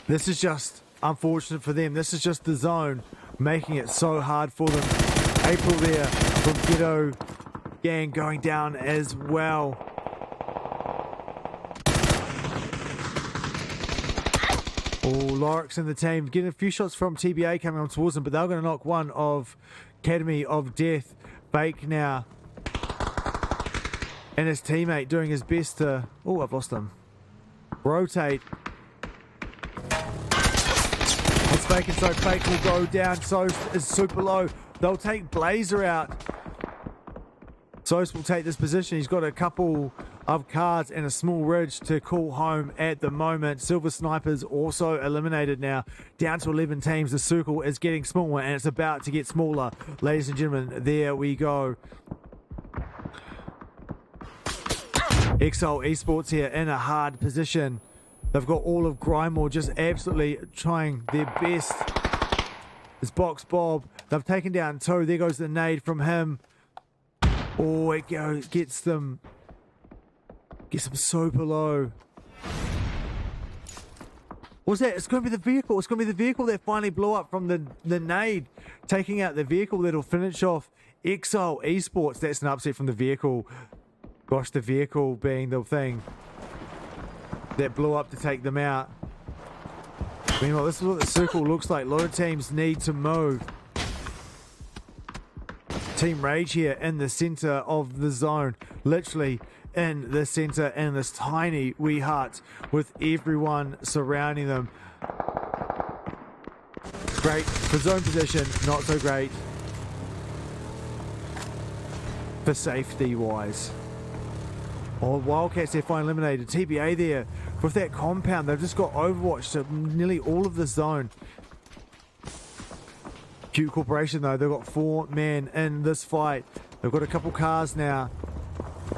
This is just unfortunate for them. This is just the zone making it so hard for them. April there from Ghetto Gang going down as well. Oh, Lorix and the team getting a few shots from TBA coming on towards them, but they're going to knock one of Academy of Death. Fake now. And his teammate doing his best to... Oh, I've lost him. Rotate. It's Fake, and so Fake will go down. So is super low. They'll take Blazer out. Sos will take this position. He's got a couple of cards and a small ridge to call home at the moment. Silver Snipers also eliminated now. Down to 11 teams. The circle is getting smaller, and it's about to get smaller. Ladies and gentlemen, there we go. XL Esports here in a hard position. They've got all of Grimlock just absolutely trying their best. It's Box Bob. They've taken down two. There goes the nade from him. Oh, it goes, gets them super low. What's that? It's going to be the vehicle. It's going to be the vehicle that finally blew up from the nade, taking out the vehicle that'll finish off XL Esports. That's an upset from the vehicle. Gosh, the vehicle being the thing that blew up to take them out. Meanwhile, this is what the circle looks like. A lot of teams need to move. Team Rage here in the center of the zone. Literally in the center, in this tiny wee hut with everyone surrounding them. Great for zone position, not so great for safety wise. Oh, Wildcats there finally eliminated. TBA there with that compound. They've just got Overwatch to nearly all of the zone. Cute Corporation though, they've got 4 men in this fight. They've got a couple cars now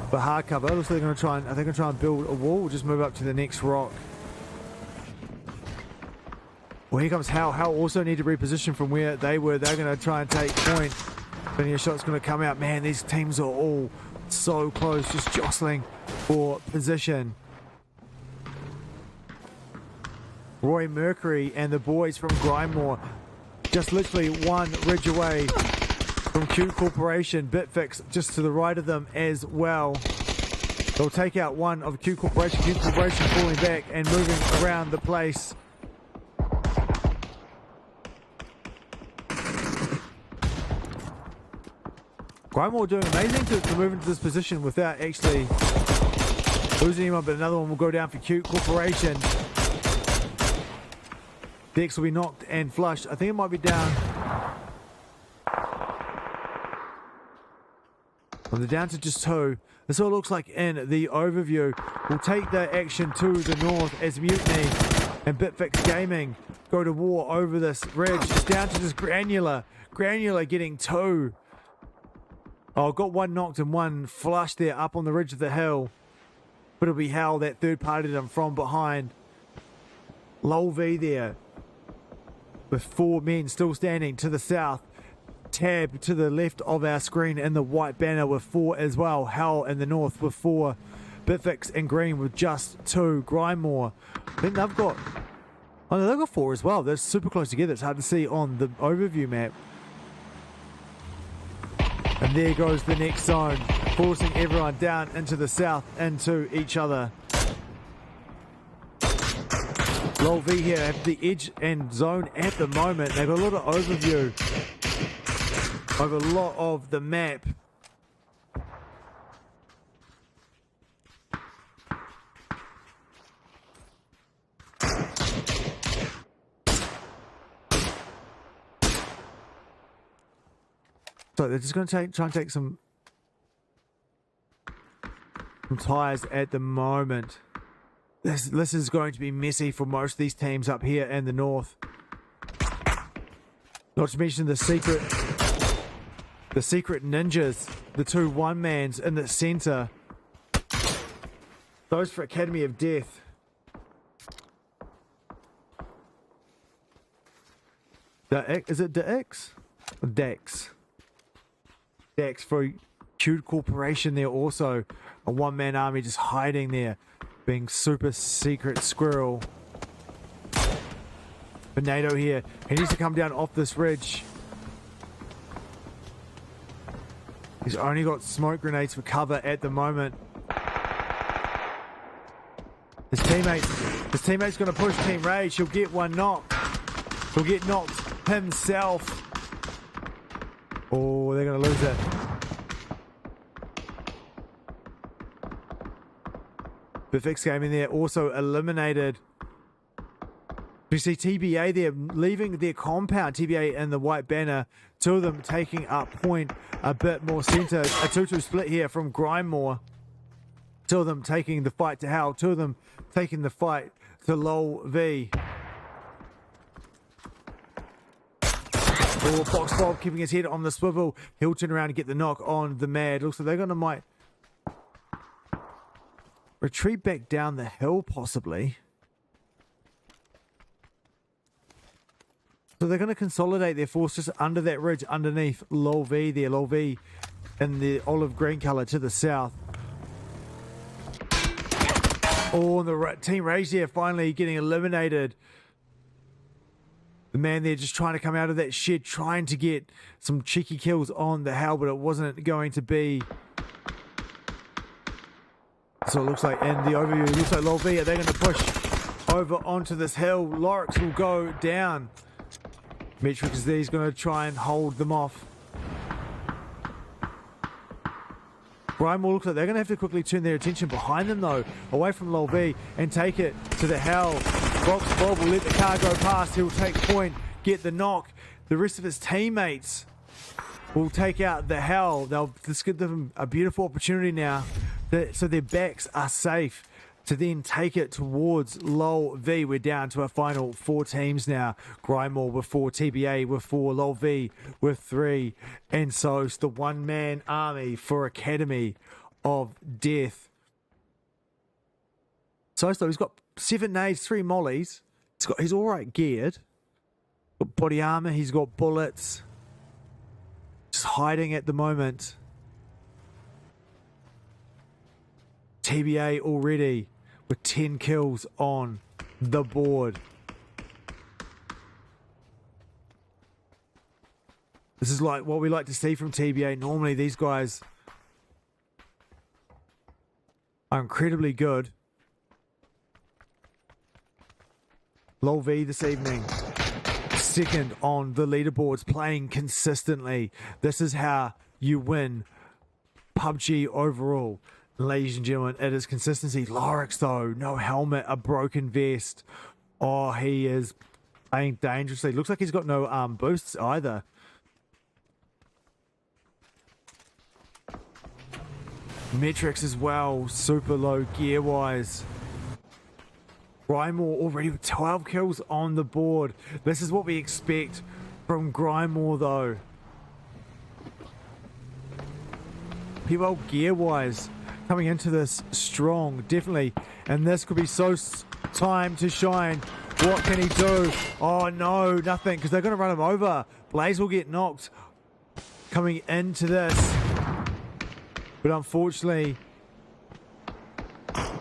for hardcover. Looks like they're going to try and, I think, try and build a wall. We'll just move up to the next rock. Well, here comes Hal. Hal also need to reposition from where they were. They're going to try and take point. But your shot's going to come out. Man, these teams are all so close, just jostling for position. Roy Mercury and the boys from Grimlock just literally one ridge away from Q Corporation. Bitfix just to the right of them as well. They'll take out one of Q Corporation. Q Corporation falling back and moving around the place. Grimlock doing amazing to move into this position without actually losing anyone, but another one will go down for Q Corporation. Dex will be knocked and flushed. I think it might be down. Well, they're down to just 2. This all looks like in the overview. We'll take the action to the north as Mutiny and Bitfix Gaming go to war over this ridge. It's down to just Granular. Granular getting 2. Oh, got one knocked and one flushed there up on the ridge of the hill. But it'll be Hal that third party them from behind. Lol V there with 4 men still standing to the south. Tab to the left of our screen in the white banner with 4 as well. Hal in the north with 4. Bitfix and Green with just 2. Grimlock, I think they've got... Oh no, they've got 4 as well. They're super close together. It's hard to see on the overview map. And there goes the next zone, forcing everyone down into the south, into each other. Lol V here at the edge and zone at the moment. They've got a lot of overview over a lot of the map. So they're just going to try and take some tires at the moment. This is going to be messy for most of these teams up here in the north. Not to mention the secret ninjas, the 2 one-mans in the center. Those for Academy of Death. Is it DX? Or Dex? Dex for Cute Corporation there also. A one-man army just hiding there, being super secret squirrel. Venado here. He needs to come down off this ridge. He's only got smoke grenades for cover at the moment. His teammate's going to push Team Rage. He'll get one knock. He'll get knocked himself. Oh, they're going to lose it. Perfect game in there. Also eliminated. You see TBA there leaving their compound. TBA and the white banner. Two of them taking up point a bit more center. A 2-2 split here from Grimemore. Two of them taking the fight to Hal. Two of them taking the fight to Lol V. Oh, Box Bob keeping his head on the swivel. He'll turn around and get the knock on the Mad. Looks like they're going to might retreat back down the hill possibly. So they're going to consolidate their force just under that ridge underneath Lol V there. Lol V in the olive green color to the south. Oh, and the Team Rage there finally getting eliminated. The man there just trying to come out of that shed, trying to get some cheeky kills on the Hal, but it wasn't going to be. So it looks like in the overview, it looks like Lol V, they're going to push over onto this hill. Lorix will go down. Metric is there, he's going to try and hold them off. Grimemore looks like they're going to have to quickly turn their attention behind them though, away from Lol V, and take it to the Hell. Box Bob will let the car go past, he'll take point, get the knock. The rest of his teammates will take out the Hell. This give them a beautiful opportunity now, so their backs are safe to then take it towards Lol V. We're down to our final 4 teams now. Grimemore with 4, TBA with 4, Lol V with 3. And so it's the one-man army for Academy of Death. So he's got 7 nades, 3 mollies. He's all right geared. Got body armor, he's got bullets. Just hiding at the moment. TBA already with 10 kills on the board. This is like what we like to see from TBA. Normally these guys are incredibly good. Lol V this evening, second on the leaderboards, playing consistently. This is how you win PUBG overall. Ladies and gentlemen, it is consistency. Lorix though, no helmet, a broken vest. Oh, he is playing dangerously. Looks like he's got no boosts either. Metrics as well, super low gear wise. Grimemore already with 12 kills on the board. This is what we expect from Grimemore though. People gear wise coming into this strong, definitely. And this could be so time to shine. What can he do? Oh no, nothing, because they're going to run him over. Blaze will get knocked coming into this. But unfortunately,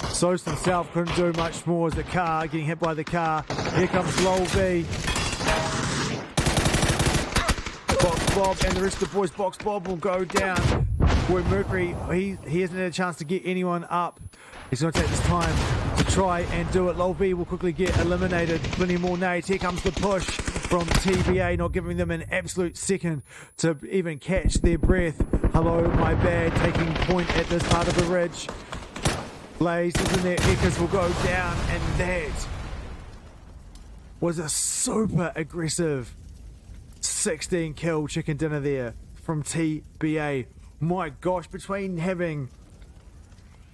Soast himself couldn't do much more as the car, getting hit by the car. Here comes Lol V. Box Bob and the rest of the boys. Box Bob will go down. Boy Mercury, he hasn't had a chance to get anyone up. He's going to take this time to try and do it. Lol V will quickly get eliminated. Plenty more nades. Here comes the push from TBA, not giving them an absolute second to even catch their breath. Hello, my bad, taking point at this part of the ridge. Blaze is in there. Ekas will go down, and that was a super aggressive 16 kill chicken dinner there from TBA. My gosh, between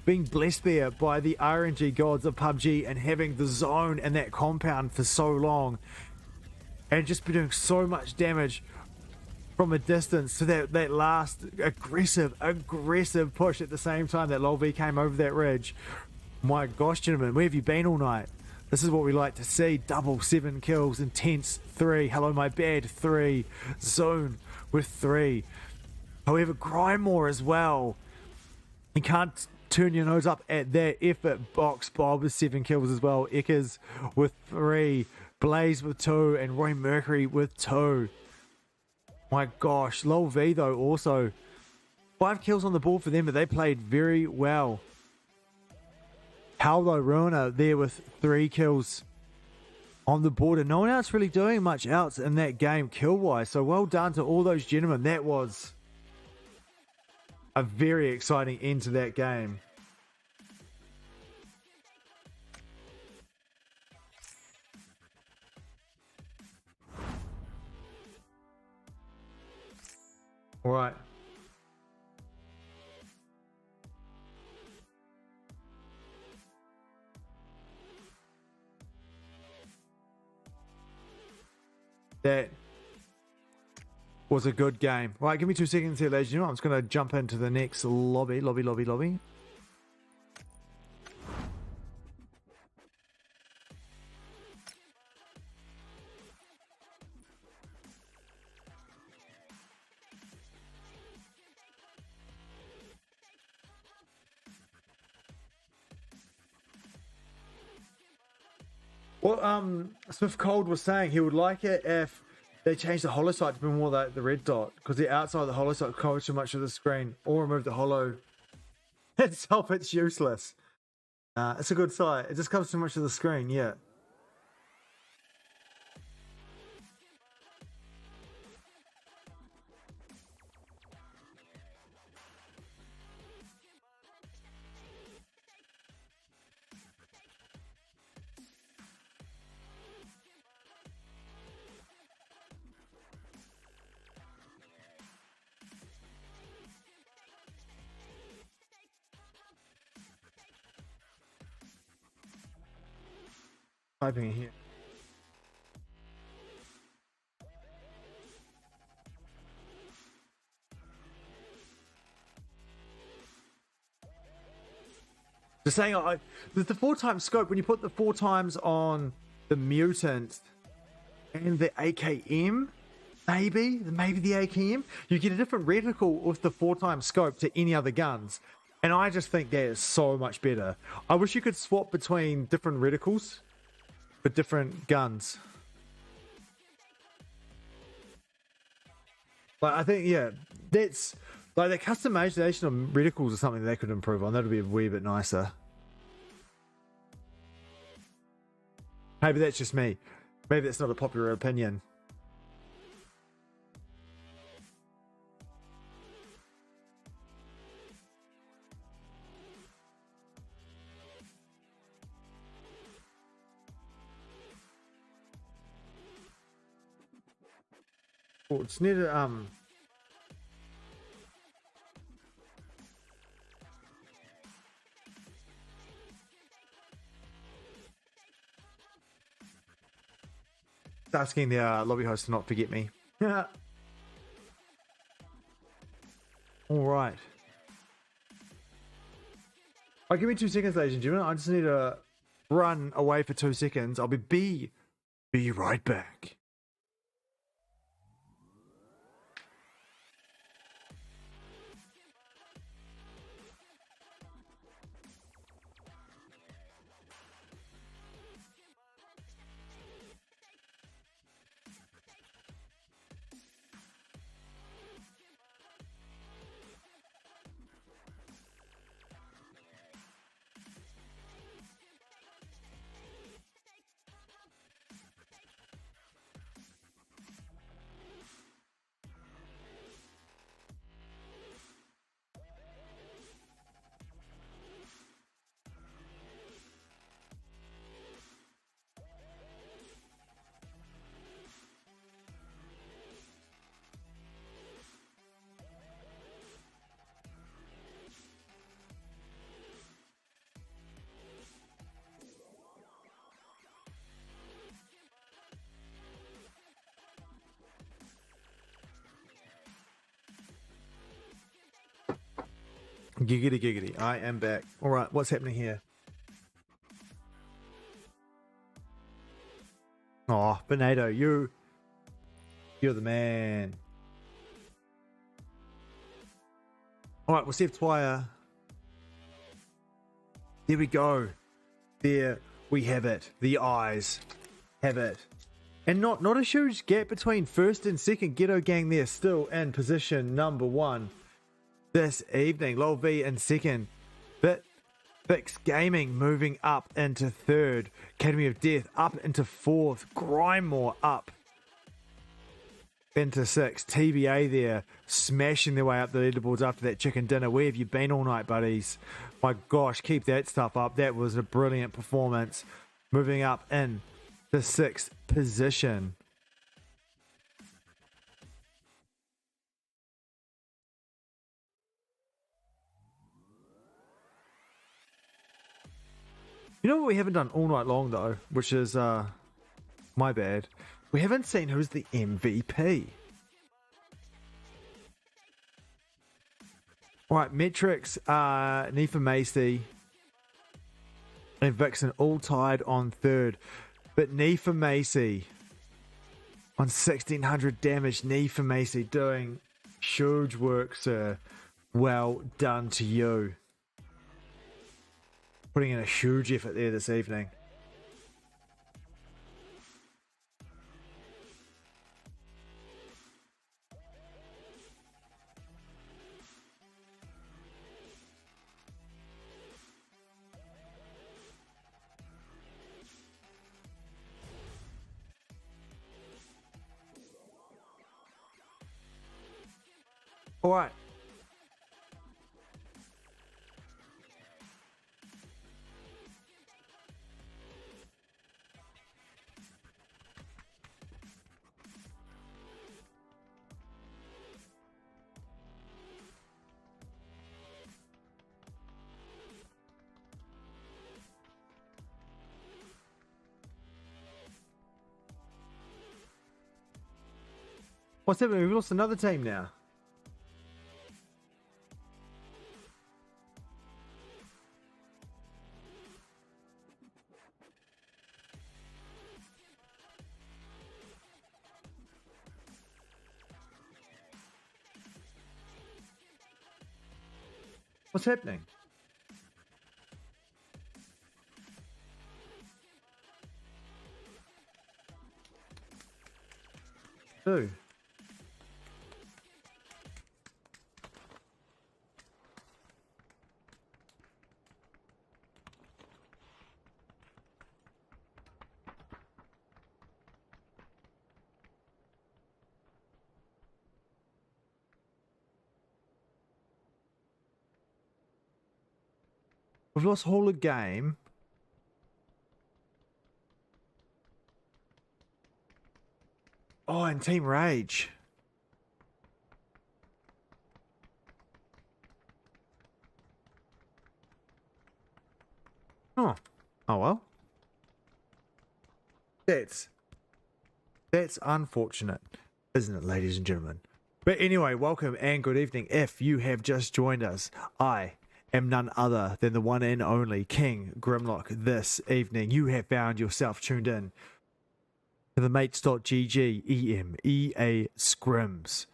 being blessed there by the RNG gods of PUBG and having the zone and that compound for so long and just be doing so much damage from a distance to that last aggressive push at the same time that Lol V came over that ridge. My gosh, gentlemen, where have you been all night? This is what we like to see. Double 7 kills, intense 3. Hello, my bad 3. Zone with 3. However, Grymore as well. You can't turn your nose up at that effort. Box Bob with 7 kills as well. Eckers with 3. Blaze with 2. And Roy Mercury with 2. My gosh. Lol V though also. 5 kills on the board for them, but they played very well. Haldo Ruiner there with 3 kills on the board. And no one else really doing much else in that game kill-wise. So well done to all those gentlemen. That was a very exciting end to that game. All right. That was a good game. Right, give me 2 seconds here, ladies and gentlemen. I'm just going to jump into the next lobby. Well, Smith Cold was saying he would like it if they changed the holo sight to be more like the red dot, because the outside of the holo sight covers too much of the screen, or remove the holo itself. It's useless. It's a good sight. It just covers too much of the screen. Yeah. Typing it here. Just saying, the 4x scope, when you put the 4 times on the mutant and the AKM, maybe the AKM, you get a different reticle with the 4x scope to any other guns. And I just think that is so much better. I wish you could swap between different reticles for different guns. Like, I think, yeah, that's like the customization of reticles is something they could improve on. That would be a wee bit nicer. Maybe that's just me. Maybe that's not a popular opinion. Oh, it's near to, asking the lobby host to not forget me. All right. Give me 2 seconds, ladies and gentlemen. I just need to run away for 2 seconds. I'll be right back. Giggity. I am back. All right, what's happening here? Oh, Benado, you're the man. All right, we'll see if Twire. There we go. There we have it. The eyes have it. And not a huge gap between first and second. Ghetto Gang there still in position number 1 this evening. Lol V in second. Fix Gaming moving up into third. Academy of Death up into fourth. Grimemore up into 6th. TBA there smashing their way up the leaderboards after that chicken dinner. Where have you been all night, buddies? My gosh, keep that stuff up. That was a brilliant performance. Moving up in the 6th position. You know what we haven't done all night long though, which is my bad. We haven't seen who's the MVP. Alright, metrics are Nifa Macy and Vixen all tied on third. But Nifa Macy on 1600 damage. Nifa Macy doing huge work, sir. Well done to you. Putting in a huge effort there this evening. All right. What's happening? We've lost another team now. What's happening? Who? We've lost whole of game. Oh, and Team Rage. Oh. Oh well. That's unfortunate, isn't it, ladies and gentlemen? But anyway, welcome and good evening. If you have just joined us, I am none other than the one and only King Grimlock. This evening, you have found yourself tuned in to the mates.gg EMEA Scrims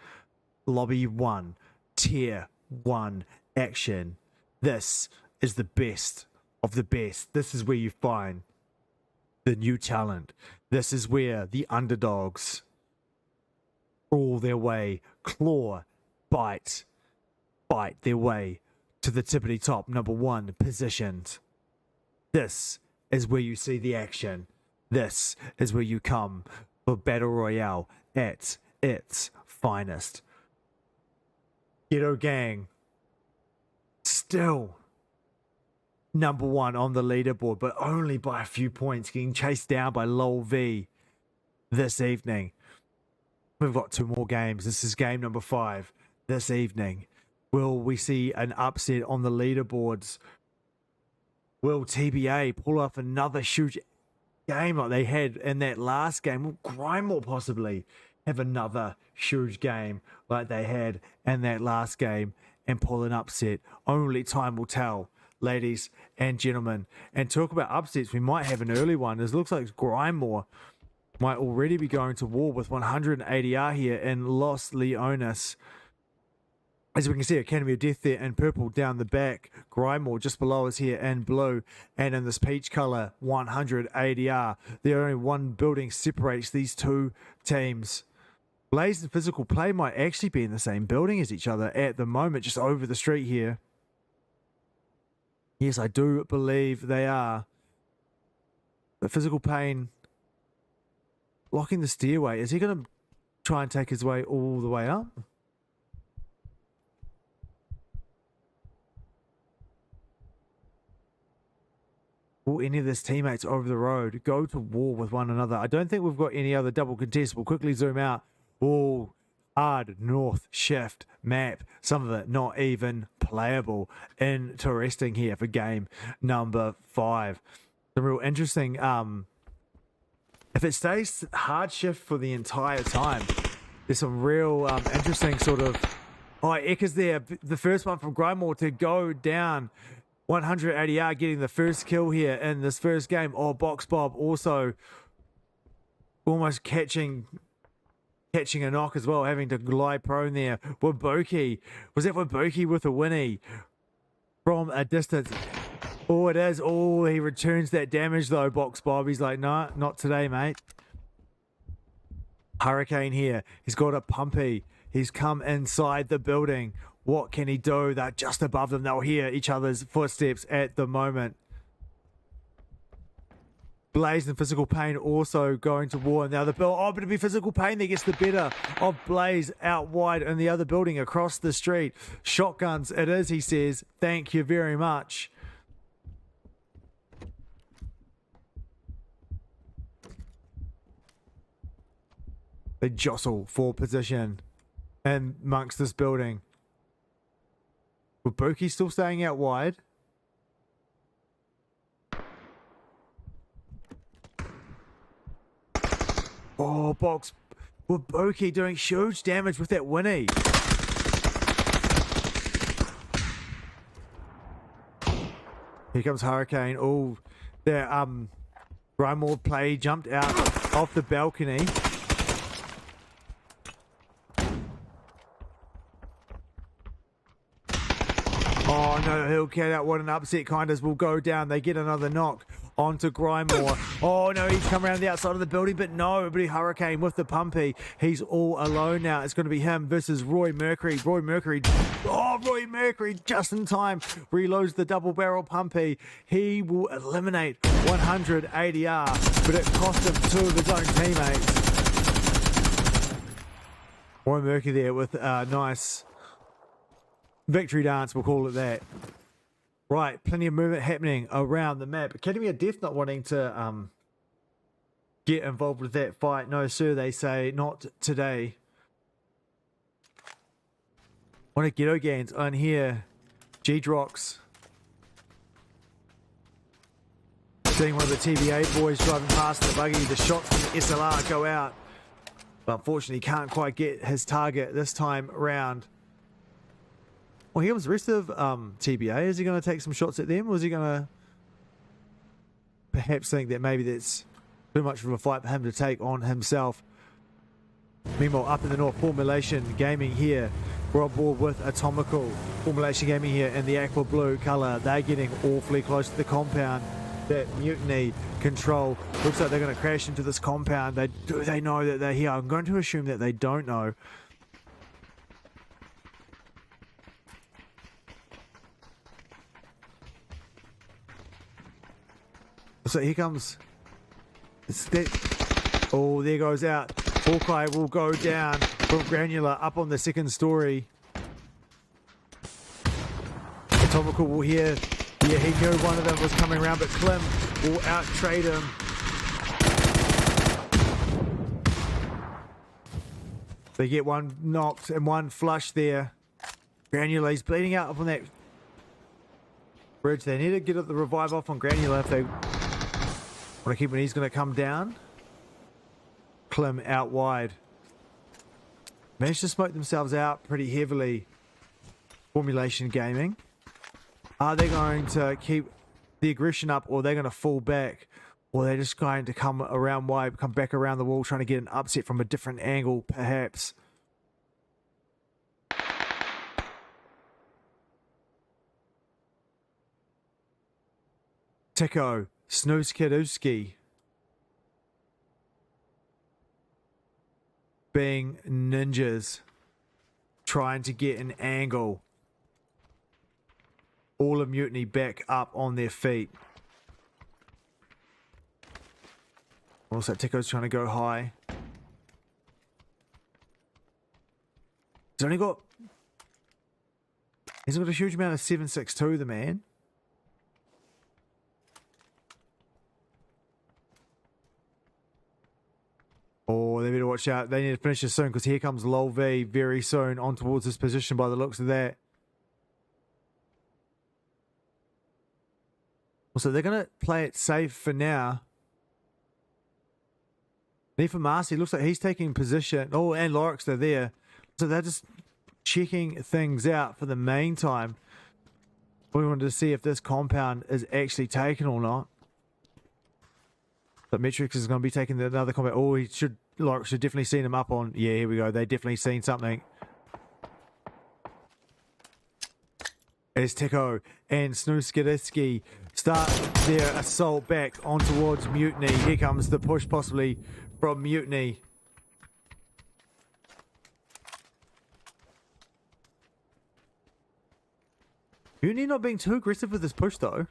Lobby 1 Tier 1 action. This is the best of the best. This is where you find the new talent. This is where the underdogs crawl their way, claw, bite their way to the tippity top number 1 positions. This is where you see the action. This is where you come for Battle Royale at its finest. Ghetto Gang still number 1 on the leaderboard, but only by a few points, getting chased down by Lol V this evening. We've got 2 more games. This is game number 5 this evening. Will we see an upset on the leaderboards? Will TBA pull off another huge game like they had in that last game? Will Grimemore possibly have another huge game like they had in that last game and pull an upset? Only time will tell, ladies and gentlemen. And talk about upsets, we might have an early one. It looks like Grimemore might already be going to war with 180R here in Los Leones. As we can see, Academy of Death there in purple down the back. Grimoire just below us here in blue. And in this peach color, 100 ADR. The only one building separates these two teams. Blaze and Physical Play might actually be in the same building as each other at the moment, just over the street here. Yes, I do believe they are. But Physical Pain blocking the stairway. Is he going to try and take his way all the way up? Will any of his teammates over the road go to war with one another? I don't think we've got any other double contest. We'll quickly zoom out. Oh, hard north shift map. Some of it not even playable. Interesting here for game number 5. The real interesting. If it stays hard shift for the entire time, there's some real interesting sort of. Oh, Ekka's there. The first one from Grimoire to go down. 100 ADR getting the first kill here in this first game. Oh, Box Bob also almost catching a knock as well, having to glide prone there. Waboki. Was that Waboki with a Winnie from a distance? Oh, it is. Oh, he returns that damage though, Box Bob. He's like, no, not today, mate. Hurricane here. He's got a pumpy. He's come inside the building. What can he do? They're just above them. They'll hear each other's footsteps at the moment. Blaze and Physical Pain also going to war in the other building. Oh, but it'll be Physical Pain that gets the better of Blaze out wide in the other building across the street. Shotguns it is, he says. Thank you very much. They jostle for position amongst this building. Waboki still staying out wide. Oh, Box. Waboki doing huge damage with that Winnie. Here comes Hurricane. Oh, their Grimoire play jumped out off the balcony. Oh no, he'll get out. What an upset. Kinders will go down. They get another knock onto Grimoire. Oh no, he's come around the outside of the building, but no, but Hurricane with the pumpy. He's all alone now. It's going to be him versus Roy Mercury. Roy Mercury just in time reloads the double barrel pumpy. He will eliminate 100 ADR, but it cost him 2 of his own teammates. Roy Mercury there with a nice victory dance, we'll call it that. Right, plenty of movement happening around the map. Academy of Death not wanting to get involved with that fight. No, sir, they say, not today. One of Ghetto Gans on here. G-Drox. Seeing one of the TBA boys driving past the buggy. The shots from the SLR go out. But unfortunately, can't quite get his target this time round. Well, here comes the rest of TBA. Is he going to take some shots at them? Or is he going to perhaps think that maybe that's too much of a fight for him to take on himself? Meanwhile, up in the north, Formulation Gaming here. We're on board with Atomical. Formulation Gaming here in the aqua blue colour. They're getting awfully close to the compound. That Mutiny Control. Looks like they're going to crash into this compound. Do they know that they're here? I'm going to assume that they don't know. So here comes. Oh, there goes out. Hawkeye will go down from Granular up on the second story. Atomical will hear. Yeah, he knew one of them was coming around, but Klim will out-trade him. They get one knocked and one flush there. Granular, he's bleeding out up on that bridge. They need to get the revive off on Granular if they want to keep when he's going to come down. Klim out wide. Managed to smoke themselves out pretty heavily. Formulation Gaming. Are they going to keep the aggression up, or they're going to fall back, or they're just going to come around wide, come back around the wall, trying to get an upset from a different angle, perhaps? Tico, Snooskidooski being ninjas, trying to get an angle. All of Mutiny back up on their feet. Also, Tico's trying to go high. He's got a huge amount of 7.62, the man. Oh, they better watch out. They need to finish this soon because here comes Lol V very soon on towards this position by the looks of that. Also, they're going to play it safe for now. Need for Marcy. Looks like he's taking position. Oh, and Lorix, they're there. So they're just checking things out for the meantime. We wanted to see if this compound is actually taken or not. But Metrix is going to be taking another compound. Oh, Lorix should definitely seen him up on. Yeah, here we go. They definitely seen something. As Tico and Snooskidooski start their assault back on towards Mutiny. Here comes the push possibly from Mutiny. Mutiny not being too aggressive with this push though.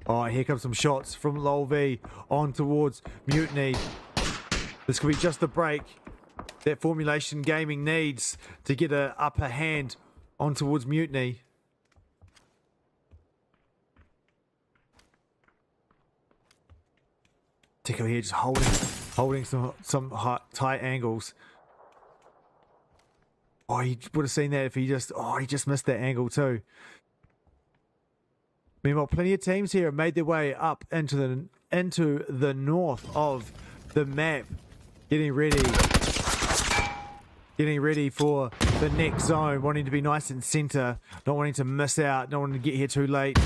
Oh, here comes some shots from Lol V on towards Mutiny. This could be just the break that Formulation Gaming needs to get an upper hand on towards Mutiny. Tico here just holding some tight angles. Oh, he would have seen that if he just missed that angle too. Meanwhile, plenty of teams here have made their way up into the north of the map, getting ready for the next zone, wanting to be nice and center, not wanting to miss out, not wanting to get here too late.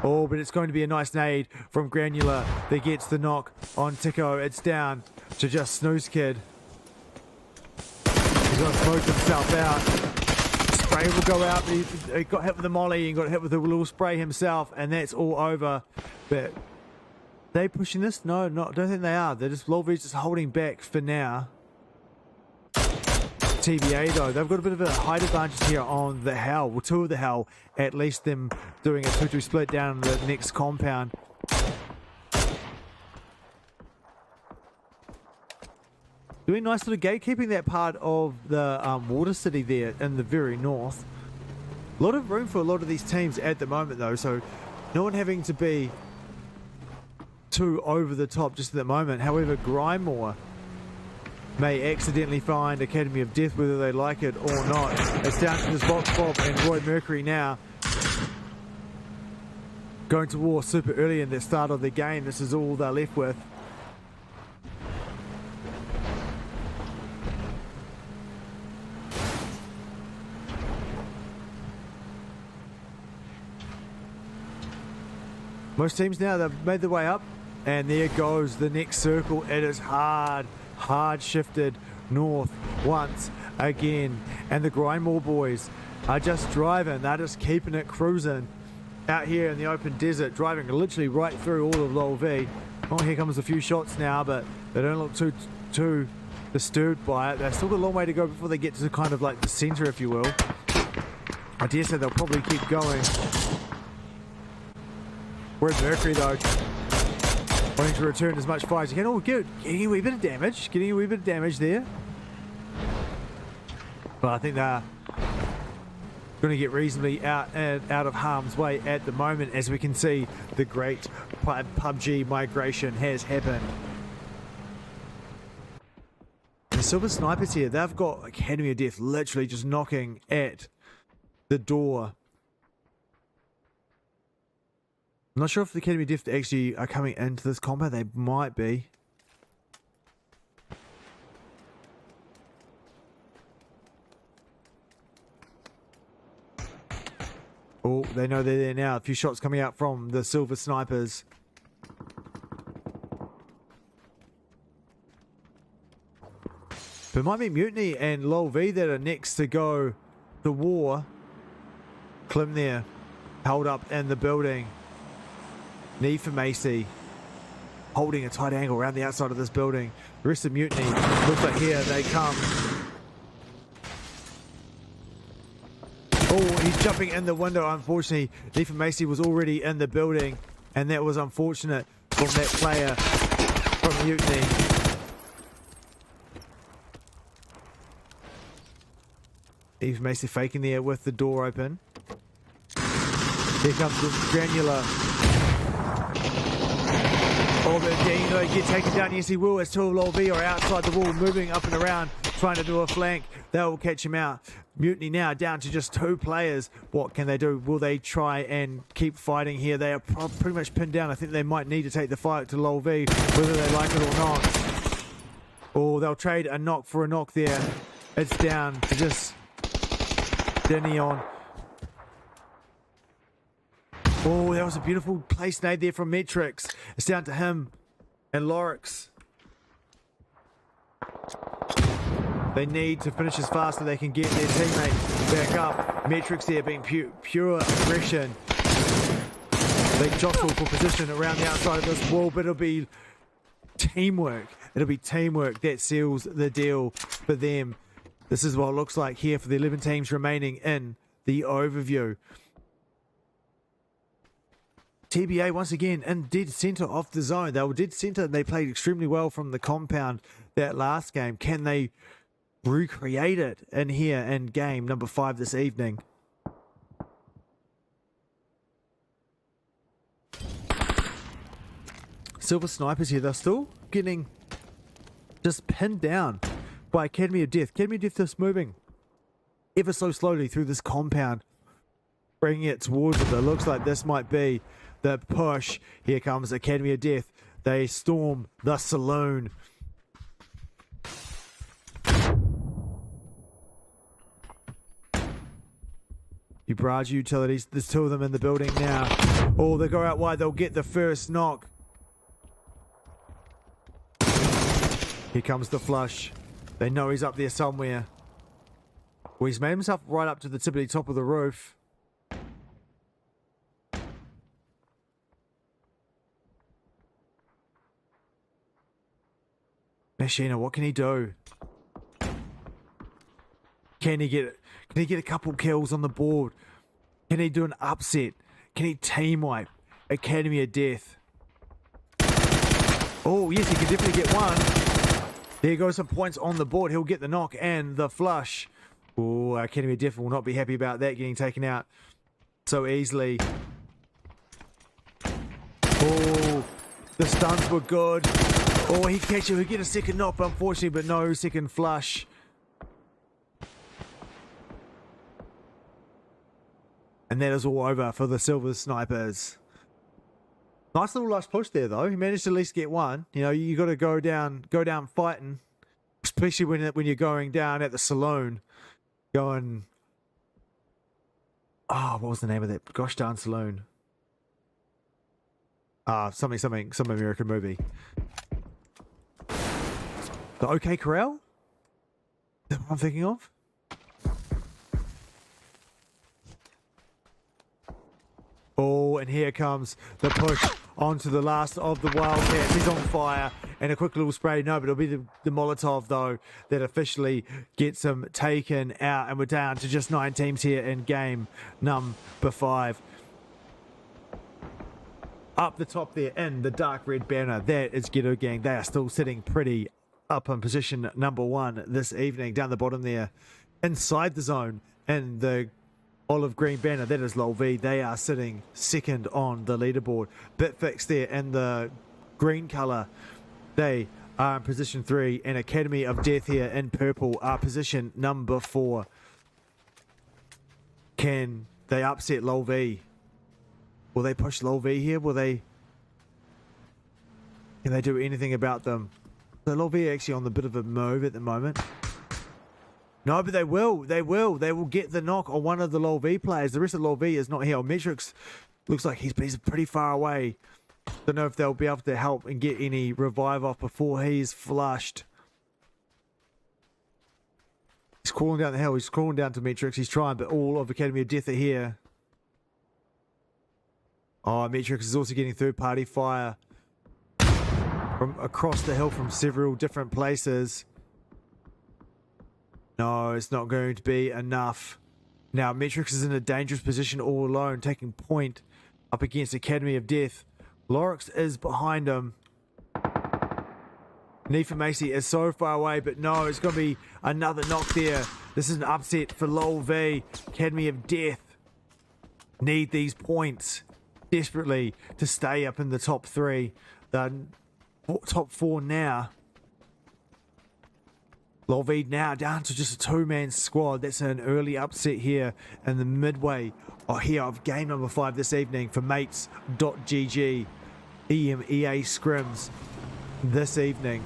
Oh, but it's going to be a nice nade from Granular that gets the knock on Tico. It's down to just Snoozekid. He's going to smoke himself out. Spray will go out, but he got hit with the molly and got hit with the little spray himself, and that's all over. But they pushing this? No, I don't think they are. They're just Lolvi's just holding back for now. TBA though, they've got a bit of a height advantage here on the Hell. Well, two of the Hell, at least them doing a 2-2 split down the next compound. Doing nice little gatekeeping that part of the water city there in the very north. A lot of room for a lot of these teams at the moment though, so no one having to be too over the top just at the moment. However, Grymore may accidentally find Academy of Death whether they like it or not. It's down to this Box Bob and Roy Mercury now. Going to war super early in the start of the game. This is all they're left with. Most teams now, they've made their way up, and there goes the next circle. It is hard shifted north once again, and the Grindmore boys are just driving. They're just keeping it cruising out here in the open desert, driving literally right through all of Lol V. Oh, here comes a few shots now, but they don't look too disturbed by it. They've still got a long way to go before they get to kind of like the center, if you will. I dare say they'll probably keep going. Where's Mercury though? Wanting to return as much fire as you can. Oh, good. Getting a wee bit of damage there. But I think they're going to get reasonably out of harm's way at the moment. As we can see, the great PUBG migration has happened. The Silver Snipers here, they've got Academy of Death literally just knocking at the door. I'm not sure if the Academy of Death actually are coming into this combat. They might be. Oh, they know they're there now. A few shots coming out from the Silver Snipers. But it might be Mutiny and Lol V that are next to go to war. Klim there, held up in the building. Knee for Macy. Holding a tight angle around the outside of this building. The rest of Mutiny looks like here they come. Oh, he's jumping in the window, unfortunately. Knee for Macy was already in the building, and that was unfortunate from that player from Mutiny. Knee for Macy faking there with the door open. Here comes the Granular. Oh, but Dino get taken down. Yes, he will. As two of LOV are outside the wall, moving up and around, trying to do a flank. They will catch him out. Mutiny now down to just 2 players. What can they do? Will they try and keep fighting here? They are pretty much pinned down. I think they might need to take the fight to LOV, whether they like it or not. Oh, they'll trade a knock for a knock there. It's down to just Neon. Oh, that was a beautiful place made there from Metrix. It's down to him and Lorix. They need to finish as fast as they can get their teammate back up. Metrix there being pure aggression. They jostle for position around the outside of this wall, but it'll be teamwork. It'll be teamwork that seals the deal for them. This is what it looks like here for the 11 teams remaining in the overview. TBA once again in dead center of the zone. They were dead center. They played extremely well from the compound that last game. Can they recreate it in here in game number 5 this evening? Silver Snipers here. They're still getting just pinned down by Academy of Death. Academy of Death is moving ever so slowly through this compound, bringing it towards it. It looks like this might be the push. Here comes Academy of Death. They storm the saloon. Ubraja Utilities. There's 2 of them in the building now. Oh, they go out wide. They'll get the first knock. Here comes the flush. They know he's up there somewhere. Well, he's made himself right up to the tippity top of the roof. Machina, what can he do? Can he get a couple kills on the board? Can he do an upset? Can he team wipe Academy of Death? Oh, yes, he can definitely get one. There goes some points on the board. He'll get the knock and the flush. Oh, Academy of Death will not be happy about that getting taken out so easily. Oh, the stuns were good. Oh, he catch it. He'll get a second knock, unfortunately, but no second flush. And that is all over for the Silver Snipers. Nice little last push there, though. He managed to at least get one. You know, you got to go down fighting, especially when you're going down at the saloon, going. Oh, what was the name of that? Gosh darn saloon. Some American movie. The OK Corral? Is that what I'm thinking of? Oh, and here comes the push onto the last of the Wildcats. He's on fire. And a quick little spray. No, but it'll be the Molotov, though, that officially gets him taken out. And we're down to just 9 teams here in game number 5. Up the top there in the dark red banner, that is Ghetto Gang. They are still sitting pretty up in position number 1 this evening. Down the bottom there, inside the zone, and the olive green banner, that is LOV. They are sitting second on the leaderboard. Bitfix there in the green colour. They are in position 3, and Academy of Death here in purple are position number 4. Can they upset LOV? Will they push LOV here? Can they do anything about them? So LOV are actually on the bit of a move at the moment. No, but they will. They will get the knock on one of the LOV players. The rest of LOV is not here. Metrix looks like he's pretty far away. Don't know if they'll be able to help and get any revive off before he's flushed. He's crawling down the hill. He's crawling down to Metrix. He's trying, but all of Academy of Death are here. Oh, Metrix is also getting third-party fire from across the hill from several different places. No, it's not going to be enough. Now, Metrix is in a dangerous position all alone, taking point up against Academy of Death. Lorix is behind him. Need for Macy is so far away, but no, it's going to be another knock there. This is an upset for Lol V. Academy of Death need these points desperately to stay up in the top 3. The top 4 now. Lol V now down to just a 2-man squad. That's an early upset here in the midway of game number 5 this evening for mates.gg. EMEA Scrims this evening.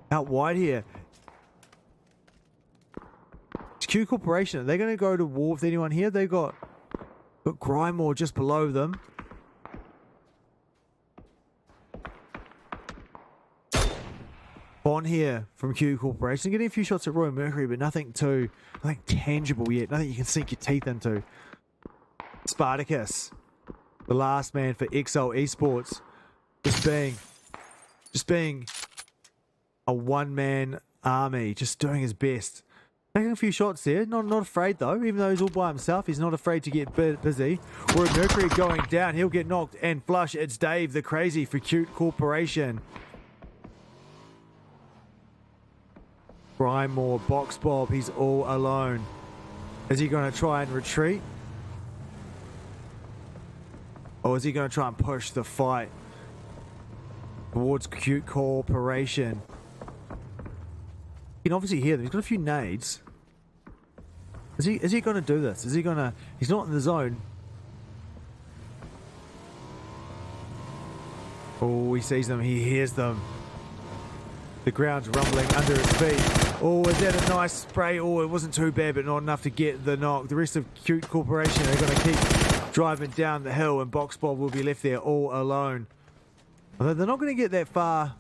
Out wide here. It's Q Corporation. Are they going to go to war with anyone here? They got Grymore just below them. On here from Q Corporation, getting a few shots at Royal Mercury, but nothing tangible yet. Nothing you can sink your teeth into. Spartacus, the last man for XL Esports, just being a one-man army, just doing his best. Taking a few shots there, not afraid though, even though he's all by himself, he's not afraid to get busy. Royal Mercury going down, he'll get knocked and flush. It's Dave the Crazy for Cute Corporation. Grymore, Box Bob, he's all alone. Is he going to try and retreat? Or is he going to try and push the fight towards Cute Corporation? You can obviously hear them. He's got a few nades. Is he going to do this? Is he going to... He's not in the zone. Oh, he sees them. He hears them. The ground's rumbling under his feet. Oh, is that a nice spray? Oh, it wasn't too bad, but not enough to get the knock. The rest of Cute Corporation are going to keep driving down the hill, and Box Bob will be left there all alone. Although they're not going to get that far.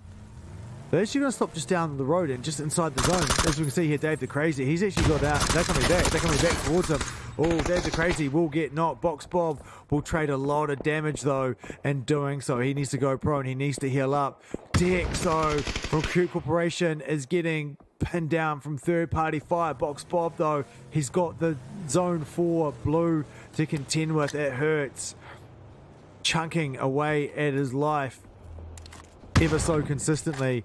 They're actually going to stop just down the road and just inside the zone. As we can see here, Dave the Crazy, he's actually got out. They're coming back. They're coming back towards him. Oh, Dave the Crazy will get knocked. Box Bob will trade a lot of damage, though, in doing so. He needs to go prone. He needs to heal up. Dexo from Cute Corporation is getting pinned down from third-party fire. Box Bob, though, he's got the zone 4 blue to contend with. It hurts. Chunking away at his life ever so consistently.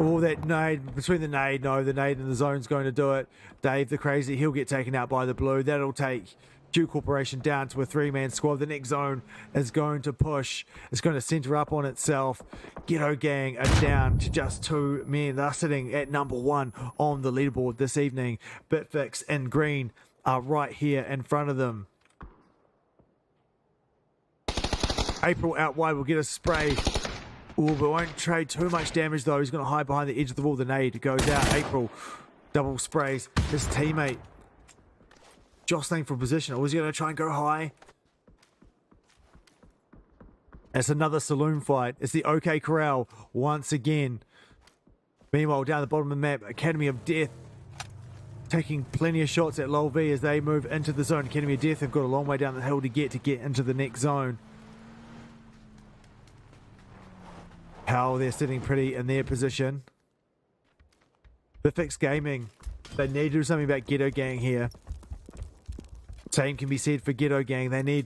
Oh, that nade, between the nade and the zone's going to do it. Dave the Crazy, he'll get taken out by the blue. That'll take Q Corporation down to a 3-man squad. The next zone is going to push. It's going to center up on itself. Ghetto Gang are down to just 2 men. They're sitting at number 1 on the leaderboard this evening. Bitfix and Green are right here in front of them. April out wide will get a spray. Oh, but won't trade too much damage though. He's going to hide behind the edge of the wall. The nade goes out. April double sprays his teammate. Jostling for position. Or is he going to try and go high? It's another saloon fight. It's the OK Corral once again. Meanwhile, down the bottom of the map, Academy of Death taking plenty of shots at Lol V as they move into the zone. Academy of Death have got a long way down the hill to get into the next zone. How they're sitting pretty in their position. Bifix Gaming, they need to do something about Ghetto Gang here. Same can be said for Ghetto Gang. They need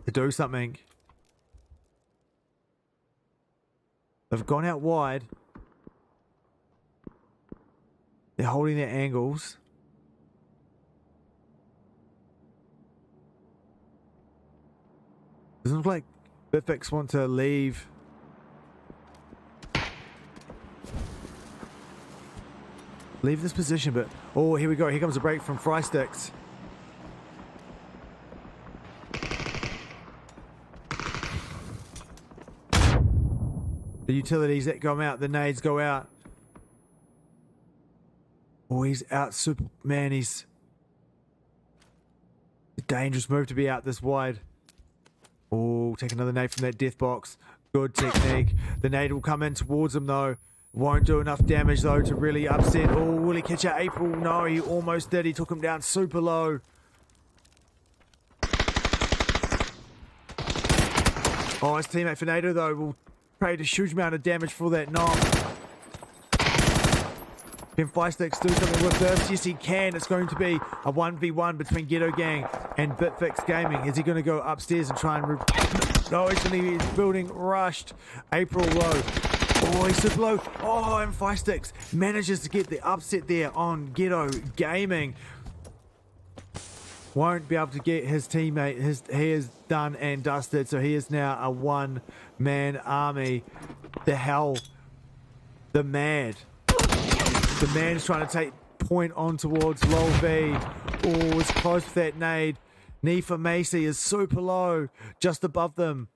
to do something. They've gone out wide. They're holding their angles. Doesn't look like Bifix want to leave. Leave this position, but oh, here we go. Here comes a break from Frysticks. The utilities that go out, the nades go out. Oh, he's out, Superman. He's a dangerous move to be out this wide. Oh, take another nade from that death box. Good technique. The nade will come in towards him though. Won't do enough damage though to really upset. Oh, will he catch out April? No, he almost did. He took him down super low. Oh, his teammate Fernando though will trade a huge amount of damage for that knock. Can Feisticks do something with this? Yes, he can. It's going to be a 1v1 between Ghetto Gang and Bitfix Gaming. Is he going to go upstairs and try and... No, he's going to be building rushed. April low. Oh, he's super low. Oh, and Feisticks manages to get the upset there on Ghetto Gaming. Won't be able to get his teammate. He is done and dusted. So he is now a one-man army. The hell. The Mad. The man's trying to take point on towards Lol V. Oh, it's close with that nade. Nifa Macy is super low, just above them.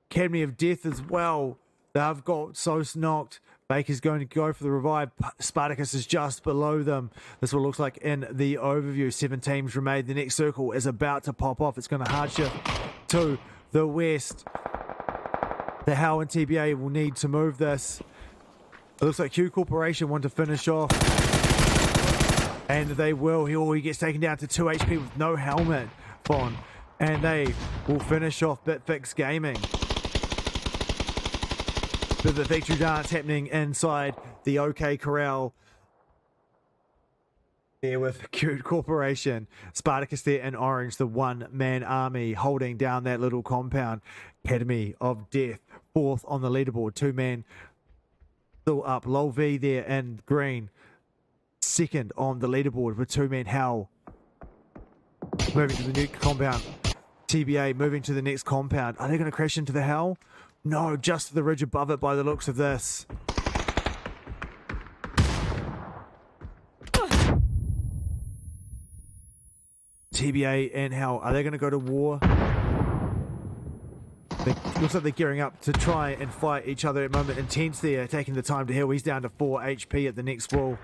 Academy of Death as well. They've got Sos knocked. Baker's going to go for the revive. Spartacus is just below them. This is what it looks like in the overview. 7 teams remain. The next circle is about to pop off. It's going to hard shift to the west. The Hal and TBA will need to move this. It looks like Q Corporation want to finish off. And they will. He gets taken down to 2 HP with no helmet. Fon. And they will finish off Bitfix Gaming. With the victory dance happening inside the OK Corral. There with Q Corporation. Spartacus there in orange. The one-man army holding down that little compound. Academy of Death. 4th on the leaderboard. 2-man still up. Lol V there in green. 2nd on the leaderboard with 2-man Hell. Moving to the new compound. TBA moving to the next compound. Are they going to crash into the Hell? No, just the ridge above it by the looks of this. TBA and Hell. Are they going to go to war? Looks like they're gearing up to try and fight each other at the moment. Intense there, taking the time to heal. He's down to 4 HP at the next wall.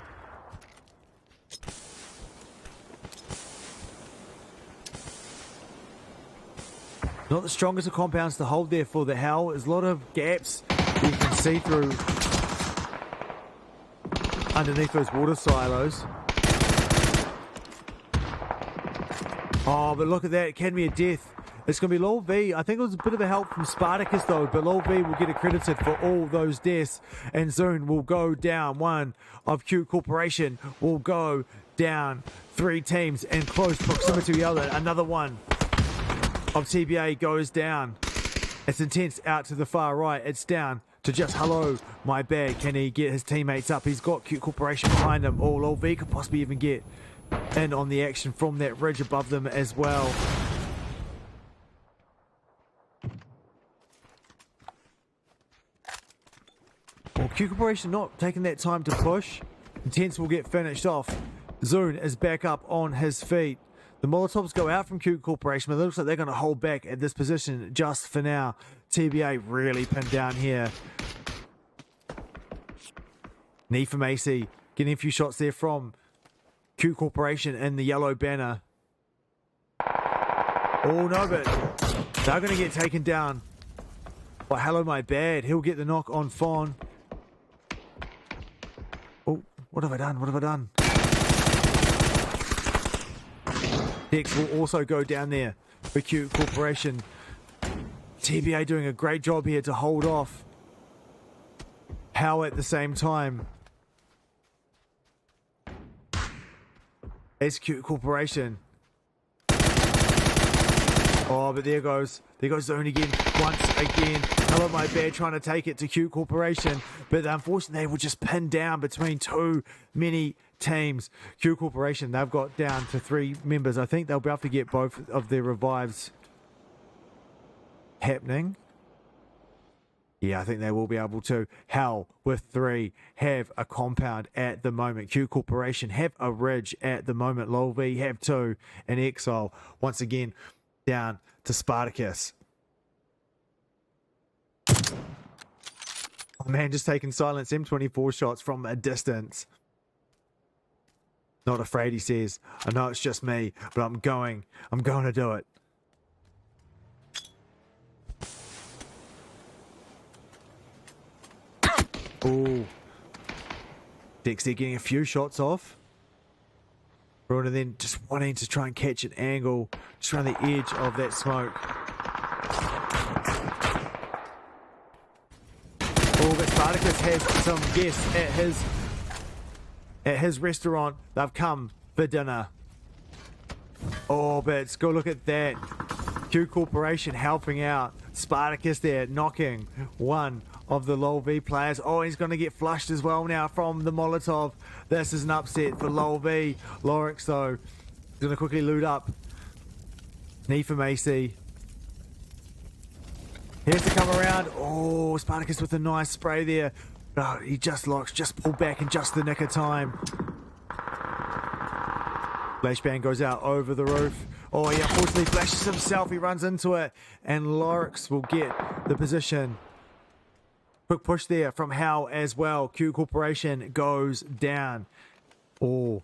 Not the strongest of compounds to hold there for the Hell. There's a lot of gaps you can see through underneath those water silos. Oh, but look at that. Academy of Death. It's going to be Lol V. I think it was a bit of a help from Spartacus though, but Lol V will get accredited for all those deaths. And Zune will go down. 1 of Q Corporation will go down. 3 teams in close proximity to the other. Another one of TBA goes down. It's Intense out to the far right. It's down to just hello, my bad. Can he get his teammates up? He's got Q Corporation behind him. Oh, Lol V could possibly even get in on the action from that ridge above them as well. Well, Q Corporation not taking that time to push. Intense will get finished off. Zune is back up on his feet. The Molotovs go out from Q Corporation, but it looks like they're going to hold back at this position just for now. TBA really pinned down here. Need for Macy. Getting a few shots there from Q Corporation in the yellow banner. Oh no, but they're going to get taken down by Hello My Bad. He'll get the knock on Fawn. Oh, what have I done? What have I done? Dex will also go down there for Q Corporation. TBA doing a great job here to hold off How at the same time. Q Corporation. Oh, but there goes Zone again, once again. Hello My Bad trying to take it to Q Corporation, but unfortunately they were just pinned down between too many teams. Q Corporation, they've got down to 3 members. I think they'll be able to get both of their revives happening. Yeah, I think they will be able to. Hell with 3 have a compound at the moment. Q Corporation have a ridge at the moment. Lol V have 2. And Exile once again down to Spartacus. Oh man, just taking silence. M24 shots from a distance. Not afraid, he says. I know it's just me, but I'm going to do it. Oh, Dexter getting a few shots off. Bruno then just wanting to try and catch an angle just around the edge of that smoke. Oh, but Spartacus has some guests at his restaurant. They've come for dinner. Oh, but go look at that. Q Corporation helping out. Spartacus there knocking one of the LoL V players. Oh, he's going to get flushed as well now from the Molotov. This is an upset for LoL V. Lorix, though, going to quickly loot up. Knee for Macy. Here's to come around. Oh, Spartacus with a nice spray there. Oh, he just pulled back in just the nick of time. Flashbang goes out over the roof. Oh, he unfortunately flashes himself. He runs into it. And Lorix will get the position. Quick push there from Hal as well. Q Corporation goes down. Oh,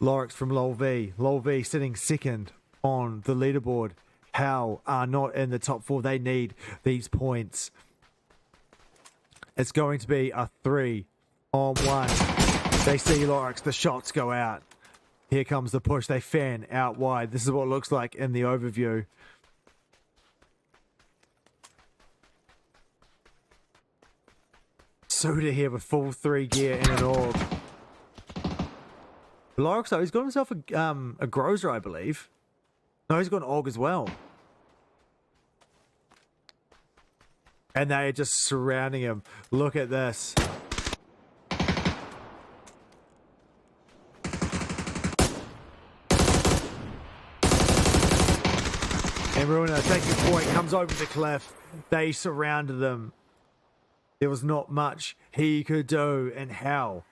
Lorix from LoL V. LoL V sitting second on the leaderboard. Hal are not in the top 4. They need these points. It's going to be a 3-on-1. They see Lorix. The shots go out. Here comes the push. They fan out wide. This is what it looks like in the overview. Suda here with full 3 gear and an orb. Lorix, though, he's got himself a Grozer, I believe. No, he's got an AUG as well. And they are just surrounding him. Look at this. And Ruiner taking point, comes over the cliff. They surrounded him. There was not much he could do. And Hal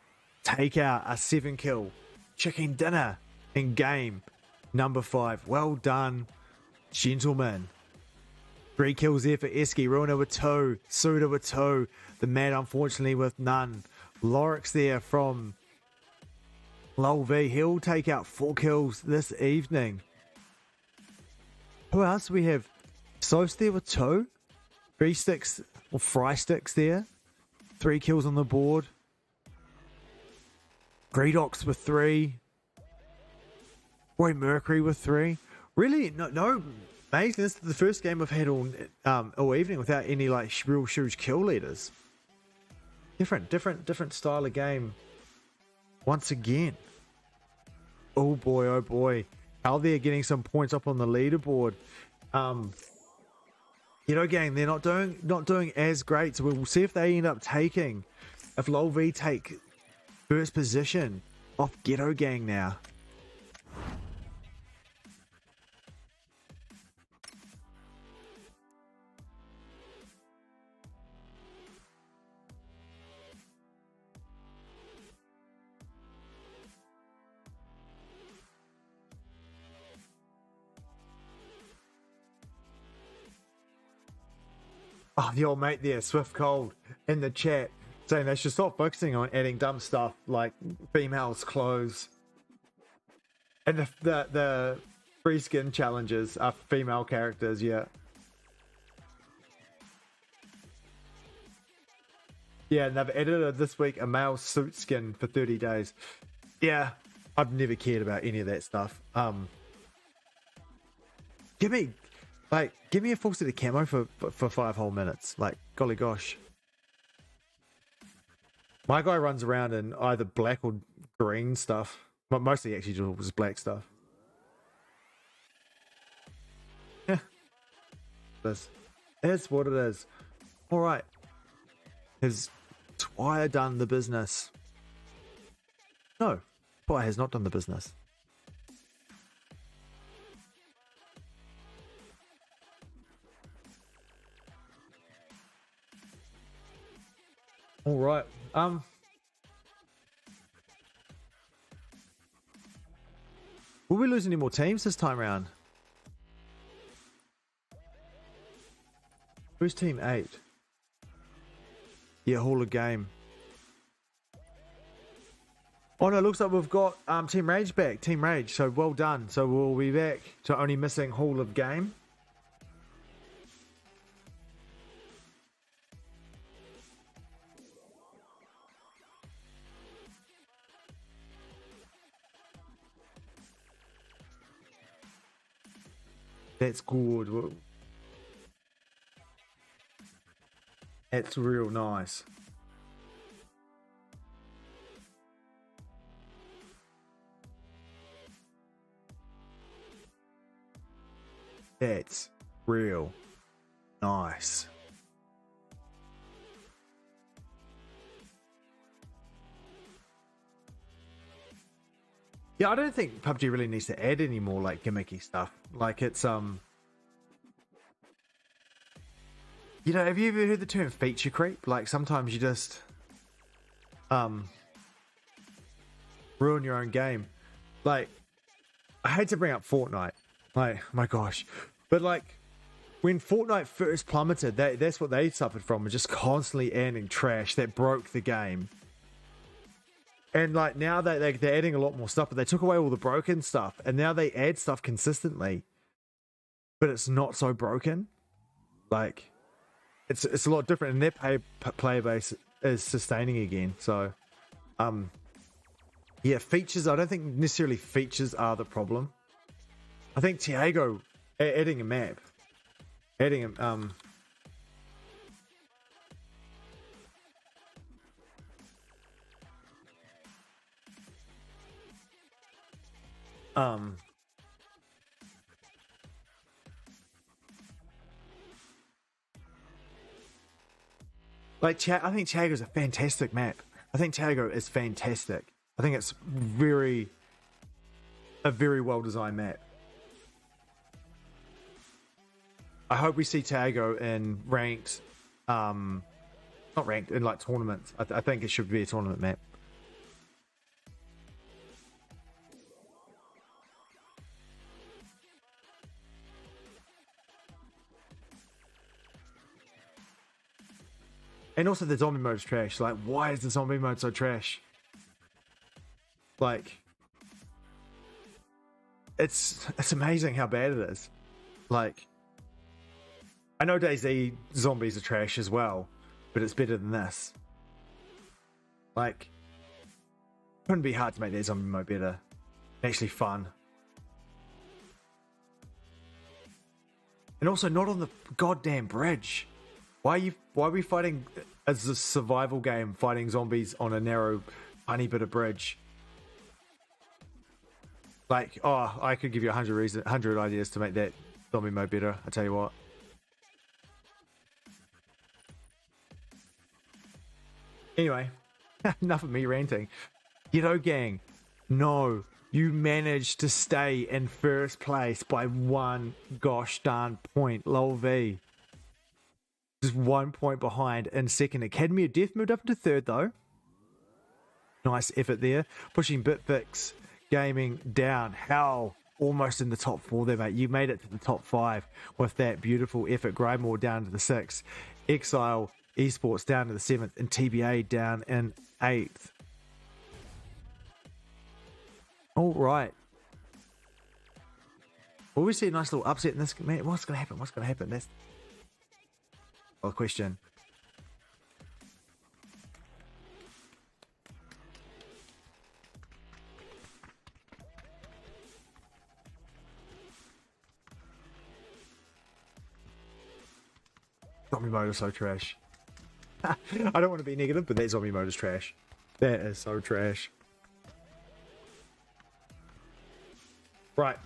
take out a 7-kill chicken dinner in game number 5. Well done, gentlemen. 3 kills there for Eski. Ruiner with 2. Suda with 2. The man, unfortunately, with none. Lorix there from LoL V. He'll take out 4 kills this evening. Who else do we have? Sos there with 2. 3 sticks, or Fry sticks there. 3 kills on the board. Greedox with 3. Roy Mercury with 3. Really, no, mate. This is the first game I've had all evening without any like real huge kill leaders. Different style of game. Once again. Oh boy, oh boy. How they're getting some points up on the leaderboard. Gang, they're not doing as great. So we'll see if they end up taking, if LoL V take first position off Ghetto Gang now. Oh, the old mate there, Swift Cold, in the chat, saying they should stop focusing on adding dumb stuff like females' clothes. And the free skin challenges are female characters, yeah. Yeah, and they've added this week a male suit skin for 30 days. Yeah, I've never cared about any of that stuff. Give me a full set of camo for 5 whole minutes. Like, golly gosh. My guy runs around in either black or green stuff. But mostly actually just black stuff. Yeah. This is what it is. Alright. Has Twire done the business? No. Twire has not done the business. All right. Will we lose any more teams this time around? Who's team 8? Yeah, Hall of Game. Oh no, looks like we've got Team Rage back. Team Rage, so well done. So we'll be back to only missing Hall of Game. That's good. That's real nice. That's real nice. Yeah, I don't think PUBG really needs to add any more like gimmicky stuff. Like it's you know, have you ever heard the term feature creep? Like sometimes you just ruin your own game. Like I hate to bring up Fortnite. Like my gosh. But like when Fortnite first plummeted, that's what they suffered from, was just constantly adding trash that broke the game. And like now they're adding a lot more stuff, but they took away all the broken stuff, and now they add stuff consistently, but it's not so broken. Like it's a lot different, and their player base is sustaining again. So, yeah, features. I don't think necessarily features are the problem. I think Tiago adding a map, adding like I think Tiago's a fantastic map. I think Tiago is fantastic. I think it's a very well designed map. I hope we see Tiago in ranked, not ranked, in like tournaments. I think it should be a tournament map. And also the zombie mode is trash. Like, why is the zombie mode so trash? Like, it's amazing how bad it is. Like, I know DayZ zombies are trash as well, but it's better than this. Like, it couldn't be hard to make that zombie mode better. Actually fun. And also not on the goddamn bridge. Why are we fighting as a survival game, fighting zombies on a narrow, tiny bit of bridge? Like, oh, I could give you 100 ideas to make that zombie mode better. I tell you what. Anyway, enough of me ranting. You know, gang, no, you managed to stay in first place by one gosh darn point. Lol V. Just 1 point behind in second. Academy of Death moved up into third though. Nice effort there. Pushing Bitfix Gaming down. How almost in the top four there, mate. You made it to the top five with that beautiful effort. Grindmore down to the sixth. Exile Esports down to the seventh. And TBA down in eighth. All right. Will we see a nice little upset in this? Man, what's going to happen? What's going to happen? That's a question. Zombie mode is so trash. I don't want to be negative, but that zombie mode is trash. That is so trash. Right.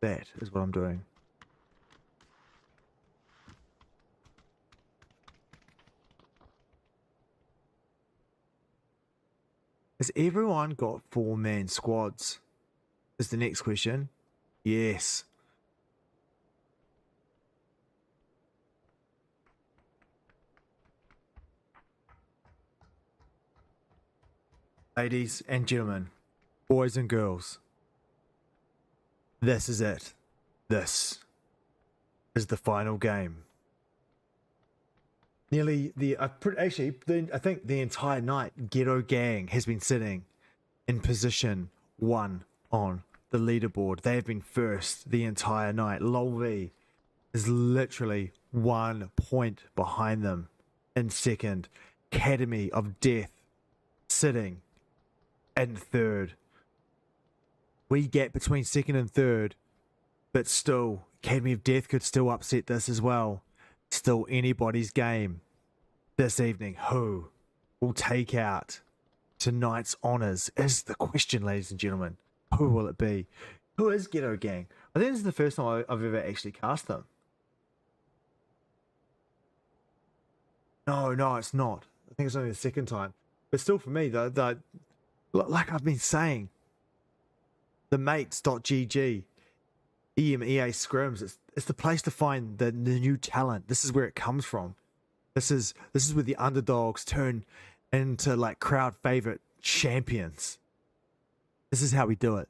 That is what I'm doing. Has everyone got 4-man squads? Is the next question. Yes. Ladies and gentlemen, boys and girls, this is it. This is the final game. Nearly I think the entire night, Ghetto Gang has been sitting in position 1 on the leaderboard. They have been first the entire night. Lolv is literally 1 point behind them in second. Academy of Death sitting in third. We get between second and third, but still, Academy of Death could still upset this as well. Still anybody's game this evening. Who will take out tonight's honours is the question, ladies and gentlemen. Who will it be? Who is Ghetto Gang? I think this is the first time I've ever actually cast them. No, it's not. I think it's only the second time. But still, for me, like I've been saying, the mates.gg, EMEA Scrims, it's the place to find the new talent. This is where it comes from. This is where the underdogs turn into like crowd favorite champions. This is how we do it.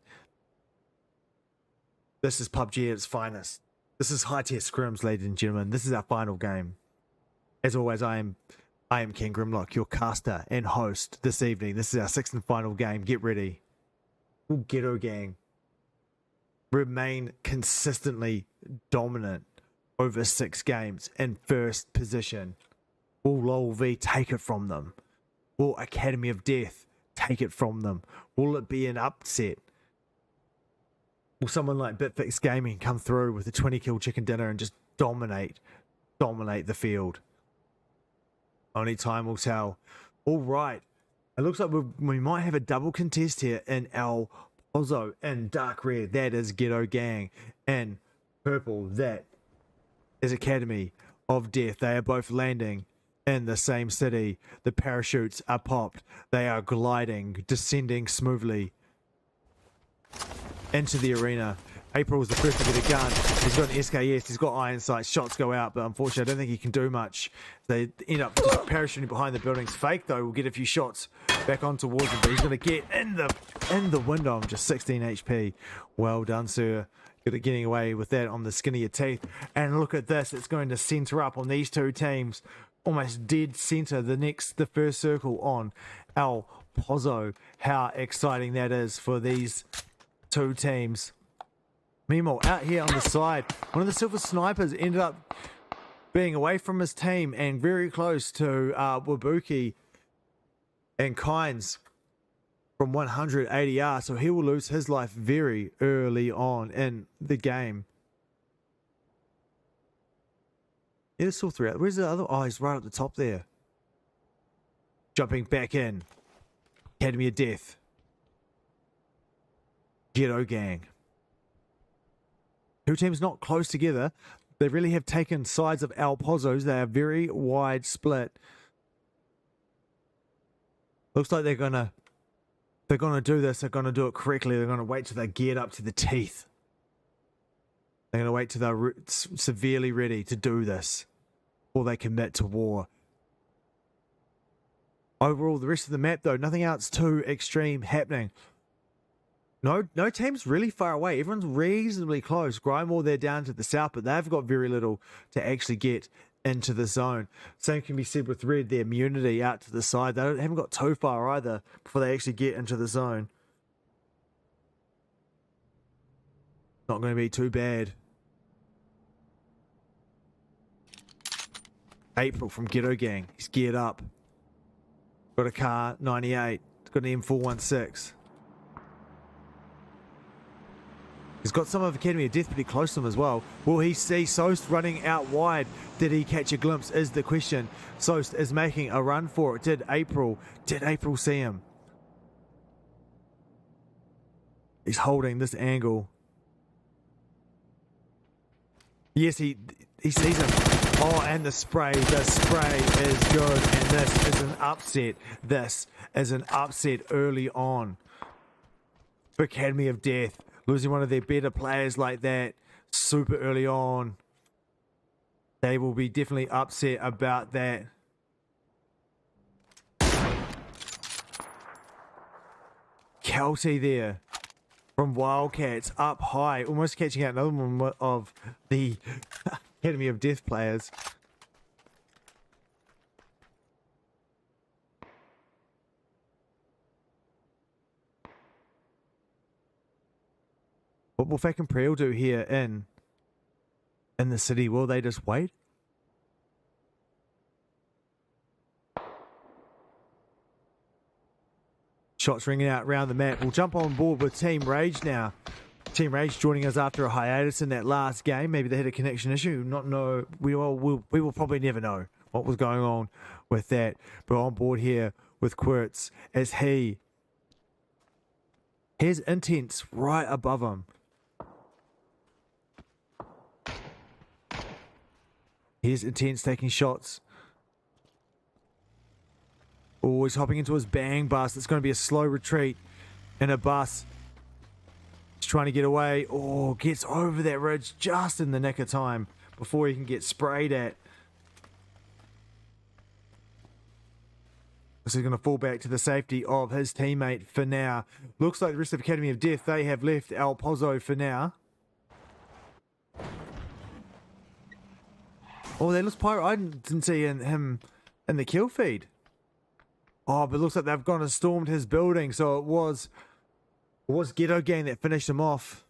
This is PUBG at its finest. This is high tier scrims, ladies and gentlemen. This is our final game. As always, I am King Grimlock, your caster and host this evening. This is our sixth and final game. Get ready. Will Ghetto Gang remain consistently dominant over 6 games in first position? Will LOL V take it from them? Will Academy of Death take it from them? Will it be an upset? Will someone like Bitfix Gaming come through with a 20 kill chicken dinner and just dominate the field? Only time will tell. All right. It looks like we might have a double contest here in El Pozo. In dark red, that is Ghetto Gang. And purple, that is Academy of Death. They are both landing in the same city. The parachutes are popped. They are gliding, descending smoothly into the arena. April is the first to get a gun. He's got an SKS, he's got iron sights, shots go out, but unfortunately I don't think he can do much. They end up just parachuting behind the buildings. Fake though will get a few shots back on towards him, but he's going to get in the window. Just 16 HP. Well done, sir. Good at getting away with that on the skin of your teeth. And look at this, it's going to center up on these two teams. Almost dead center, the first circle on El Pozo. How exciting that is for these two teams. Mimo out here on the side. One of the silver snipers ended up being away from his team and very close to Wabuki and Kynes from 180 yards. So he will lose his life very early on in the game. Yeah, it's all throughout. Where's the other? Oh, he's right at the top there. Jumping back in. Academy of Death. Ghetto Gang. Two teams not close together. They really have taken sides of El Pozos. They are very wide split. Looks like they're gonna do this. They're gonna do it correctly. They're gonna wait till they're geared up to the teeth. They're gonna wait till they're severely ready to do this, or they commit to war. Overall, the rest of the map though, nothing else too extreme happening. No team's really far away. Everyone's reasonably close. Grymore, they're down to the south, but they've got very little to actually get into the zone. Same can be said with Red, their immunity out to the side. They haven't got too far either before they actually get into the zone. Not going to be too bad. April from Ghetto Gang. He's geared up. Got a car, 98. Got an M416. He's got some of Academy of Death pretty close to him as well. Will he see Soest running out wide? Did he catch a glimpse is the question. Soest is making a run for it. Did April see him? He's holding this angle. Yes, he sees him. Oh, and the spray is good. And this is an upset. This is an upset early on for Academy of Death. Losing one of their better players like that super early on. They will be definitely upset about that. Kelty there from Wildcats up high. Almost catching out another one of the Academy of Death players. What will Fake and Preel do here in the city? Will they just wait? Shots ringing out around the map. We'll jump on board with Team Rage now. Team Rage joining us after a hiatus in that last game. Maybe they had a connection issue. Not know. We will probably never know what was going on with that. But on board here with Quirts as here's Intense right above him. Here's Intense taking shots. Oh, he's hopping into his bang bus. It's going to be a slow retreat in a bus. He's trying to get away. Oh, gets over that ridge just in the nick of time before he can get sprayed at. So he's going to fall back to the safety of his teammate for now. Looks like the rest of Academy of Death, they have left El Pozo for now. Oh, that looks Pyro. I didn't see him in the kill feed. Oh, but it looks like they've gone and stormed his building. So it was Ghetto Gang that finished him off.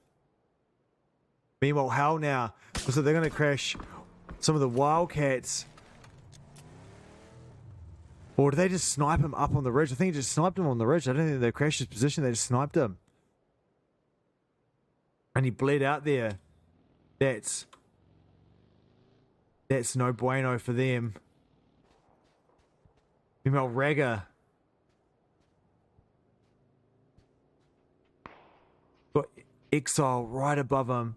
Meanwhile, Hell now. So they're going to crash some of the Wildcats. Or did they just snipe him up on the ridge? I think they just sniped him on the ridge. I don't think they crashed his position. They just sniped him. And he bled out there. That's no bueno for them. Meanwhile, Ragga got Exile right above him.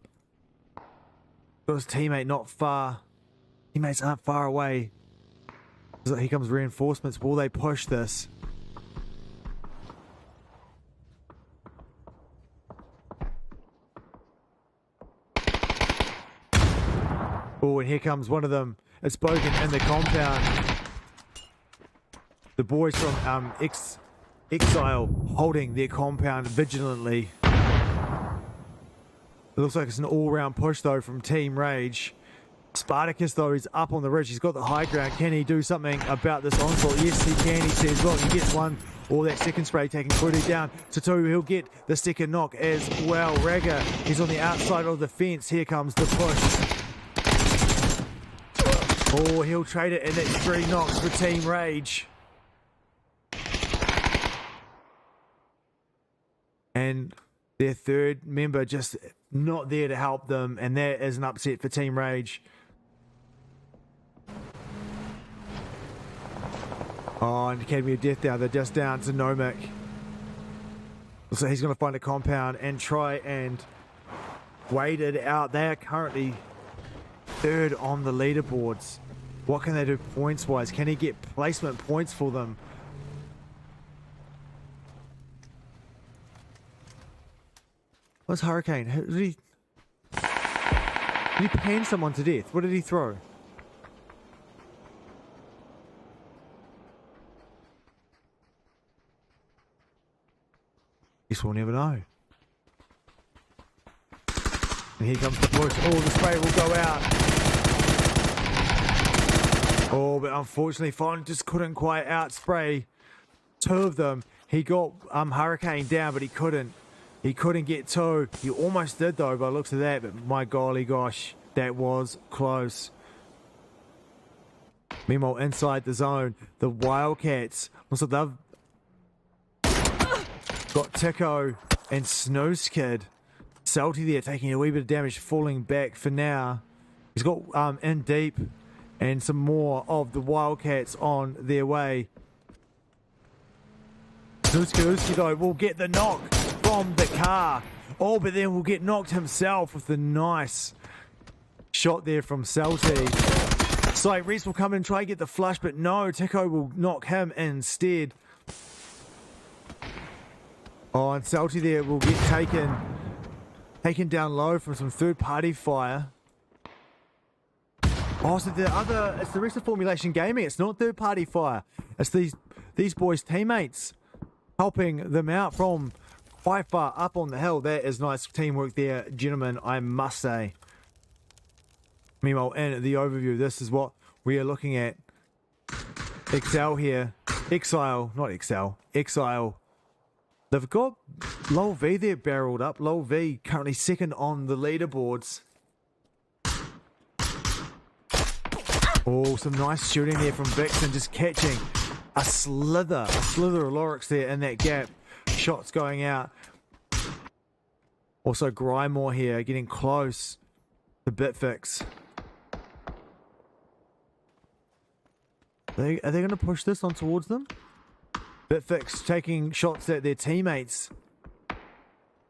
Got his teammate not far. Teammates aren't far away. So here comes reinforcements. Will they push this? Oh, and here comes one of them. It's Bogan in the compound. The boys from Exile holding their compound vigilantly. It looks like it's an all-round push though from Team Rage. Spartacus though is up on the ridge. He's got the high ground. Can he do something about this onslaught? Yes, he can. He says, well, he gets one. Or that second spray taking Kudu down. Tatu, he'll get the second knock as well. Ragga, he's on the outside of the fence. Here comes the push. Oh, he'll trade it, and it's 3 knocks for Team Rage. And their third member just not there to help them, and that is an upset for Team Rage. Oh, and Academy of Death now, they're just down to Nomic. So he's going to find a compound and try and wait it out. They are currently third on the leaderboards. What can they do points-wise? Can he get placement points for them? What's Hurricane? Did he pan someone to death? What did he throw? Guess we'll never know. And here comes the push. Oh, the spray will go out. Oh, but unfortunately, Fon just couldn't quite outspray 2 of them. He got Hurricane down, but he couldn't. He couldn't get 2. He almost did, though, by the looks of that. But my golly gosh, that was close. Meanwhile, inside the zone, the Wildcats. Also, they've got Tico and Snooze Kid. Salty there taking a wee bit of damage, falling back for now. He's got in deep and some more of the Wildcats on their way. Snooze though will get the knock from the car. Oh, but then will get knocked himself with the nice shot there from Salty. So Reese will come in and try and get the flush, but no, Tico will knock him instead. Oh, and Salty there will get taken down low from some third-party fire. Oh, so it's the rest of Formulation Gaming. It's not third-party fire. It's these boys' teammates helping them out from quite far up on the hill. That is nice teamwork there, gentlemen, I must say. Meanwhile, in the overview, this is what we are looking at. Exile here. Exile, not Excel. Exile. They've got Lol V there barreled up. Lol V currently second on the leaderboards. Oh, some nice shooting there from Vixen, just catching a slither of Lorix there in that gap. shots going out. Also, Grymore here getting close to Bitfix. Are they going to push this on towards them? Bitfix taking shots at their teammates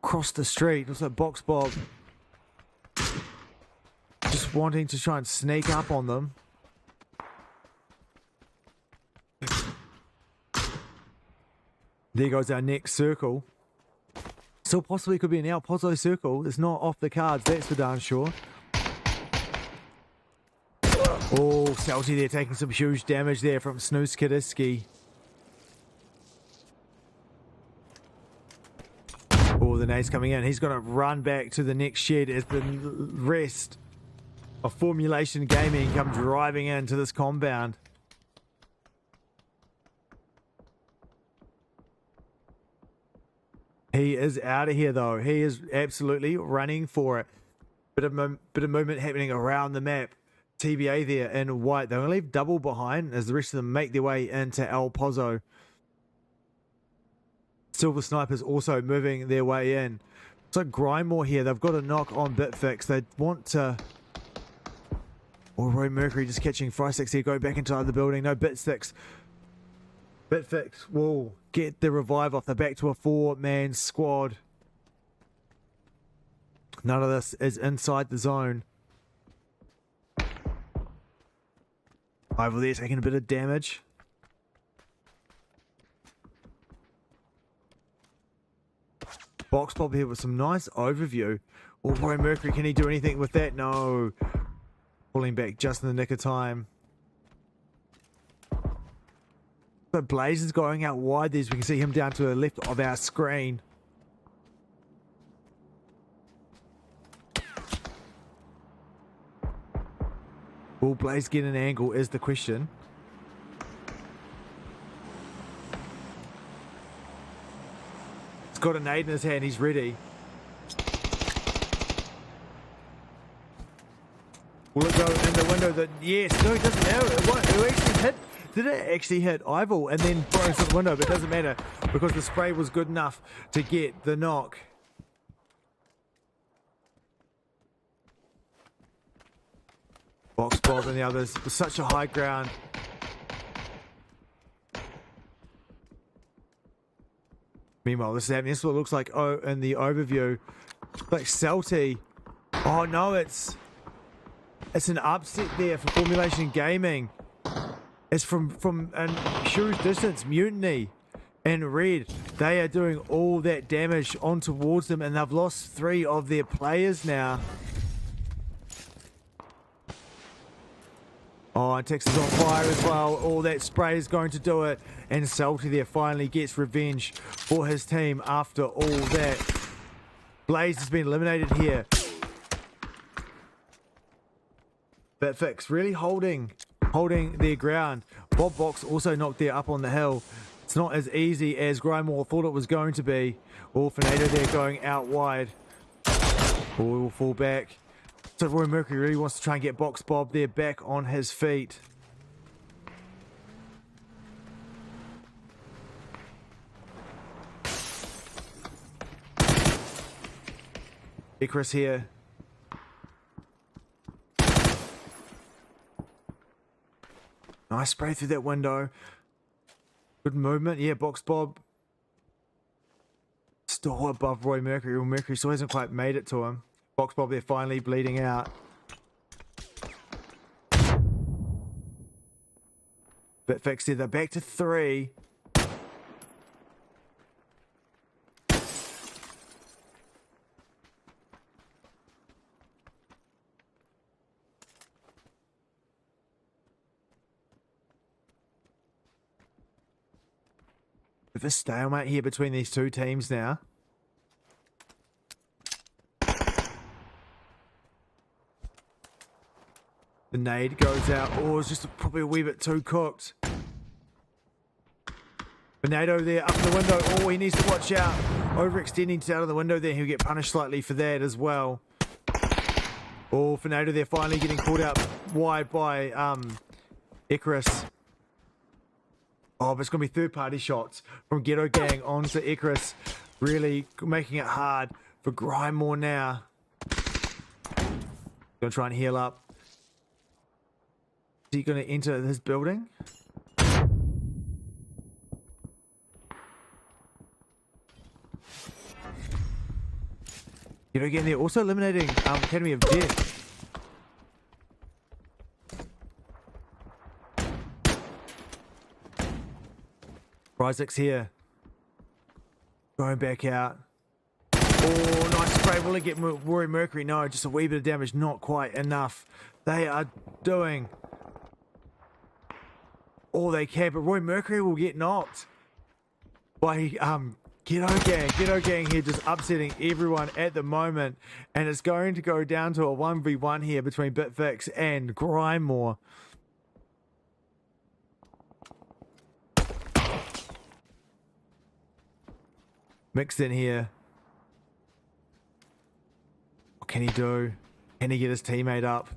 across the street. Looks like Box Bob just wanting to try and sneak up on them. There goes our next circle. Still possibly could be an El Pozo circle. It's not off the cards, that's for darn sure. Oh, Salty there taking some huge damage there from Snooze Kadiski. Oh, the nade's coming in. He's going to run back to the next shed as the rest of Formulation Gaming come driving into this compound. He is out of here though. He is absolutely running for it. Bit of movement happening around the map. TBA there in white. They're going to leave double behind as the rest of them make their way into El Pozo. Silver Snipers also moving their way in. So Grymore here. They've got a knock on Bitfix. They want to... Or Roy Mercury just catching Frysix here. Going back into the building. No, Bitfix will get the revive off. They're back to a 4-man squad. None of this is inside the zone. Over there taking a bit of damage. Box Bob here with some nice overview. Oh, Roy Mercury, can he do anything with that? No. Pulling back just in the nick of time. But Blaze is going out wide there, as we can see him down to the left of our screen. Will Blaze get an angle is the question. He's got a nade in his hand, he's ready. Will it go in the window? That yes, no, it doesn't matter. It actually hit. Did it actually hit Ival and then broke through the window? But it doesn't matter because the spray was good enough to get the knock. Box Bob and the others. It was such a high ground. Meanwhile, this is happening. This is what it looks like in the overview. Like Salty. Oh no, it's an upset there for Formulation Gaming. It's from a huge distance. Mutiny and Red. They are doing all that damage on towards them, and they've lost 3 of their players now. Oh, and Texas on fire as well. All that spray is going to do it. And Salty there finally gets revenge for his team after all that. Blaze has been eliminated here. Bitfix really holding their ground. Bob Box also knocked there up on the hill. It's not as easy as Grymore thought it was going to be. Oh, Fernando there going out wide. Oh, will fall back. So Roy Mercury really wants to try and get Box Bob there back on his feet. Icarus here. Nice spray through that window. Good movement. Yeah, Box Bob still above Roy Mercury. Roy Mercury still hasn't quite made it to him. Box Bob there finally bleeding out. Bitfix there, they're back to 3. Bit of a stalemate here between these two teams now. The nade goes out. Oh, it's just probably a wee bit too cooked. Fernando there up in the window. Oh, he needs to watch out. Overextending out of the window there. He'll get punished slightly for that as well. Oh, Fernando there finally getting caught out wide by Icarus. Oh, but it's going to be third-party shots from Ghetto Gang onto Icarus, really making it hard for Grimlock now. Going to try and heal up. Is he going to enter this building? Ghetto Gang, they're also eliminating Academy of Death. Isaac's here. Going back out. Oh, nice spray. Will he get Roy Mercury? No, just a wee bit of damage. Not quite enough. They are doing all they can, but Roy Mercury will get knocked by Ghetto Gang. Ghetto Gang here just upsetting everyone at the moment, and it's going to go down to a 1v1 here between Bitfix and Grimlock. Mixed in here. What can he do? Can he get his teammate up?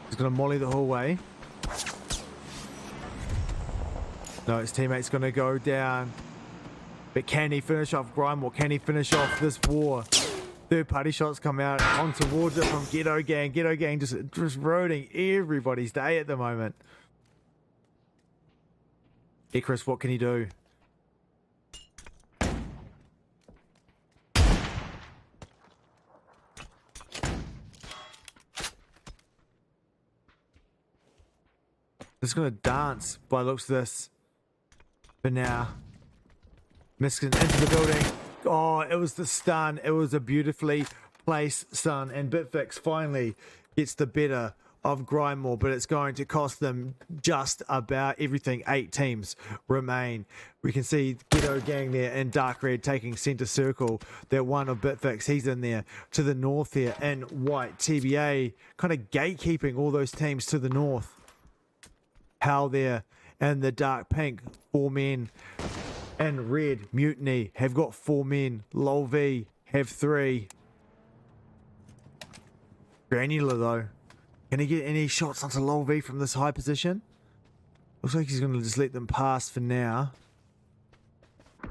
He's going to molly the whole way. No, his teammate's going to go down. But can he finish off Grimlock? Can he finish off this war? Third-party shots come out on towards it from Ghetto Gang. Ghetto Gang just ruining everybody's day at the moment. Icarus, what can he do? Just gonna dance by the looks of this for now. Miskin into the building. Oh, it was the stun. It was a beautifully placed stun, and Bitfix finally gets the better of Grimlock, but it's going to cost them just about everything. 8 teams remain. We can see Ghetto Gang there in dark red taking center circle. That one of Bitfix, he's in there. To the north here in white, TBA kind of gatekeeping all those teams to the north. Hal there in the dark pink, 4 men. And red, Mutiny have got 4 men. Lol V have 3. Granular though. Can he get any shots onto Lol V from this high position? Looks like he's going to just let them pass for now.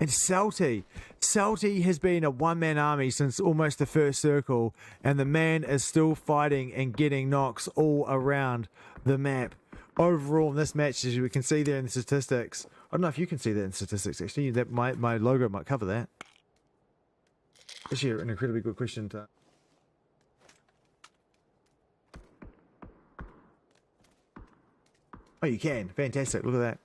And Salty. Salty has been a one-man army since almost the first circle, and the man is still fighting and getting knocks all around the map. Overall in this match, as we can see there in the statistics, I don't know if you can see that in statistics actually, that my logo might cover that. Actually an incredibly good question to... Oh, you can. Fantastic. Look at that.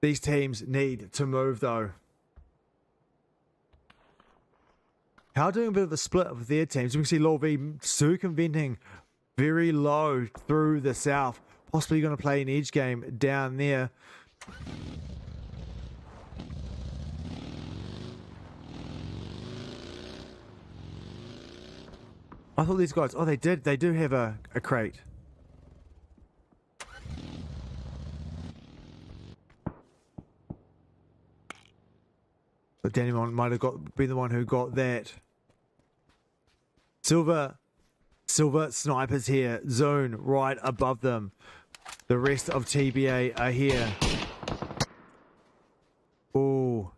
These teams need to move, though. How doing a bit of a split of their teams. We can see Lol V circumventing very low through the south. Possibly going to play an edge game down there. I thought these guys... Oh, they did. They do have a crate. But Danny might have been the one who got that. Silver snipers here. Zone right above them. The rest of TBA are here. Ooh.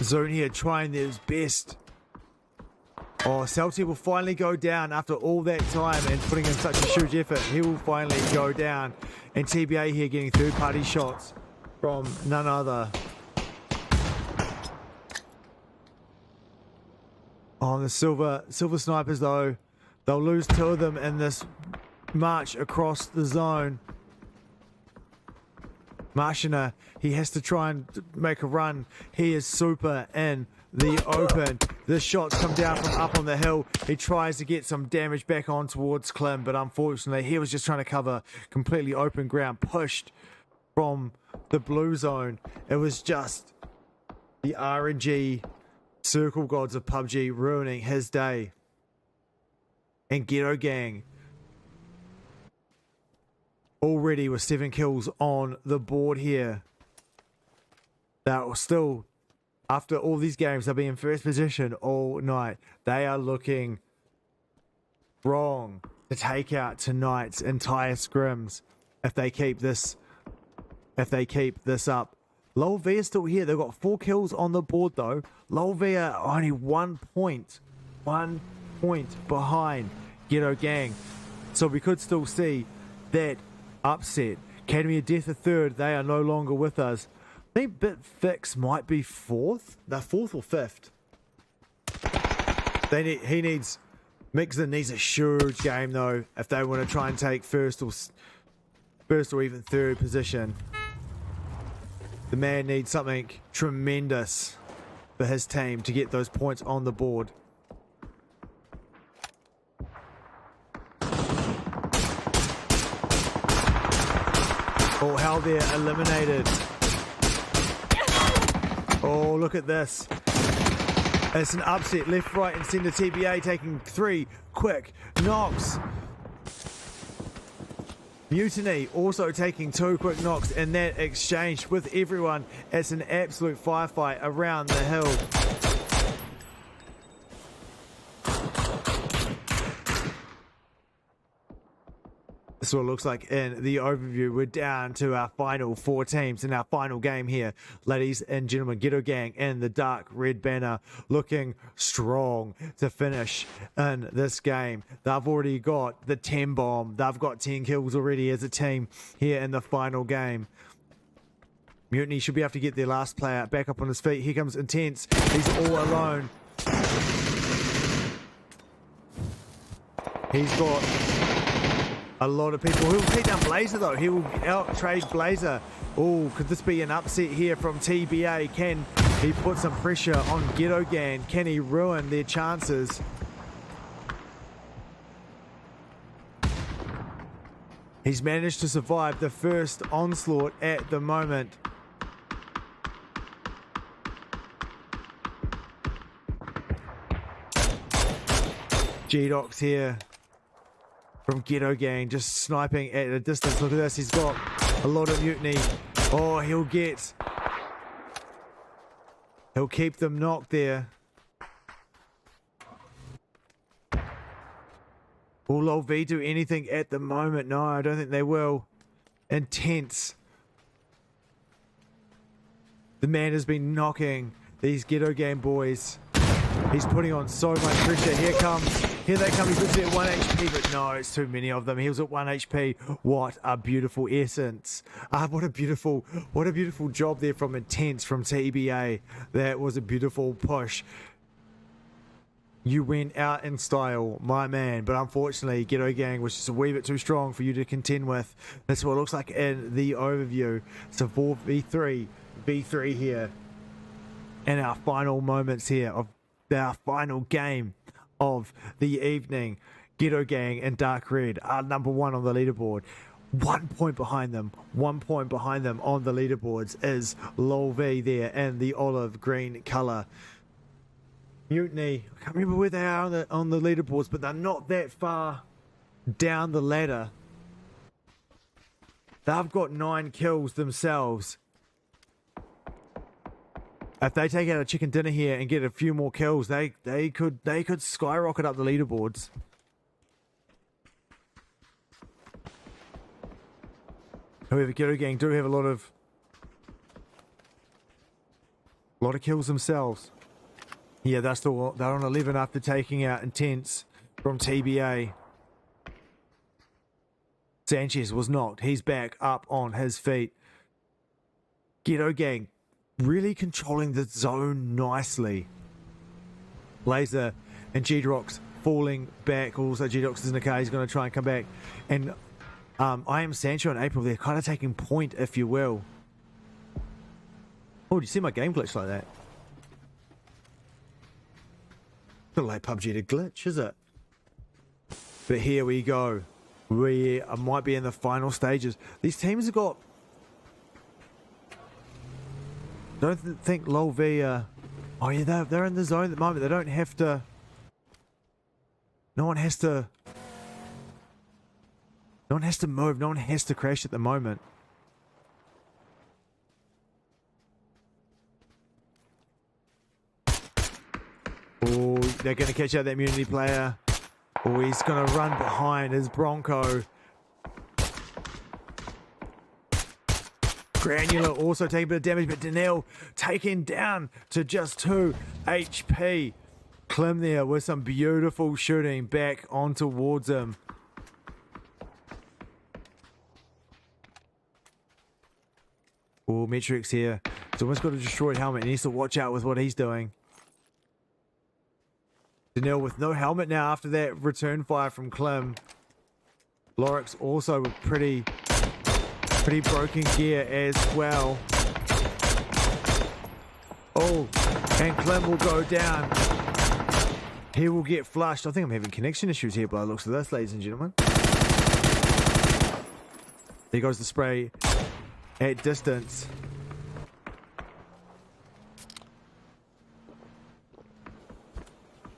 Zone here trying his best. Oh, Celtic will finally go down after all that time and putting in such a huge effort. He will finally go down. And TBA here getting third-party shots from none other. Oh, the silver snipers though. They'll lose 2 of them in this march across the zone. Marshiner, he has to try and make a run. He is super in the open. The shots come down from up on the hill. He tries to get some damage back on towards Klim, but unfortunately he was just trying to cover completely open ground, pushed from the blue zone. It was just the RNG circle gods of PUBG ruining his day. And Ghetto Gang already with 7 kills on the board here. That was still, after all these games, they'll be in first position all night. They are looking strong to take out tonight's entire scrims if they keep this up. Lol V is still here. They've got 4 kills on the board though. Lol V are only 1 point behind Ghetto Gang. So we could still see that upset. Academy of Death are 3rd. They are no longer with us. I think Bitfix might be 4th. They're 4th or 5th. Mixon needs a huge game though if they want to try and take first or even 3rd position. The man needs something tremendous for his team to get those points on the board. Oh, how they're eliminated. Oh, look at this. It's an upset. Left, right, and center. TBA taking 3 quick knocks. Mutiny also taking 2 quick knocks in that exchange with everyone. It's an absolute firefight around the hill. This is what it looks like in the overview. We're down to our final 4 teams in our final game here. Ladies and gentlemen, Ghetto Gang and the dark red banner looking strong to finish in this game. They've already got the 10 bomb. They've got 10 kills already as a team here in the final game. Mutiny should be able to get their last player back up on his feet. Here comes Intense. He's all alone. He's got a lot of people. He'll take down Blazer though. He will out-trade Blazer. Oh, could this be an upset here from TBA? Can he put some pressure on Ghetto Gang? Can he ruin their chances? He's managed to survive the first onslaught at the moment. G-Docs here from Ghetto Gang, just sniping at a distance. Look at this, he's got a lot of mutiny. Oh, he'll keep them knocked there. Will Lol V do anything at the moment? No, I don't think they will. Intense. The man has been knocking these Ghetto Gang boys. He's putting on so much pressure. Here they come. He's looking at 1 HP, but no, it's too many of them. He was at 1 HP. What a beautiful essence. What a beautiful job there from Intense, from TBA. That was a beautiful push. You went out in style, my man, but unfortunately Ghetto Gang was just a wee bit too strong for you to contend with. That's what it looks like in the overview. So 4v3 here. And our final moments here of our final game of the evening. Ghetto Gang and Dark Red are number 1 on the leaderboard. 1 point behind them. 1 point behind them on the leaderboards is Lol V there in the olive green color. Mutiny, I can't remember where they are on the leaderboards, but they're not that far down the ladder. They've got 9 kills themselves. If they take out a chicken dinner here and get a few more kills, they could skyrocket up the leaderboards. However, Ghetto Gang do have a lot of kills themselves. Yeah, they're on 11 after taking out Intense from TBA. Sanchez was knocked. He's back up on his feet. Ghetto Gang really controlling the zone nicely. Blazer and G-Docs falling back. Also, G-Docs is in the car. He's going to try and come back. And I am Sancho and April. They're kind of taking point, if you will. Oh, do you see my game glitch like that? Not like PUBG to glitch, is it? But here we go. We might be in the final stages. These teams have got... Don't think LoL V... oh yeah, they're in the zone at the moment. They don't have to... No one has to... No one has to move. No one has to crash at the moment. Oh, they're going to catch out that immunity player. Oh, he's going to run behind his Bronco. Granular also taking a bit of damage, but Daniel taken down to just 2 HP. Clem there with some beautiful shooting back on towards him. Oh, Metrics here. He's almost got a destroyed helmet. He needs to watch out with what he's doing. Daniel with no helmet now after that return fire from Clem. Lorix also with pretty broken gear as well. Oh, and Clem will go down. He will get flushed. I think I'm having connection issues here by the looks of this, ladies and gentlemen. There goes the spray at distance.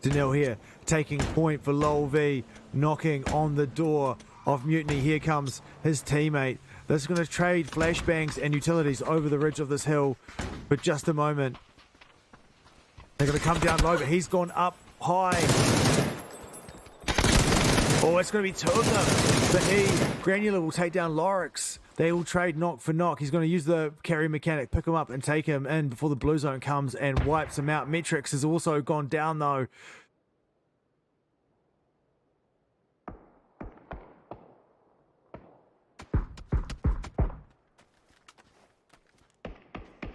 Daniel here taking point for LoL V, knocking on the door of Mutiny. Here comes his teammate. This is going to trade flashbangs and utilities over the ridge of this hill for just a moment. They're going to come down low, but he's gone up high. Oh, it's going to be 2 of them. But Granular will take down Lorix. They will trade knock for knock. He's going to use the carry mechanic, pick him up and take him in before the blue zone comes and wipes him out. Metrics has also gone down though.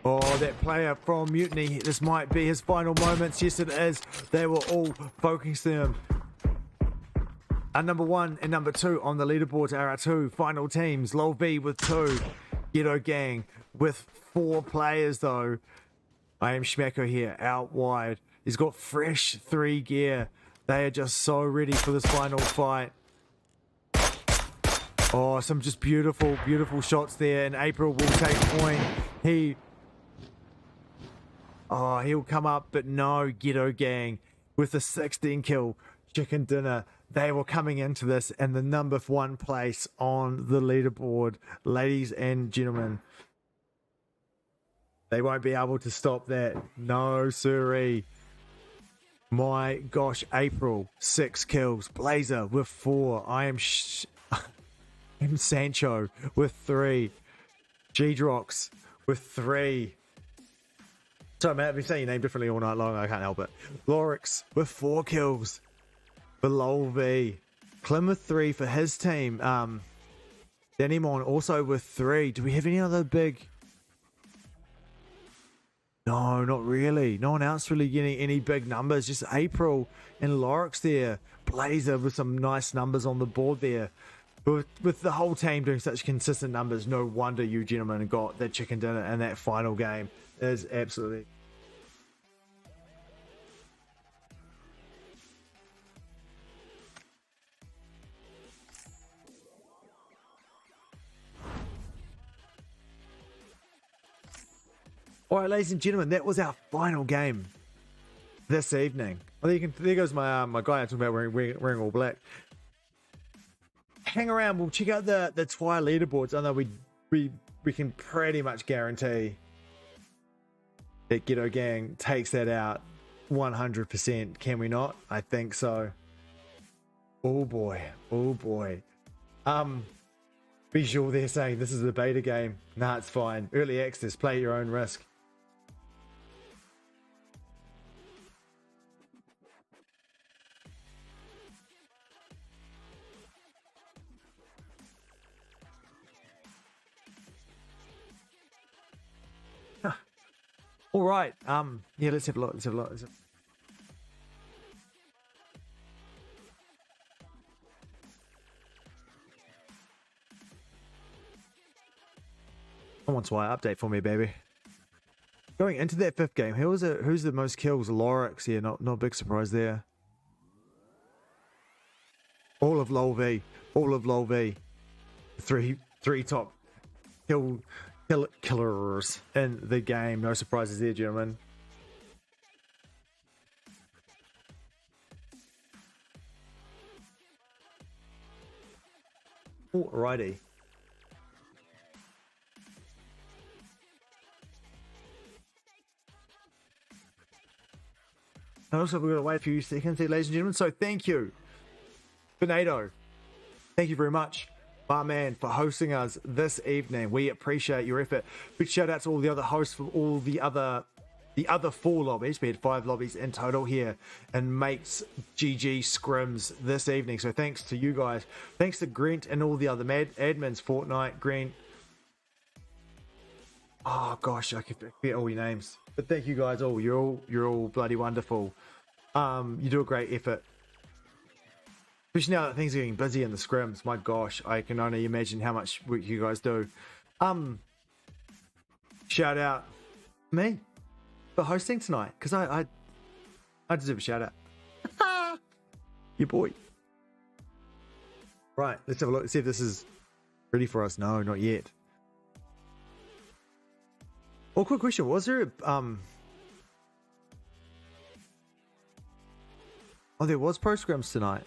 Oh, that player from Mutiny. This might be his final moments. Yes, it is. They were all focusing him. Our number 1 and number 2 on the leaderboard are our 2 final teams. LoL V with 2. Ghetto Gang with 4 players though. I am Schmacko here, out wide. He's got fresh 3 gear. They are just so ready for this final fight. Oh, some just beautiful, beautiful shots there. And April will take point. He'll come up, but no, Ghetto Gang with a 16 kill chicken dinner. They were coming into this in the number 1 place on the leaderboard, ladies and gentlemen. They won't be able to stop that. No, siree. My gosh, April, 6 kills. Blazer with 4. I'm Sancho with 3. G-Drox with 3. Sorry, Matt, I've been saying your name differently all night long. I can't help it. Lorix with 4 kills for LoL V. Clem with 3 for his team. Danimon also with 3. Do we have any other big... No, not really. No one else really getting any big numbers. Just April and Lorix there. Blazer with some nice numbers on the board there. With the whole team doing such consistent numbers, no wonder you gentlemen got that chicken dinner in that final game. It is absolutely... All right, ladies and gentlemen, that was our final game this evening. Well, there goes my my guy I'm talking about wearing all black. Hang around, we'll check out the Twire leaderboards. I know we can pretty much guarantee that Ghetto Gang takes that out 100%. Can we not? I think so. Oh boy, oh boy. Visual there saying this is a beta game. Nah, it's fine. Early access, play at your own risk. All right. Yeah, let's have a look. Come on, Twire, update for me, baby. Going into that 5th game, who's the most kills? Lorix here, not a big surprise there. All of LoL V. All of LoL V. Three top killers in the game. No surprises there, gentlemen. Alrighty. And also, we're going to wait a few seconds here, ladies and gentlemen. So thank you, Benado. Thank you very much, my man, for hosting us this evening. We appreciate your effort. Big shout out to all the other hosts from all the other 4 lobbies. We had 5 lobbies in total here and Mates GG Scrims this evening. So thanks to you guys. Thanks to Grant and all the other admins. Fortnite, Grant. Oh gosh, I can forget all your names. But thank you guys all. You're all bloody wonderful. You do a great effort. Especially now that things are getting busy in the scrims. My gosh, I can only imagine how much work you guys do. Shout out me for hosting tonight, because I deserve a shout out. Your boy. Right, let's have a look. See if this is ready for us. No, not yet. Oh, quick question. Was there oh, there was pro scrims tonight.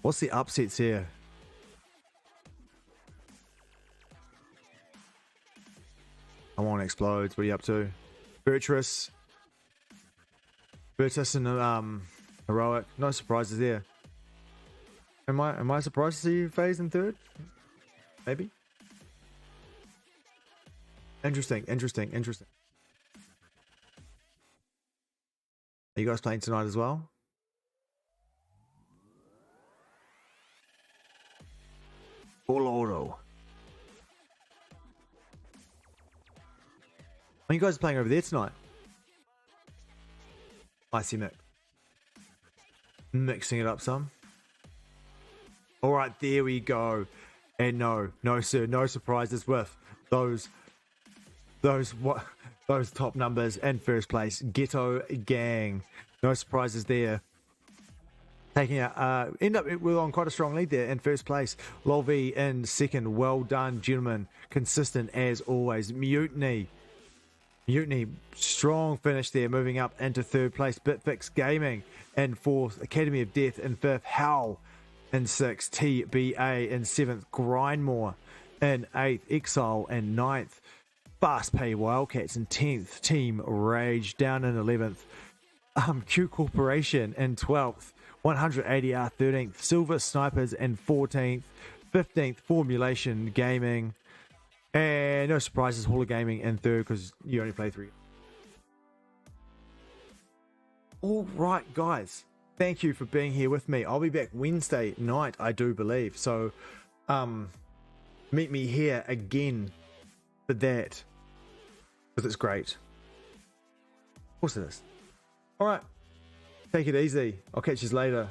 What's the upsets here? I want explodes. What are you up to? Virtus and heroic. No surprises there. Am I surprised to see you phase in third? Maybe. Interesting. Are you guys playing tonight as well? Full auto. Are you guys playing over there tonight? I see Mick. Mixing it up some. Alright, there we go. And no sir, no surprises with those top numbers in first place. Ghetto Gang. No surprises there. Taking out, end up with on quite a strong lead there in first place. Lolv in second. Well done, gentlemen. Consistent as always. Mutiny, strong finish there, moving up into third place. Bitfix Gaming in fourth. Academy of Death in fifth. Howl in sixth. TBA in seventh. Grindmore in eighth. Exile in ninth. Fast Pay Wildcats in 10th. Team Rage down in 11th. Q Corporation in 12th. 180R 13th. Silver Snipers in 14th. 15th. Formulation Gaming. And no surprises, Hall of Gaming in third, because you only play 3. All right, guys. Thank you for being here with me. I'll be back Wednesday night, I do believe. So meet me here again for that, because it's great. Of course it is. All right. Take it easy. I'll catch you later.